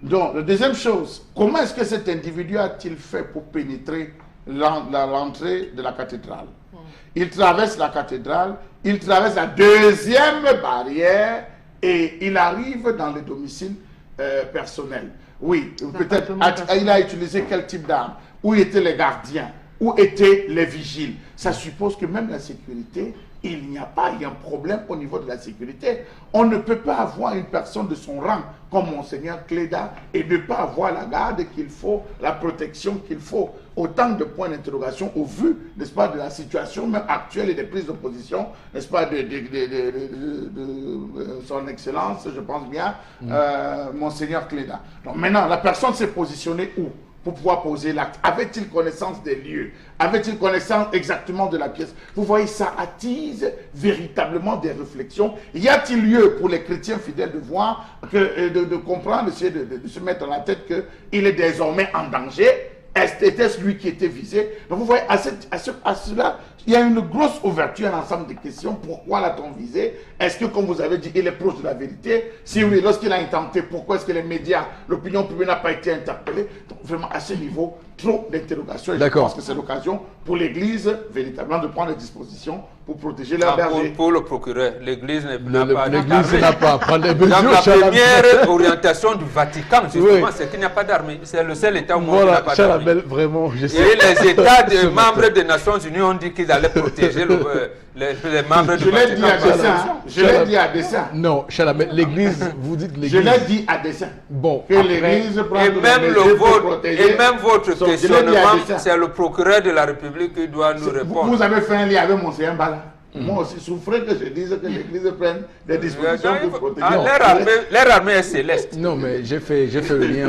Donc, la deuxième chose, comment est-ce que cet individu a-t-il fait pour pénétrer l'entrée de la cathédrale? Il traverse la cathédrale, il traverse la deuxième barrière et il arrive dans le domicile personnel. Oui, peut-être il a utilisé quel type d'arme? Où étaient les gardiens? Où étaient les vigiles? Ça suppose que même la sécurité, il n'y a pas un problème au niveau de la sécurité. On ne peut pas avoir une personne de son rang comme Monseigneur Cléda et ne pas avoir la garde qu'il faut, la protection qu'il faut. Autant de points d'interrogation au vu, n'est-ce pas, de la situation même actuelle et des prises de position, n'est-ce pas, de son Excellence, je pense bien, Monseigneur Cléda. Donc maintenant, la personne s'est positionnée où pour pouvoir poser l'acte? Avait-il connaissance des lieux? Avait-il connaissance exactement de la pièce? Vous voyez, ça attise véritablement des réflexions. Y a-t-il lieu pour les chrétiens fidèles de voir, de comprendre, d'essayer de se mettre dans la tête qu'il est désormais en danger? Était-ce lui qui était visé? Donc vous voyez, à cela, il y a une grosse ouverture, un ensemble de questions. Pourquoi l'a-t-on visé? Est-ce que, comme vous avez dit, il est proche de la vérité? Si oui, lorsqu'il a intenté, pourquoi est-ce que les médias, l'opinion publique n'a pas été interpellée? Donc vraiment, à ce niveau, trop d'interrogations. Je pense que c'est l'occasion pour l'Église, véritablement, de prendre des dispositions pour protéger leurs bergers. Pour le procureur, l'Église n'a pas à prendre des mesures. La première orientation du Vatican, justement, c'est qu'il n'y a pas d'armée. C'est le seul État au monde qui n'a pas d'armée. Vraiment, et les États membres des Nations Unies ont dit qu'ils allaient protéger les membres du Vatican. Je l'ai dit à dessein. Non, Chalamel, l'Église, vous dites l'Église. Je l'ai dit à dessein. Bon, que l'Église prend des mesures pour protéger. Et même votre questionnement, c'est le procureur de la République qui doit nous répondre. Vous avez fait un lien avec Monseigneur Bala. Moi aussi, souffrez que je dise que l'Église prenne des dispositions pour protéger. Leur armée est céleste. Non, mais j'ai fait le lien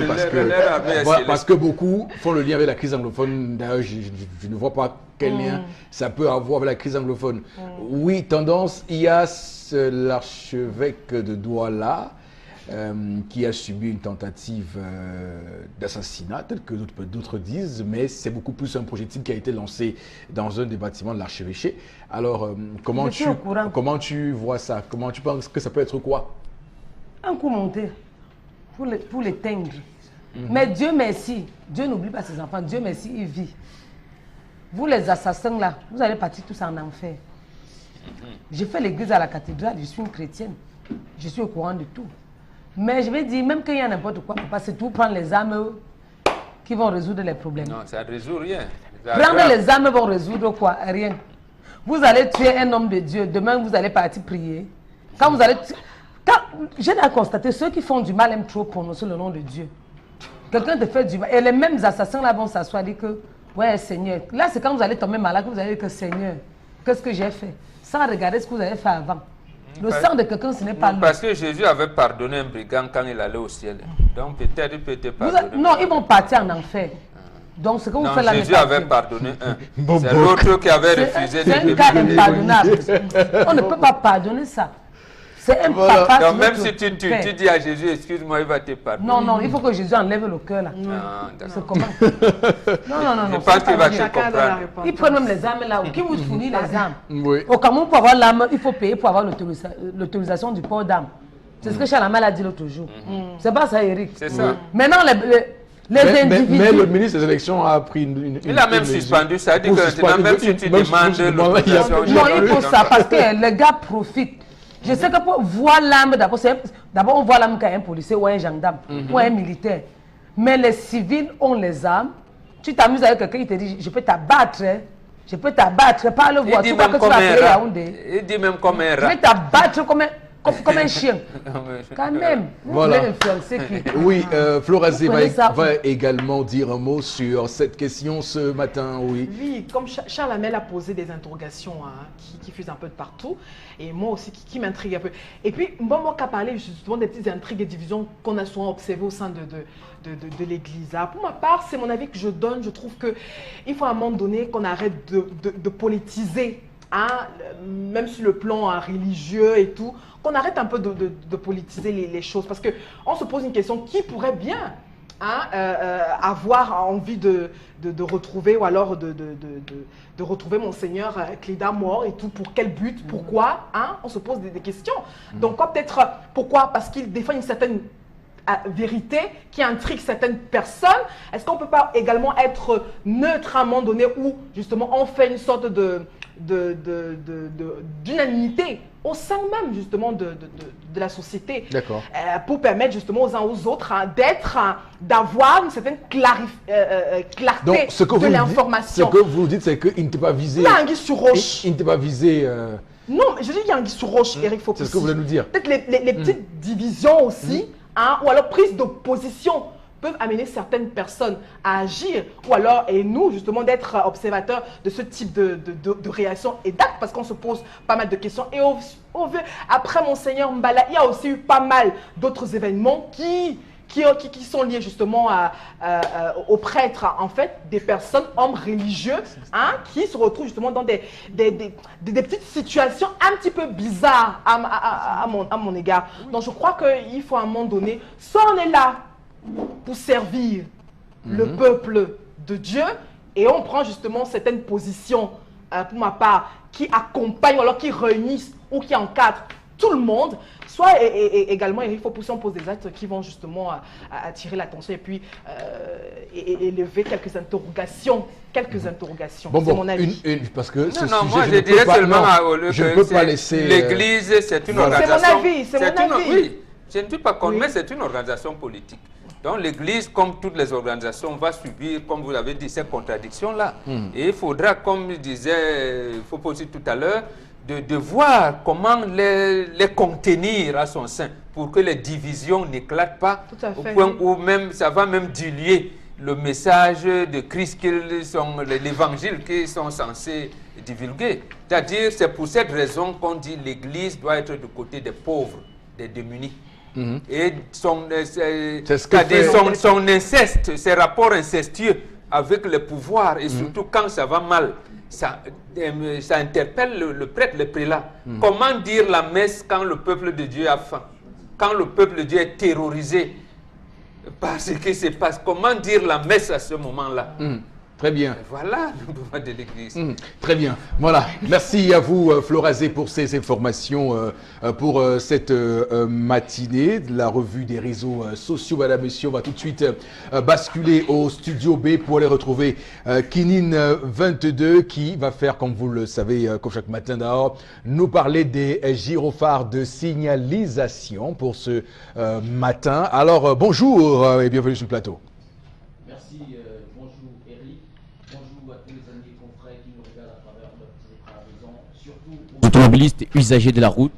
parce que beaucoup font le lien avec la crise anglophone. D'ailleurs, je ne vois pas quel lien ça peut avoir avec la crise anglophone. Oui, tendance, il y a l'archevêque de Douala qui a subi une tentative d'assassinat, tel que d'autres disent, mais c'est beaucoup plus un projectile qui a été lancé dans un des bâtiments de l'archevêché. Alors, comment tu vois ça? Comment tu penses que ça peut être quoi? Un coup monté pour l'éteindre. Mais Dieu merci, Dieu n'oublie pas ses enfants, Dieu merci, il vit. Vous les assassins là, vous allez partir tous en enfer. J'ai fait l'église à la cathédrale, je suis une chrétienne, je suis au courant de tout. Mais je vais dire, même qu'il y a n'importe quoi, parce que tout prendre les âmes qui vont résoudre les problèmes. Non, ça ne résout rien. Prendre les âmes vont résoudre quoi? Rien. Vous allez tuer un homme de Dieu, demain vous allez partir prier. Quand vous allez... J'ai constaté, ceux qui font du mal aiment trop prononcer le nom de Dieu. Quelqu'un te fait du mal. Et les mêmes assassins là vont s'asseoir et dire que, ouais Seigneur, là c'est quand vous allez tomber malade que vous allez dire que Seigneur, qu'est-ce que j'ai fait? Sans regarder ce que vous avez fait avant. Le sang de quelqu'un, ce n'est pas lui. Parce que Jésus avait pardonné un brigand quand il allait au ciel. Donc peut-être il peut te pardonner. Non, ils vont partir en enfer. Donc ce que vous faites là... Jésus avait pardonné un. C'est l'autre qui avait refusé de... C'est un cas impardonnable. On ne peut pas pardonner ça. C'est un papa. Donc même si tu dis à Jésus, excuse-moi, il va te pardonner. Non, non, il faut que Jésus enlève le cœur là. C'est comment? Non. Je pense qu'il va te comprendre. Ils prennent même les âmes là. Qui vous fournit les âmes? Oui. Au Cameroun, pour avoir l'âme, il faut payer pour avoir l'autorisation du port d'âme. C'est ce que Chalamel a dit l'autre jour. C'est pas ça, Eric. C'est ça. Maintenant, les individus... Mais le ministre des élections a pris une il a même suspendu ça. Il dit que même si tu demandes l'autorisation... Non, il faut ça parce que les gars profitent. Je sais que pour voir l'âme, d'abord on voit l'âme quand un policier ou un gendarme ou un militaire. Mais les civils ont les armes. Tu t'amuses avec quelqu'un qui te dit, je peux t'abattre. Je peux t'abattre par le voie. Tu vois que tu vas faire Yaoundé. Il dit même comme un rat. Je vais t'abattre comme un chien. Quand même. Voilà. Qui... Oui, Florazé va également dire un mot sur cette question ce matin. Oui, oui, comme Charles Hamel a posé des interrogations qui fusent un peu de partout, et moi aussi qui m'intrigue un peu. Et puis, moi qui a parlé justement des petites intrigues et divisions qu'on a souvent observées au sein de l'Église. Pour ma part, c'est mon avis que je donne. Je trouve qu'il faut à un moment donné qu'on arrête de politiser, même sur le plan religieux et tout, qu'on arrête un peu de politiser les choses. Parce qu'on se pose une question, qui pourrait bien avoir envie de retrouver, ou alors de retrouver Monseigneur Cléda mort et tout, pour quel but, pourquoi, on se pose des questions. Donc peut-être, pourquoi? Parce qu'il défend une certaine vérité qui intrigue certaines personnes. Est-ce qu'on ne peut pas également être neutre à un moment donné où justement on fait une sorte d'unanimité au sein même justement de la société, pour permettre justement aux uns aux autres d'avoir une certaine clarté. Donc, de l'information. Ce que vous dites, c'est qu'il n'était pas visé. Il y a sur roche. Il n'était pas visé. Non, mais je dis qu'il y a anguille sur roche, Eric Fopussi. C'est ce que vous voulez nous dire. Peut-être les petites divisions aussi, ou alors prise d'opposition, peuvent amener certaines personnes à agir, ou alors, et nous, justement, d'être observateurs de ce type de réaction et d'actes, parce qu'on se pose pas mal de questions. Et après Monseigneur Mbala, il y a aussi eu pas mal d'autres événements qui sont liés justement aux prêtres, en fait, des personnes, hommes religieux, qui se retrouvent justement dans des petites situations un petit peu bizarres à mon égard. Donc je crois qu'il faut à un moment donné, soit on est là pour servir le peuple de Dieu, et on prend justement certaines positions, pour ma part, qui accompagnent, ou alors qui réunissent, ou qui encadrent tout le monde, soit également il faut pousser, on pose des actes qui vont justement attirer l'attention et puis élever quelques interrogations. C'est mon avis. Parce que moi je dirais seulement je ne peux pas laisser... L'Église, c'est une organisation... C'est mon avis. Oui, je ne suis pas contre, mais c'est une organisation politique. Donc l'Église, comme toutes les organisations, va subir, comme vous l'avez dit, ces contradictions-là. Et il faudra, comme disait Fopussi tout à l'heure, de voir comment les contenir à son sein pour que les divisions n'éclatent pas au point où même ça va même diluer le message de Christ, l'évangile qu'ils sont censés divulguer. C'est-à-dire, c'est pour cette raison qu'on dit l'Église doit être du côté des pauvres, des démunis. Et son inceste, ses rapports incestueux avec le pouvoir, et surtout quand ça va mal, ça interpelle le prêtre, le prélat. Comment dire la messe quand le peuple de Dieu a faim? quand le peuple de Dieu est terrorisé par ce qui se passe, comment dire la messe à ce moment-là? Très bien. Voilà le mouvement de l'Église. Très bien. Voilà. Merci à vous, Florazé, pour ces informations, pour cette matinée de la revue des réseaux sociaux. Madame, Monsieur, on va tout de suite basculer au studio B pour aller retrouver Kinin 22 qui va faire, comme vous le savez, comme chaque matin dehors, nous parler des gyrophares de signalisation pour ce matin. Alors, bonjour et bienvenue sur le plateau. Merci, bonjour Eric, bonjour à tous les amis et confrères qui nous regardent à travers notre télévision, surtout aux automobilistes usagers de la route.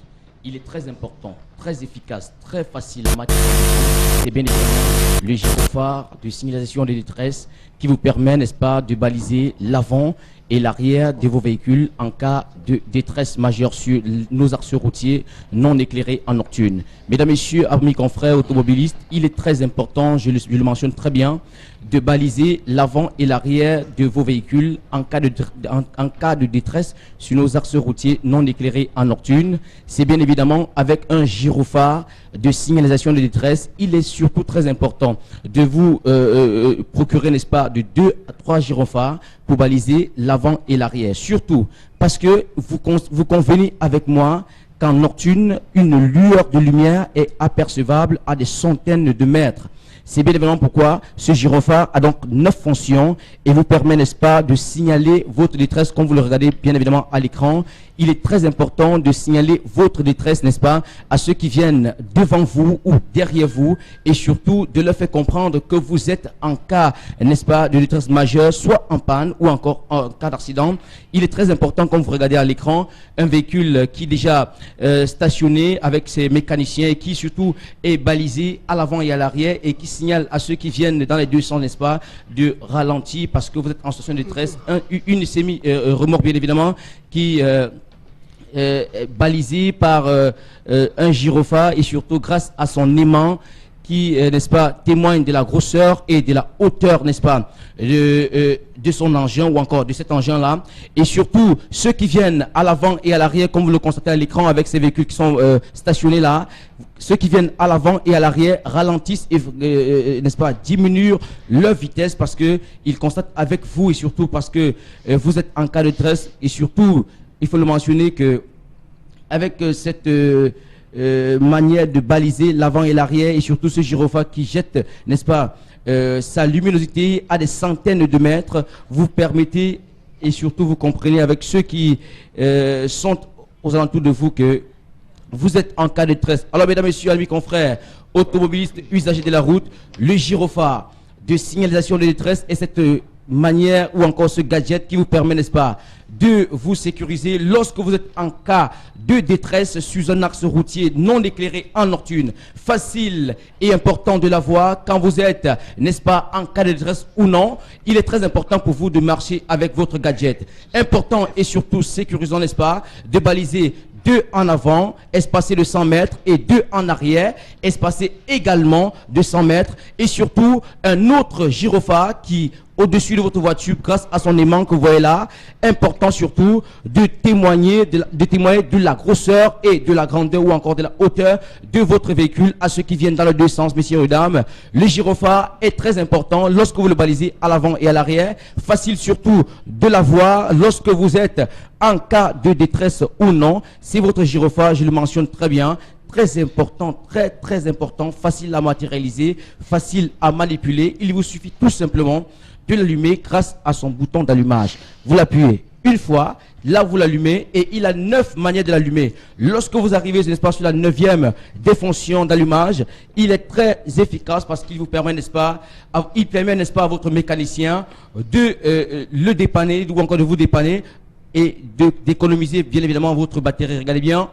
Il est très important, très efficace, très facile en matière de c'est bien évidemment le gyrophare de signalisation de détresse qui vous permet, n'est-ce pas, de baliser l'avant et l'arrière de vos véhicules en cas de détresse majeure sur nos axes routiers non éclairés en nocturne. Mesdames, Messieurs, amis confrères automobilistes, il est très important, je le mentionne très bien, de baliser l'avant et l'arrière de vos véhicules en cas de détresse sur nos axes routiers non éclairés en nocturne. C'est bien évidemment avec un gyrophare de signalisation de détresse. Il est surtout très important de vous procurer, n'est-ce pas, de 2 à 3 gyrophares pour baliser l'avant et l'arrière. Surtout parce que vous convenez avec moi qu'en nocturne, une lueur de lumière est apercevable à des centaines de mètres. C'est bien évidemment pourquoi ce gyrophare a donc 9 fonctions et vous permet, n'est-ce pas, de signaler votre détresse comme vous le regardez bien évidemment à l'écran. Il est très important de signaler votre détresse, n'est-ce pas, à ceux qui viennent devant vous ou derrière vous et surtout de leur faire comprendre que vous êtes en cas, n'est-ce pas, de détresse majeure, soit en panne ou encore en cas d'accident. Il est très important, comme vous regardez à l'écran, un véhicule qui est déjà stationné avec ses mécaniciens et qui surtout est balisé à l'avant et à l'arrière et qui signale à ceux qui viennent dans les deux sens, n'est-ce pas, de ralentir parce que vous êtes en situation de détresse. Une semi-remorque, bien évidemment, qui balisé par un gyrophare et surtout grâce à son aimant qui, n'est-ce pas, témoigne de la grosseur et de la hauteur, n'est-ce pas, de son engin ou encore de cet engin-là. Et surtout, ceux qui viennent à l'avant et à l'arrière, comme vous le constatez à l'écran avec ces véhicules qui sont stationnés là, ceux qui viennent à l'avant et à l'arrière ralentissent et, n'est-ce pas, diminuent leur vitesse parce qu'ils constatent avec vous et surtout parce que vous êtes en cas de détresse et surtout, il faut le mentionner que avec cette manière de baliser l'avant et l'arrière et surtout ce gyrophare qui jette, n'est-ce pas, sa luminosité à des centaines de mètres, vous permettez et surtout vous comprenez avec ceux qui sont aux alentours de vous que vous êtes en cas de détresse. Alors mesdames, messieurs, amis confrères, automobilistes, usagers de la route, le gyrophare de signalisation de détresse est cette manière ou encore ce gadget qui vous permet, n'est-ce pas, de vous sécuriser lorsque vous êtes en cas de détresse sur un axe routier non éclairé en nocturne. Facile et important de l'avoir quand vous êtes, n'est-ce pas, en cas de détresse ou non. Il est très important pour vous de marcher avec votre gadget. Important et surtout sécurisant, n'est-ce pas, de baliser 2 en avant, espacé de 100 mètres, et 2 en arrière, espacé également de 100 mètres, et surtout un autre gyrophare qui, au-dessus de votre voiture, grâce à son aimant que vous voyez là, important surtout de témoigner de la grosseur et de la grandeur ou encore de la hauteur de votre véhicule à ceux qui viennent dans les deux sens, messieurs et dames. Le gyrophare est très important lorsque vous le balisez à l'avant et à l'arrière. Facile surtout de l'avoir lorsque vous êtes en cas de détresse ou non. C'est votre gyrophare, je le mentionne très bien. Très important, très important, facile à matérialiser, facile à manipuler. Il vous suffit tout simplement de l'allumer grâce à son bouton d'allumage. Vous l'appuyez une fois, là vous l'allumez et il a 9 manières de l'allumer. Lorsque vous arrivez, n'est-ce pas, sur la 9e des fonctions d'allumage, il est très efficace parce qu'il vous permet, n'est-ce pas, n'est-ce pas, à votre mécanicien de le dépanner ou encore de vous dépanner et d'économiser bien évidemment votre batterie. Regardez bien,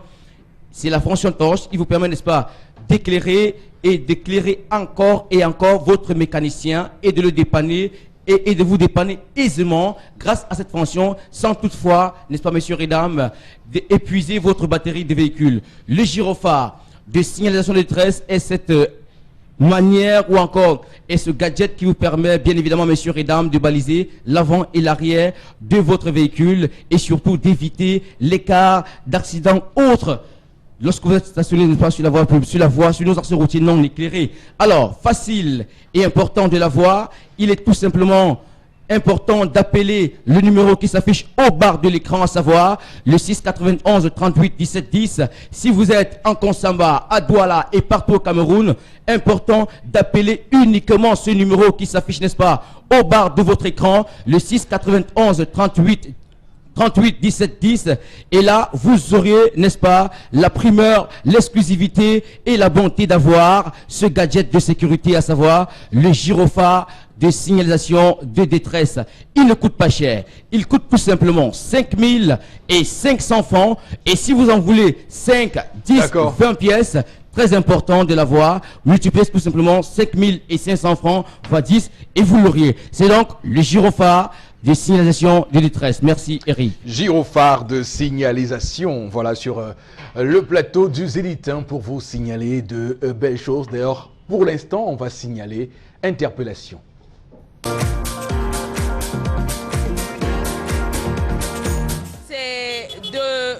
c'est la fonction torche, il vous permet, n'est-ce pas, d'éclairer et d'éclairer encore et encore votre mécanicien et de le dépanner et de vous dépanner aisément grâce à cette fonction sans toutefois, n'est-ce pas, messieurs et dames, d'épuiser votre batterie de véhicule. Le gyrophare de signalisation de détresse est cette manière ou encore est ce gadget qui vous permet bien évidemment, messieurs et dames, de baliser l'avant et l'arrière de votre véhicule et surtout d'éviter l'écart d'accidents autres lorsque vous êtes stationné n'est-ce pas, sur la voie, sur nos axes routiers non éclairés. Alors, facile et important de la voir, il est tout simplement important d'appeler le numéro qui s'affiche au bas de l'écran, à savoir le 6 91 38 17 10. Si vous êtes en Konsamba, à Douala et partout au Cameroun, important d'appeler uniquement ce numéro qui s'affiche, n'est-ce pas, au bas de votre écran, le 6 91 38 17 10, et là vous aurez, n'est-ce pas, la primeur, l'exclusivité et la bonté d'avoir ce gadget de sécurité, à savoir le gyrophare de signalisation de détresse. Il ne coûte pas cher, il coûte tout simplement 5500 francs, et si vous en voulez 5, 10, 20 pièces, très important de l'avoir, multipliez tout simplement 5500 francs fois 10 et vous l'auriez. C'est donc le gyrophare de signalisation de détresse. Merci Eric. Gyrophare de signalisation, voilà, sur le plateau du Zénith, hein, pour vous signaler de belles choses. D'ailleurs, pour l'instant, on va signaler interpellation. C'est de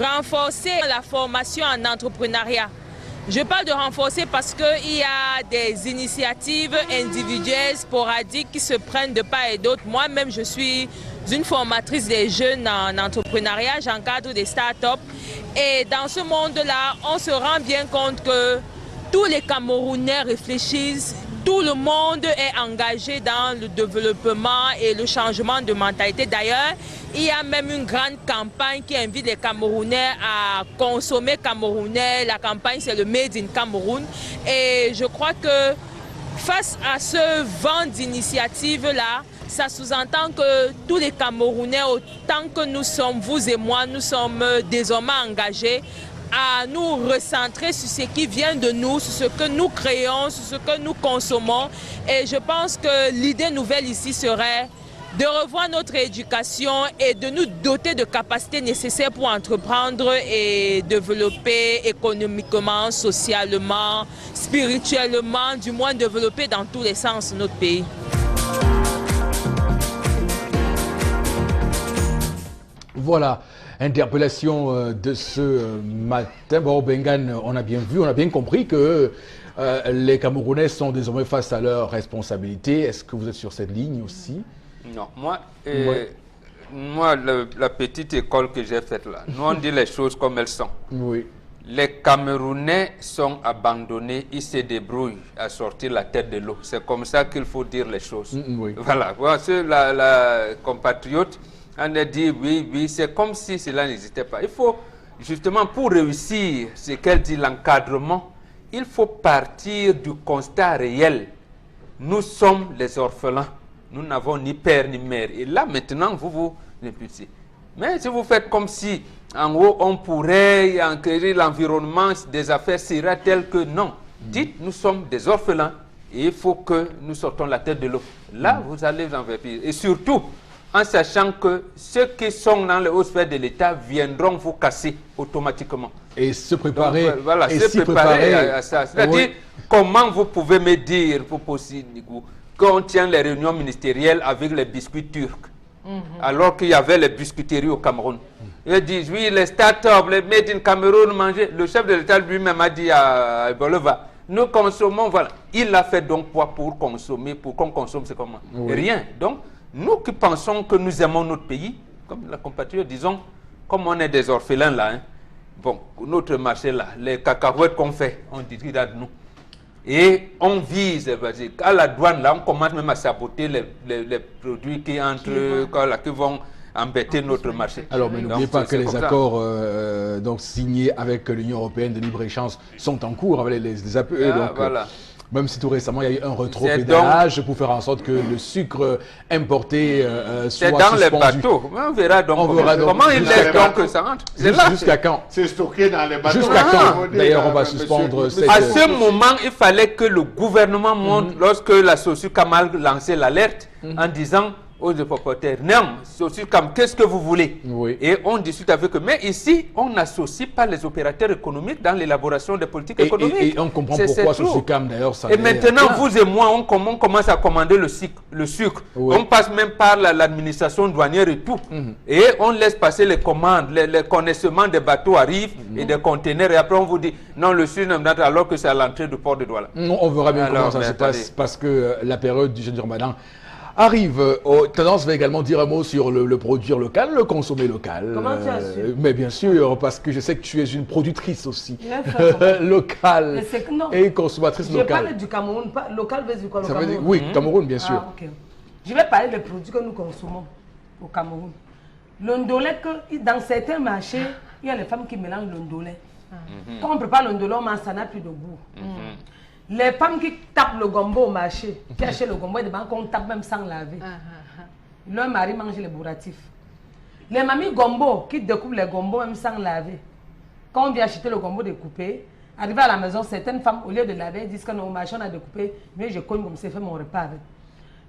renforcer la formation en entrepreneuriat. Je parle de renforcer parce qu'il y a des initiatives individuelles, sporadiques qui se prennent de part et d'autre. Moi-même, je suis une formatrice des jeunes en entrepreneuriat, j'encadre des startups. Et dans ce monde-là, on se rend bien compte que tous les Camerounais réfléchissent, tout le monde est engagé dans le développement et le changement de mentalité. D'ailleurs, il y a même une grande campagne qui invite les Camerounais à consommer camerounais. La campagne, c'est le Made in Cameroun. Et je crois que face à ce vent d'initiative-là, ça sous-entend que tous les Camerounais, autant que nous sommes, vous et moi, nous sommes désormais engagés à nous recentrer sur ce qui vient de nous, sur ce que nous créons, sur ce que nous consommons. Et je pense que l'idée nouvelle ici serait de revoir notre éducation et de nous doter de capacités nécessaires pour entreprendre et développer économiquement, socialement, spirituellement, du moins développer dans tous les sens notre pays. Voilà, interpellation de ce matin. Bon, Bengan, on a bien vu, on a bien compris que les Camerounais sont désormais face à leurs responsabilités. Est-ce que vous êtes sur cette ligne aussi? Non, moi la petite école que j'ai faite là, nous on dit les choses comme elles sont. Oui. Les Camerounais sont abandonnés, ils se débrouillent à sortir la tête de l'eau. C'est comme ça qu'il faut dire les choses. Oui. Voilà, la compatriote, on a dit oui, c'est comme si cela n'existait pas. Il faut, justement, pour réussir ce qu'elle dit, l'encadrement, il faut partir du constat réel. Nous sommes les orphelins. Nous n'avons ni père ni mère. Et là, maintenant, vous impulsez. Mais si vous faites comme si, en haut, on pourrait enquérir l'environnement des affaires serait tel que non. Dites, nous sommes des orphelins et il faut que nous sortons la tête de l'eau. Là, vous allez vous envers. Et surtout, en sachant que ceux qui sont dans les hautes sphères de l'État viendront vous casser automatiquement. Et se préparer. Donc, voilà, et se préparer à ça. C'est-à-dire, comment vous pouvez me dire, qu'on tient les réunions ministérielles avec les biscuits turcs, alors qu'il y avait les biscuiteries au Cameroun. Ils disent, oui, les start-up, les made in Cameroun, manger. Le chef de l'État lui-même a dit à Bolova, nous consommons, voilà. Il a fait donc quoi pour consommer, pour qu'on consomme, c'est comment? Rien. Donc, nous qui pensons que nous aimons notre pays, comme la compatriote, disons, comme on est des orphelins là, hein, bon, notre marché là, les cacahuètes qu'on fait, on dit de nous. Et on vise, à la douane là, on commence même à saboter les produits qui entrent, qui vont embêter notre marché. Alors, mais n'oubliez pas que les accords donc, signés avec l'Union européenne de libre-échange sont en cours avec les APE. Donc, voilà. Même si tout récemment, il y a eu un rétropédalage pour faire en sorte que le sucre importé soit suspendu. C'est dans les bateaux. On verra donc comment il laisse donc que ça rentre. Jusqu'à quand? C'est stocké dans les bateaux. Jusqu'à quand? D'ailleurs, on va suspendre cette... À ce moment, il fallait que le gouvernement montre, lorsque la Sosu Kamal lançait l'alerte, en disant aux propriétaires, non, c'est aussi comme qu'est-ce que vous voulez. Oui. Et on discute avec eux. Mais ici, on n'associe pas les opérateurs économiques dans l'élaboration des politiques économiques. Et on comprend pourquoi ce SUCAM d'ailleurs. Et maintenant, vous et moi, on commence à commander le sucre. Oui. On passe même par l'administration douanière et tout. Et on laisse passer les commandes, les connaissements des bateaux arrivent et des conteneurs. Et après, on vous dit, non, le sucre, alors que c'est à l'entrée du port de Douala. On verra bien comment ça se passe parce que la période du jeûne du Ramadan arrive. Tendance va également dire un mot sur le produire local, le consommer local. Comment tu as su? Mais bien sûr, parce que je sais que tu es une productrice aussi. Locale et consommatrice locale. Je parle du Cameroun, pas local veut dire quoi, le Ça veut Cameroun? dire, oui, Cameroun, bien sûr. Ah, ok. Je vais parler des produits que nous consommons au Cameroun. Le ndolé, dans certains marchés, il y a les femmes qui mélangent le ndolé. Quand on prépare le ndolé, ça n'a plus de goût. Les femmes qui tapent le gombo au marché, qui achètent le gombo, qu'on tape même sans laver. Leur mari mange les bourratifs. Les mamies gombo qui découpent les gombos même sans laver. Quand on vient acheter le gombo découpé, arrivé à la maison, certaines femmes, au lieu de laver, disent que non, au marché, on a découpé, mais je cogne comme ça, fait mon repas avec.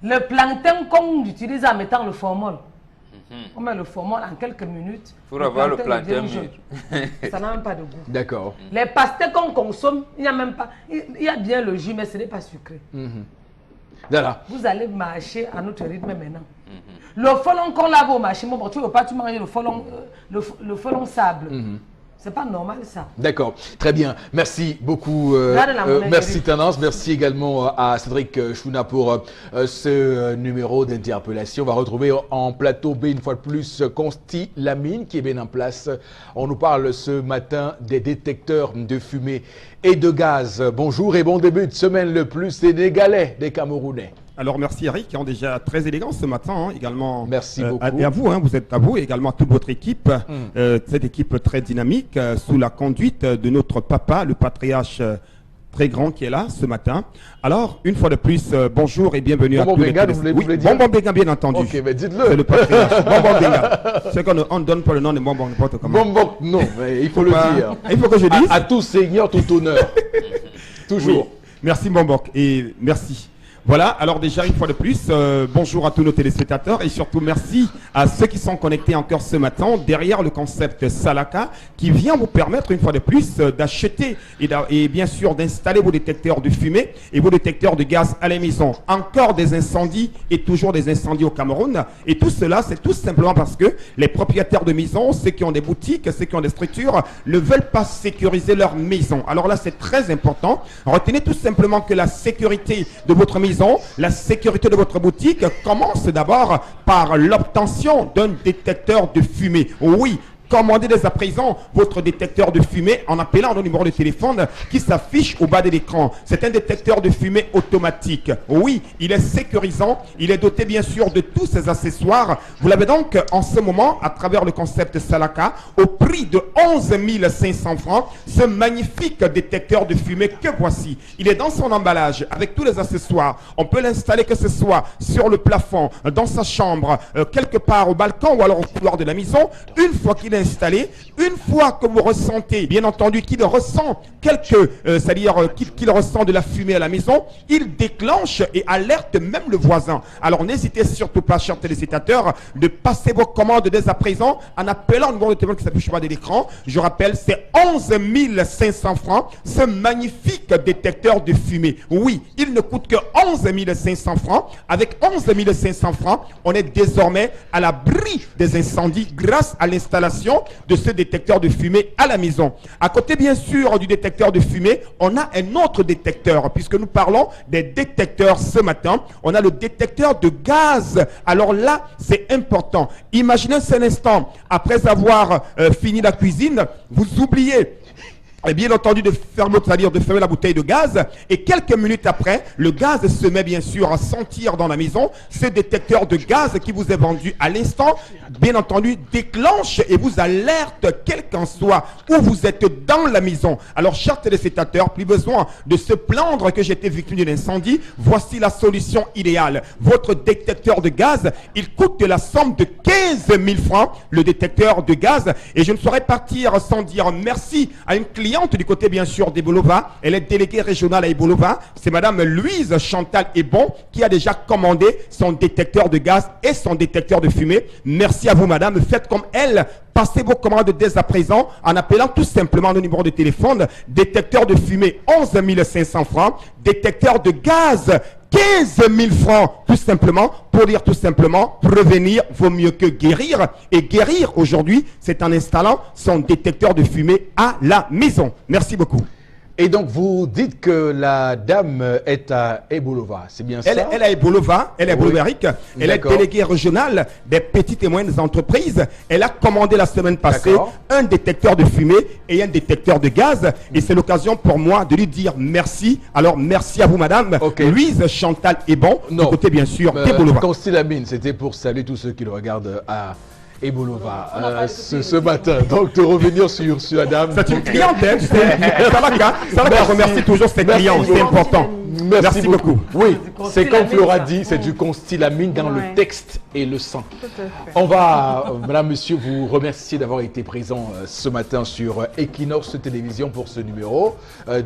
Le plantain qu'on utilise en mettant le formol. On met le formol en quelques minutes. Pour avoir le plantain mûr. Ça n'a même pas de goût. D'accord. Les pastèques qu'on consomme, il y a même pas. Il y a bien le jus, mais ce n'est pas sucré. Voilà. Vous allez marcher à notre rythme maintenant. Le folon qu'on lave au marché, bon, tu ne veux pas tu manger le folon sable. C'est pas normal ça. D'accord, très bien. Merci beaucoup. Merci Tendance. Merci également à Cédric Chouna pour ce numéro d'interpellation. On va retrouver en plateau B une fois de plus Consti Lamine qui est bien en place. On nous parle ce matin des détecteurs de fumée et de gaz. Bonjour et bon début de semaine le plus sénégalais des Camerounais. Alors merci Eric, qui est déjà très élégant ce matin, également. Merci beaucoup. Et à vous, vous êtes à vous, et également à toute votre équipe, cette équipe très dynamique, sous la conduite de notre papa, le patriarche très grand qui est là ce matin. Alors, une fois de plus, bonjour et bienvenue à tous les téléspectateurs. Bonbon Benga, bien entendu. Ok, mais dites-le. C'est le patriarche. Bonbon Benga. C'est qu'on ne donne pas le nom de Bonbon n'importe comment. Bonbon, non, mais il faut le dire. Il faut que je dise. À tout seigneur, tout honneur. Toujours. Oui. Merci Bonbok et merci. Voilà, alors déjà une fois de plus, bonjour à tous nos téléspectateurs et surtout merci à ceux qui sont connectés encore ce matin derrière le concept Salaka qui vient vous permettre une fois de plus d'acheter et bien sûr d'installer vos détecteurs de fumée et vos détecteurs de gaz à la maison. Encore des incendies et toujours des incendies au Cameroun et tout cela c'est tout simplement parce que les propriétaires de maisons, ceux qui ont des boutiques, ceux qui ont des structures ne veulent pas sécuriser leur maison. Alors là c'est très important, retenez tout simplement que la sécurité de votre maison, la sécurité de votre boutique commence d'abord par l'obtention d'un détecteur de fumée. Oui, commandez dès à présent votre détecteur de fumée en appelant le numéro de téléphone qui s'affiche au bas de l'écran. C'est un détecteur de fumée automatique. Oui, il est sécurisant. Il est doté bien sûr de tous ses accessoires. Vous l'avez donc en ce moment à travers le concept Salaka au prix de 11 500 francs. Ce magnifique détecteur de fumée que voici. Il est dans son emballage avec tous les accessoires. On peut l'installer que ce soit sur le plafond, dans sa chambre, quelque part au balcon ou alors au couloir de la maison. Une fois qu'il est installé, une fois que vous ressentez, bien entendu, qu'il ressent c'est-à-dire qu'il ressent de la fumée à la maison, il déclenche et alerte même le voisin. Alors n'hésitez surtout pas, chers téléspectateurs, de passer vos commandes dès à présent en appelant le numéro de téléphone qui s'affiche au bas de l'écran. Je rappelle, c'est 11 500 francs, ce magnifique détecteur de fumée. Oui, il ne coûte que 11 500 francs. Avec 11 500 francs, on est désormais à l'abri des incendies grâce à l'installation de ce détecteur de fumée à la maison. À côté bien sûr du détecteur de fumée, on a un autre détecteur puisque nous parlons des détecteurs ce matin. On a le détecteur de gaz. Alors là, c'est important. Imaginez un instant, après avoir fini la cuisine, vous oubliez et bien entendu de fermer, c'est-à-dire de fermer la bouteille de gaz, et quelques minutes après, le gaz se met bien sûr à sentir dans la maison. Ce détecteur de gaz qui vous est vendu à l'instant, bien entendu, déclenche et vous alerte quel qu'en soit où vous êtes dans la maison. Alors, chers téléspectateurs, plus besoin de se plaindre que j'étais victime d'un incendie. Voici la solution idéale. Votre détecteur de gaz, il coûte la somme de 15 000 francs, le détecteur de gaz, et je ne saurais partir sans dire merci à une cliente cliente du côté bien sûr d'Ebolova. Elle est déléguée régionale à Ebolova. C'est madame Louise Chantal Ebon qui a déjà commandé son détecteur de gaz et son détecteur de fumée. Merci à vous madame. Faites comme elle. Passez vos commandes dès à présent en appelant tout simplement nos numéros de téléphone. Détecteur de fumée 11 500 francs. Détecteur de gaz 15 000 francs, tout simplement, pour dire tout simplement, prévenir vaut mieux que guérir. Et guérir, aujourd'hui, c'est en installant son détecteur de fumée à la maison. Merci beaucoup. Et donc, vous dites que la dame est à Ebolova, c'est bien ça? Elle est à Ebolova, elle est bolivarique, elle est D'accord. déléguée régionale des petites et moyennes entreprises. Elle a commandé la semaine passée D'accord. un détecteur de fumée et un détecteur de gaz. Et c'est l'occasion pour moi de lui dire merci. Alors, merci à vous, madame Louise Chantal Ebon, du côté, bien sûr, d'Ebolova. Constilamine, c'était pour saluer tous ceux qui le regardent à Ebolova ce matin. Donc, de revenir sur la dame. C'est une cliente, hein, Salaka remercie toujours ses clients, c'est important. Merci beaucoup. Oui, c'est comme constilamine, Flora ça. dit, c'est du constilamine dans Ouais. le texte et le sang. Tout à fait. On va, madame, monsieur, vous remercier d'avoir été présent ce matin sur Equinox Télévision pour ce numéro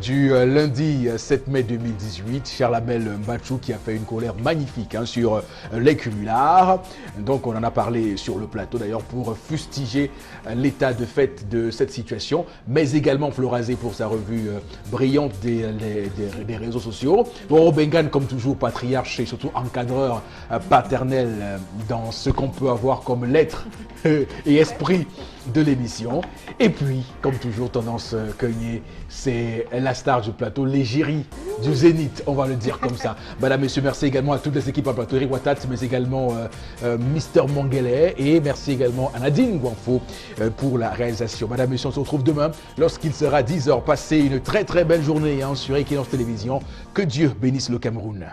du lundi 7 mai 2018. Charlamel Mbachou qui a fait une colère magnifique sur les cumulards. Donc, on en a parlé sur le plateau d'ailleurs pour fustiger l'état de fait de cette situation, mais également Florazé pour sa revue brillante des réseaux sociaux. Bon, Bengan, comme toujours, patriarche et surtout encadreur paternel dans ce qu'on peut avoir comme lettre et esprit de l'émission. Et puis, comme toujours, tendance cueillie, c'est la star du plateau, l'égérie du Zénith, on va le dire comme ça. Madame, monsieur, merci également à toutes les équipes à plateau, Eric Watat, mais également Mister Mangele, et merci également à Nadine Guanfo pour la réalisation. Madame, monsieur, on se retrouve demain lorsqu'il sera 10h. Passez une très très belle journée sur Equinox Télévision. Que Dieu bénisse le Cameroun.